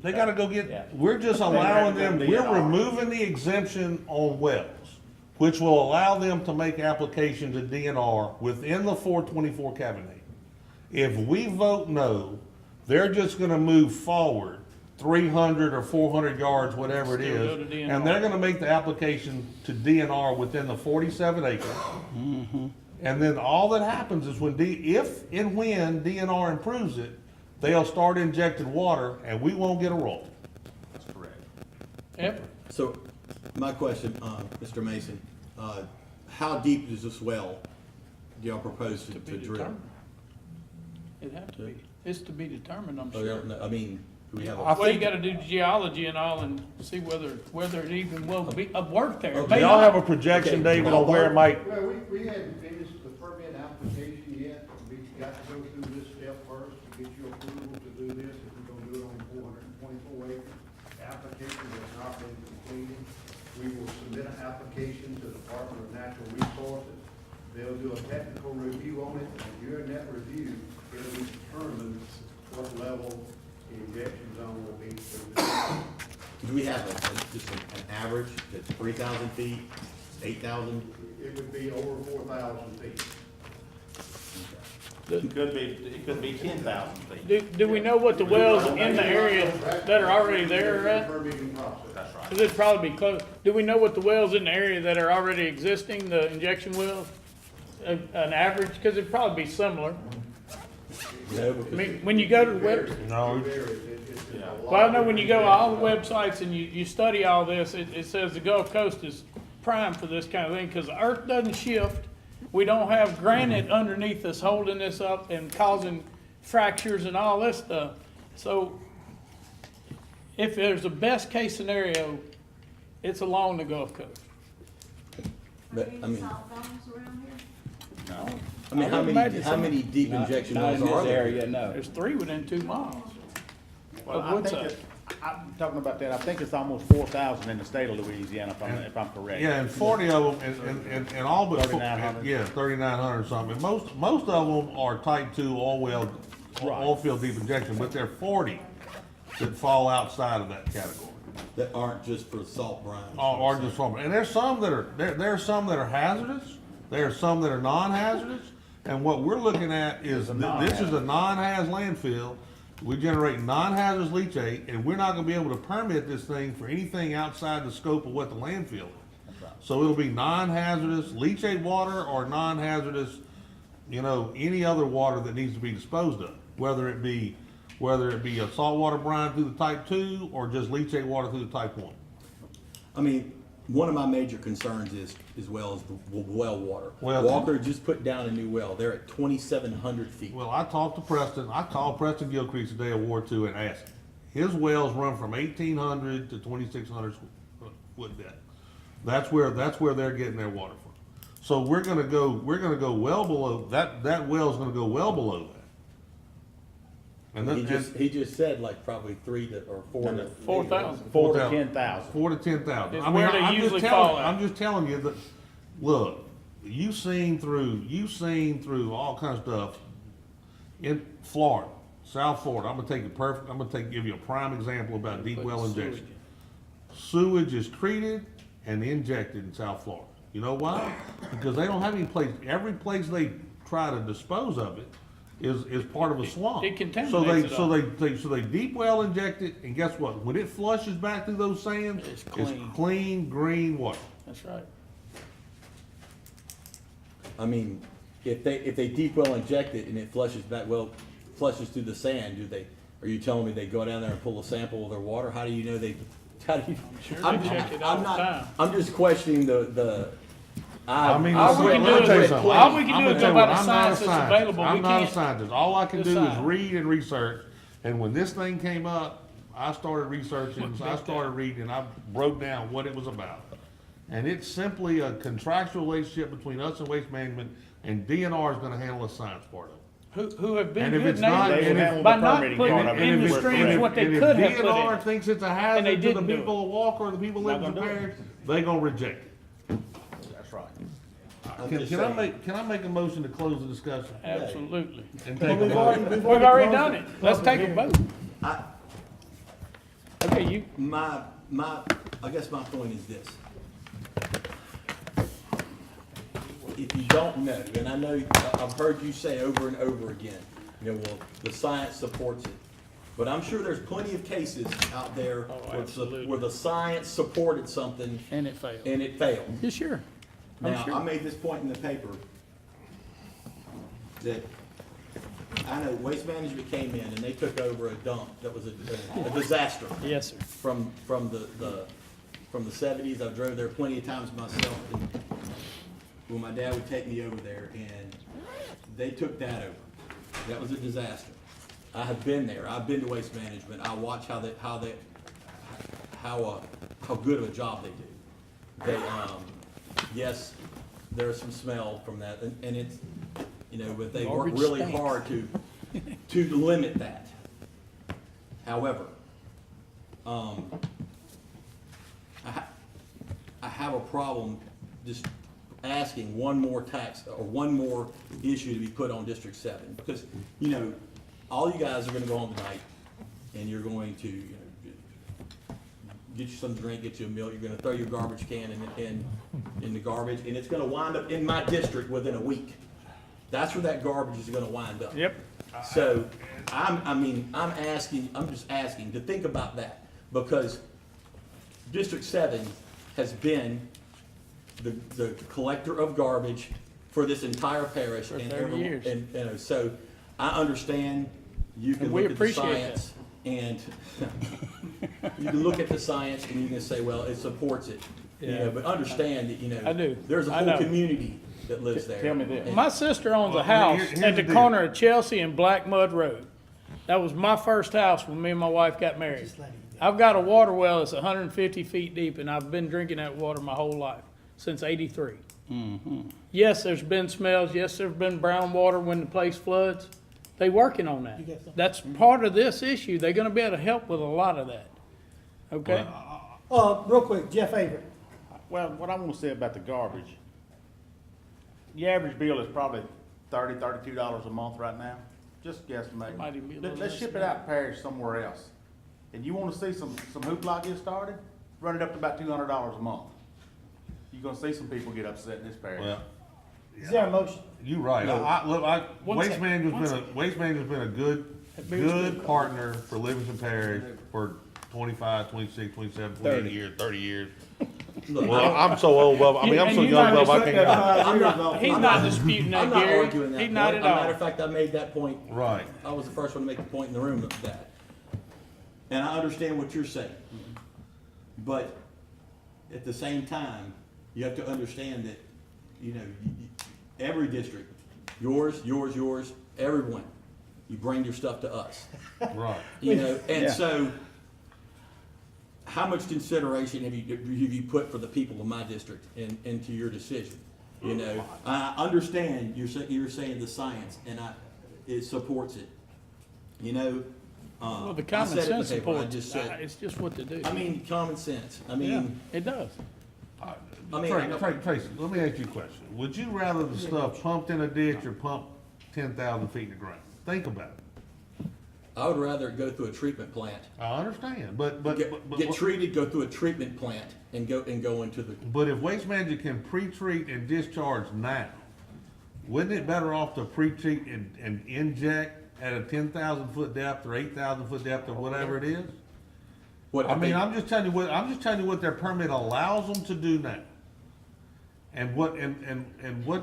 They gotta go get, we're just allowing them, we're removing the exemption on wells, which will allow them to make application to DNR within the 424 cabinet. If we vote no, they're just gonna move forward 300 or 400 yards, whatever it Still go is, to DNR. and they're gonna make the application to DNR within the 47 acres. And then all that happens is if and when DNR improves it, they'll start injecting water, and we won't get a roll. That's correct. Yep. So, my question, Mr. Mason, how deep is this well do y'all propose to be drill? determined. It'd have to be. It's to be determined, I'm Oh, sure. you don't know- I mean, do we have Well, you a, gotta do geology and all and see whether it even will be of work there. It Do may y'all not. have a projection, David, on where it might? Well, we hadn't finished the permit application yet. We got to go through this step first to get your approval to do this. If we're gonna do it on 424 acres, the application has not been completed. We will submit an application to the Department of Natural Resources. They'll do a technical review on it, and during that review, it'll be determined what level the injection zone will be. do we have just an average that's 3,000 feet, 8,000? It would be over 4,000 feet. It could be 10,000 feet. Do we know what the wells in the area that are already there are at? Permitting process. That's right. Cause it'd probably be close. Do we know what the wells in the area that are already existing, the injection wells? An average, cause it'd probably be similar. No, I because mean, when you go to the web, No. well, I know when you go to all the websites and you study all this, it says the Gulf Coast is prime for this kind of thing, cause the earth doesn't shift. We don't have granite underneath us holding this up and causing fractures and all this stuff. So if there's a best case scenario, it's along the Gulf Coast. but, I mean, No. I mean, I how would many, imagine how some- many deep injection Not wells in are this there? area, no. There's 3 within 2 miles. Well, Of I think Woodside. it's, I'm talking about that, I think it's almost 4,000 in the state of Louisiana, if I'm correct. Yeah, and 40 of them, and all but. 3,900. Yeah, 3,900 something. And most of them are type 2 oil field deep injection, but there are 40 that fall outside of that category. That aren't just for salt brine? Or just from, and there's some that are, there are some that are hazardous, there are some that are non-hazardous, and what we're looking at is, this is a non-haz landfill. We generate non-hazardous leachate, and we're not gonna be able to permit this thing for anything outside the scope of what the landfill is. So it'll be non-hazardous leachate water or non-hazardous, any other water that needs to be disposed of, whether it be a saltwater brine through the type 2 or just leachate water through the type 1. I mean, one of my major concerns is, as well as the well water. Well- Walker just put down a new well. They're at 2,700 feet. Well, I talked to Preston. I called Preston Gilcrease today of Ward 2 and asked him. His wells run from 1,800 to 2,600 foot depth. That's where they're getting their water from. So we're gonna go well below that. That well's gonna go well below that. And He just said like probably 4 to 4,000. 4 to 10,000. 4 to 10,000. It's where they usually fall at. I'm just telling you that. Look, you've seen through all kinds of stuff in Florida, South Florida. I'm gonna give you a prime example about deep well injection. Sewage is treated and injected in South Florida. You know why? Because they don't have any place. Every place they try to dispose of it is part of a swamp. It contaminates it So all. they deep well inject it, and guess what? When it flushes back through those sands, It's it's clean green water. That's right. I mean, if they deep well inject it and it flushes through the sand, are you telling me they go down there and pull a sample of their water? How do you know how do you? Sure, I'm, they check it all I'm the not, time. I'm just questioning the. I mean, all we can let me do tell you is- something. all we can I'm do is gonna go tell you by what, the I'm not a science that's scientist. available. We I'm not a can't scientist. All I can do is decide. read and research, and when this thing came up, I started researching, so I started reading, and I broke down what it was about. And it's simply a contractual relationship between us and Waste Management, and DNR is gonna handle the science part of it. Who have been And if good it's not- neighbors and if- by not permitting putting part of it, in if the it- streams and what they if could have put DNR in. thinks it's a And they hazard to the didn't do it. people of Walker or the people Not living in gonna do it. Parish, they gonna reject it. That's right. I'm Can, just can I saying. can I make a motion to close the discussion? Absolutely. And Well, take a we've vote? already We've already done it. Let's take a hearing. vote. I, Okay, you, I guess my point is this. If you don't know, and I know, I've heard you say over and over again, you know, well, the science supports it. But I'm sure there's plenty of cases out there where the science supported something and it failed. and it failed. Yeah, sure. I'm Now, sure. I made this point in the paper that I know Waste Management came in and they took over a dump that was a disaster. Yes, sir. From the seventies. I've drove there plenty of times myself. And when my dad would take me over there, and they took that over. That was a disaster. I have been there. I've been to Waste Management. I watch how good of a job they do. They yes, there's some smell from that, and it's, you know, but they work Garbage really stinks. hard to limit that. However, I have a problem just asking one more tax or one more issue to be put on District 7, because, you know, all you guys are gonna go home tonight and you're going to, you know, get you some drink, get you a meal, you're gonna throw your garbage can in the garbage, and it's gonna wind up in my district within a week. That's where that garbage is gonna wind up. Yep. So, I'm just asking to think about that, because District 7 has been the collector of garbage for this entire parish. For and 30 years. And, you know, so I understand you can And we look at the appreciate science and you can look at the science and you can say, well, it supports it. You Yeah. know, but understand that, you know, I do. there's a I whole know. community that lives there. Tell me this. And- My sister owns a Well, house here's at the the deal. corner of Chelsea and Black Mud Road. That was my first house when me and my wife got married. I've got a water well that's 150 feet deep, and I've been drinking that water my whole life, since '83. Yes, there's been smells. Yes, there's been brown water when the place floods. They working on that. That's part of this issue. They're gonna be able to help with a lot of that. Okay? Real quick, Jeff Avery. Well, what I want to say about the garbage, the average bill is probably $32 a month right now. Just guesstimate. Might even be a little Let's less ship than it out parish somewhere else. And you want to see some hoopla get started? Run it up to about $200 a month. You're gonna see some people get upset in this parish. Well, Is there a motion? you're right. No. Waste second. Management's been a good good partner for Livingston Parish for 25, 26, 27, 28 30 years. Look, Well, I'm so old, Bub. I mean, I'm And so you're young, not Bub, I can't. He's not disputing that, I'm not Gary. arguing that He's not point. at As a matter all. of fact, I made that point. Right. I was the first one to make the point in the room of that. And I understand what you're saying. But at the same time, you have to understand that, you know, every district, yours, everyone, you bring your stuff to us. Right. You know, and Yeah. so how much consideration have you put for the people of my district into your decision? You know, I understand you're saying the science, and it supports it. You know, Well, the I common said it in the sense paper, I supports just it. said, It's just what to do. I mean, common sense. I Yeah, mean, it does. I mean, I know- Tracy, let me ask you a question. Would you rather the stuff pumped in a ditch or pumped 10,000 feet in the ground? Think about it. I would rather it go through a treatment plant. I understand, but Get treated, go through a treatment plant, and go into the. But if Waste Management can pre-treat and discharge now, wouldn't it better off to pre-treat and inject at a 10,000 foot depth or 8,000 foot depth or whatever it is? What I mean, I'm just telling you what their permit allows them to do now. And what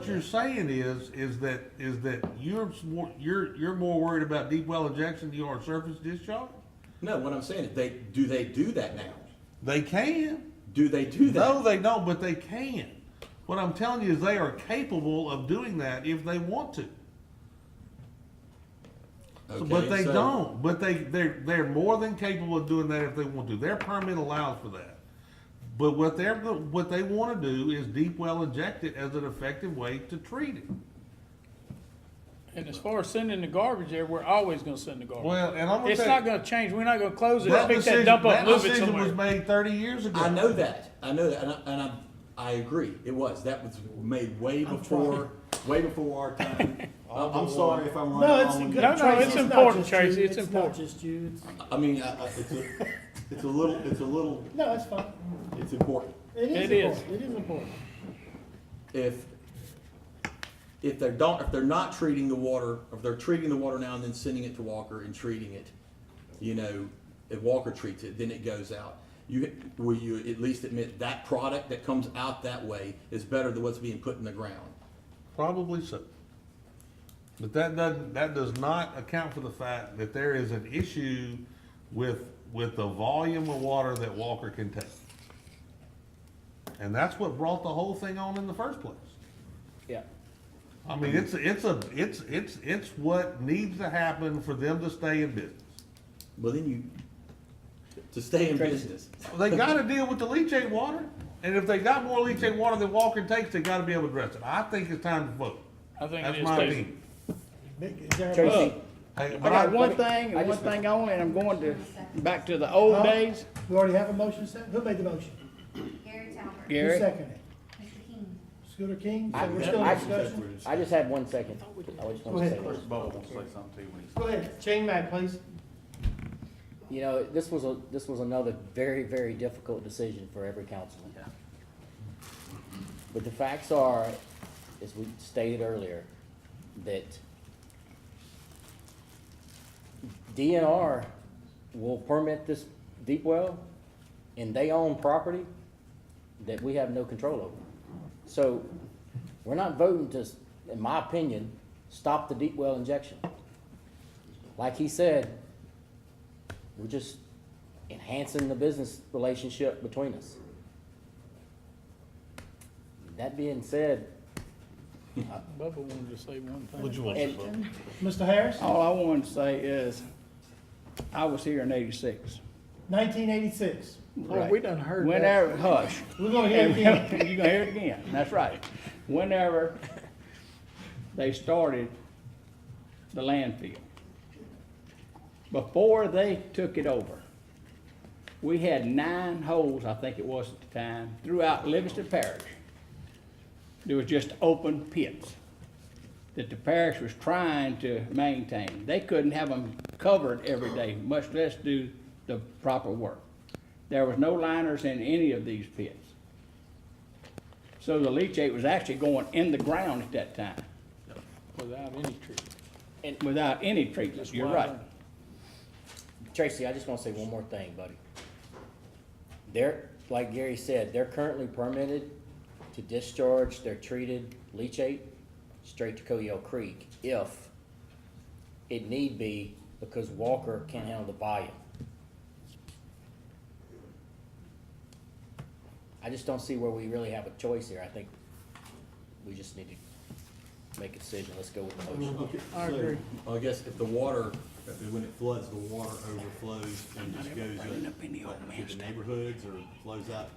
you're saying is that you're more worried about deep well injection than you are surface discharge? No, what I'm saying is they do that now. They can. Do they do that? No, they don't, but they can. What I'm telling you is they are capable of doing that if they want to. Okay, But they so- don't. But they're more than capable of doing that if they want to. Their permit allows for that. But what they want to do is deep well inject it as an effective way to treat it. And as far as sending the garbage there, we're always gonna send the garbage. Well, and I'm gonna It's say- not gonna change, we're not gonna close it, That pick that decision, dump up, that move it decision was somewhere. made 30 years ago. I know that, I agree, it was, that was made way before our time. I'm sorry if I'm wrong. No, it's on- good. No, no, Tracy, it's not important, just Tracy, you. it's not important. just you. I mean, it's a little, No, that's fine. it's important. It is It is. important. It is important. If they're not treating the water, if they're treating the water now and then sending it to Walker and treating it, if Walker treats it, then it goes out. Will you at least admit that product that comes out that way is better than what's being put in the ground? Probably so. But that does not account for the fact that there is an issue with the volume of water that Walker can take. And that's what brought the whole thing on in the first place. Yeah. I mean, it's what needs to happen for them to stay in business. Well, then to stay in business. They gotta deal with the leachate water, and if they got more leachate water than Walker takes, they gotta be able to address it. I think it's time to vote. I think That's it is my too. opinion. Is there a Tracy. motion? Hey, I but got one thing, I and one just- thing only, and I'm going back to the old days. We already have a motion set. Who made the motion? Gary Talbert. Who Gary, seconded it? Mr. King. Scooter King? So I, we're still in discussion? I just had 1 second. I just Go want to say ahead. this. Bo wants to say something too when he's. Go ahead. Chain Mag, please. You know, this was another very, very difficult decision for every councilman. But the facts are, as we stated earlier, that DNR will permit this deep well, and they own property that we have no control over. So, we're not voting to, in my opinion, stop the deep well injection. Like he said, we're just enhancing the business relationship between us. That being said, Bubba wanted to say one thing. What'd you want to say, and, Bo? Mr. Harris? all I wanted to say is, I was here in '86. 1986. Oh, we done heard that. Whenever, hush. We're gonna hear it again. You're gonna hear it again, that's right. Whenever they started the landfill, before they took it over, we had 9 holes, I think it was at the time, throughout Livingston Parish. There was just open pits that the parish was trying to maintain. They couldn't have them covered every day, much less do the proper work. There was no liners in any of these pits. So the leachate was actually going in the ground at that time, Without any treatment. without any treatment, you're right. Tracy, I just want to say one more thing, buddy. They're, like Gary said, they're currently permitted to discharge their treated leachate straight to Coyote Creek if it need be, because Walker can't handle the volume. I just don't see where we really have a choice here. I think we just need to make a decision. Let's go with the motion. I agree. I guess if the water, when it floods, the water overflows and just goes to the neighborhoods or flows out.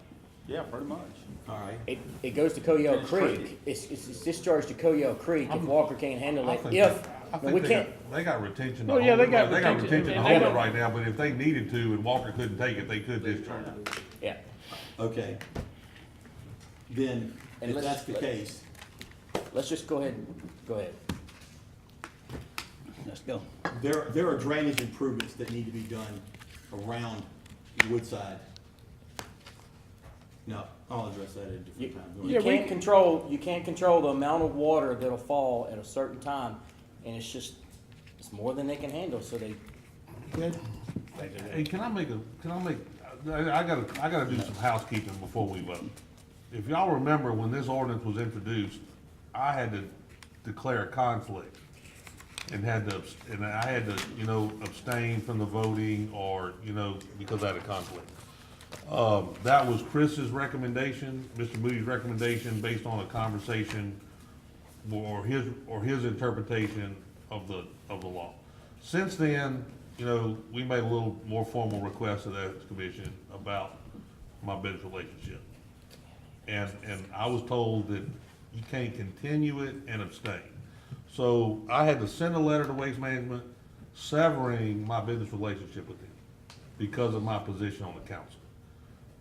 Yeah, pretty much. All right. It goes to Coyote Creek. It's discharged to Coyote Creek if Walker can't handle I it. think If, I no, think we they can't, they got retention to Well, yeah, hold they it. got They got retention, retention to and hold they it don't- right now, but if they needed to and Walker couldn't take it, they could discharge it. yeah. Okay. Then, And if let's- that's the case, Let's just go ahead, go ahead. Let's go. there are drainage improvements that need to be done around Woodside. No, I'll address that at a different time. Go You ahead. can't control the amount of water that'll fall at a certain time, and it's more than they can handle, so they. Good. Hey, I gotta do some housekeeping before we vote. If y'all remember, when this ordinance was introduced, I had to declare a conflict and I had to, abstain from the voting or, because I had a conflict. That was Chris's recommendation, Mr. Moody's recommendation, based on a conversation or his interpretation of the law. Since then, you know, we made a little more formal request to the Ethics Commission about my business relationship. And I was told that you can't continue it and abstain. So I had to send a letter to Waste Management severing my business relationship with them because of my position on the council.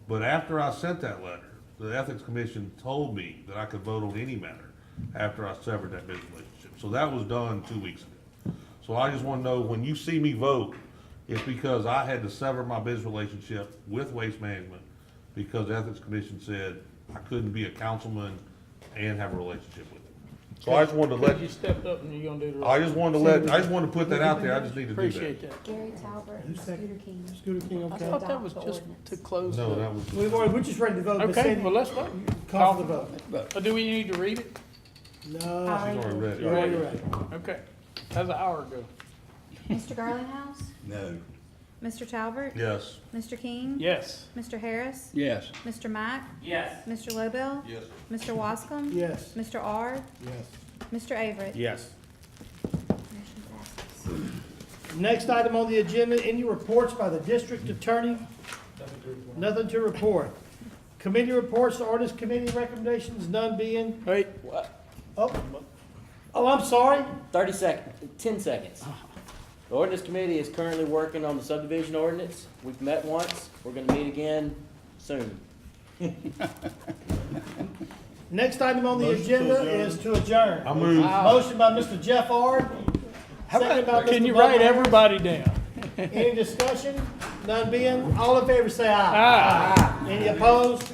But after I sent that letter, the Ethics Commission told me that I could vote on any matter after I severed that business relationship. So that was done 2 weeks ago. So I just want to know, when you see me vote, it's because I had to sever my business relationship with Waste Management because the Ethics Commission said I couldn't be a councilman and have a relationship with them. So I just wanted to let You stepped up and you're gonna do the. I just wanted to put that out there. I just need to do that. Appreciate that. Gary Talbot, Scooter King. Scooter King, I okay. thought that was just to close. No, the- that was. We're just ready to vote. Miss Okay, Cindy, well, let's vote. call for the vote. Do we need to read it? No, She's already read it. you're already ready. Okay, that was an hour ago. Mr. Garlinghouse, No. Mr. Talbot, Yes. Mr. King, Yes. Mr. Harris, Yes. Mr. Mack, Yes. Mr. Lobel, Yes. Mr. Wascom, Yes. Mr. Ard, Yes. Mr. Averett. Yes. Motion passes. Next item on the agenda, any reports by the district attorney? Nothing to report. Committee reports, ordinance committee recommendations, none being, Wait, oh, I'm sorry. 10 seconds. The ordinance committee is currently working on the subdivision ordinance. We've met once. We're gonna meet again soon. Next item on the agenda is to adjourn. I move. Motion by Mr. Jeff Ard. Second by Mr. can you Bubba write Harris. everybody down? Any discussion? None being, all in favor say aye. Aye. Any opposed?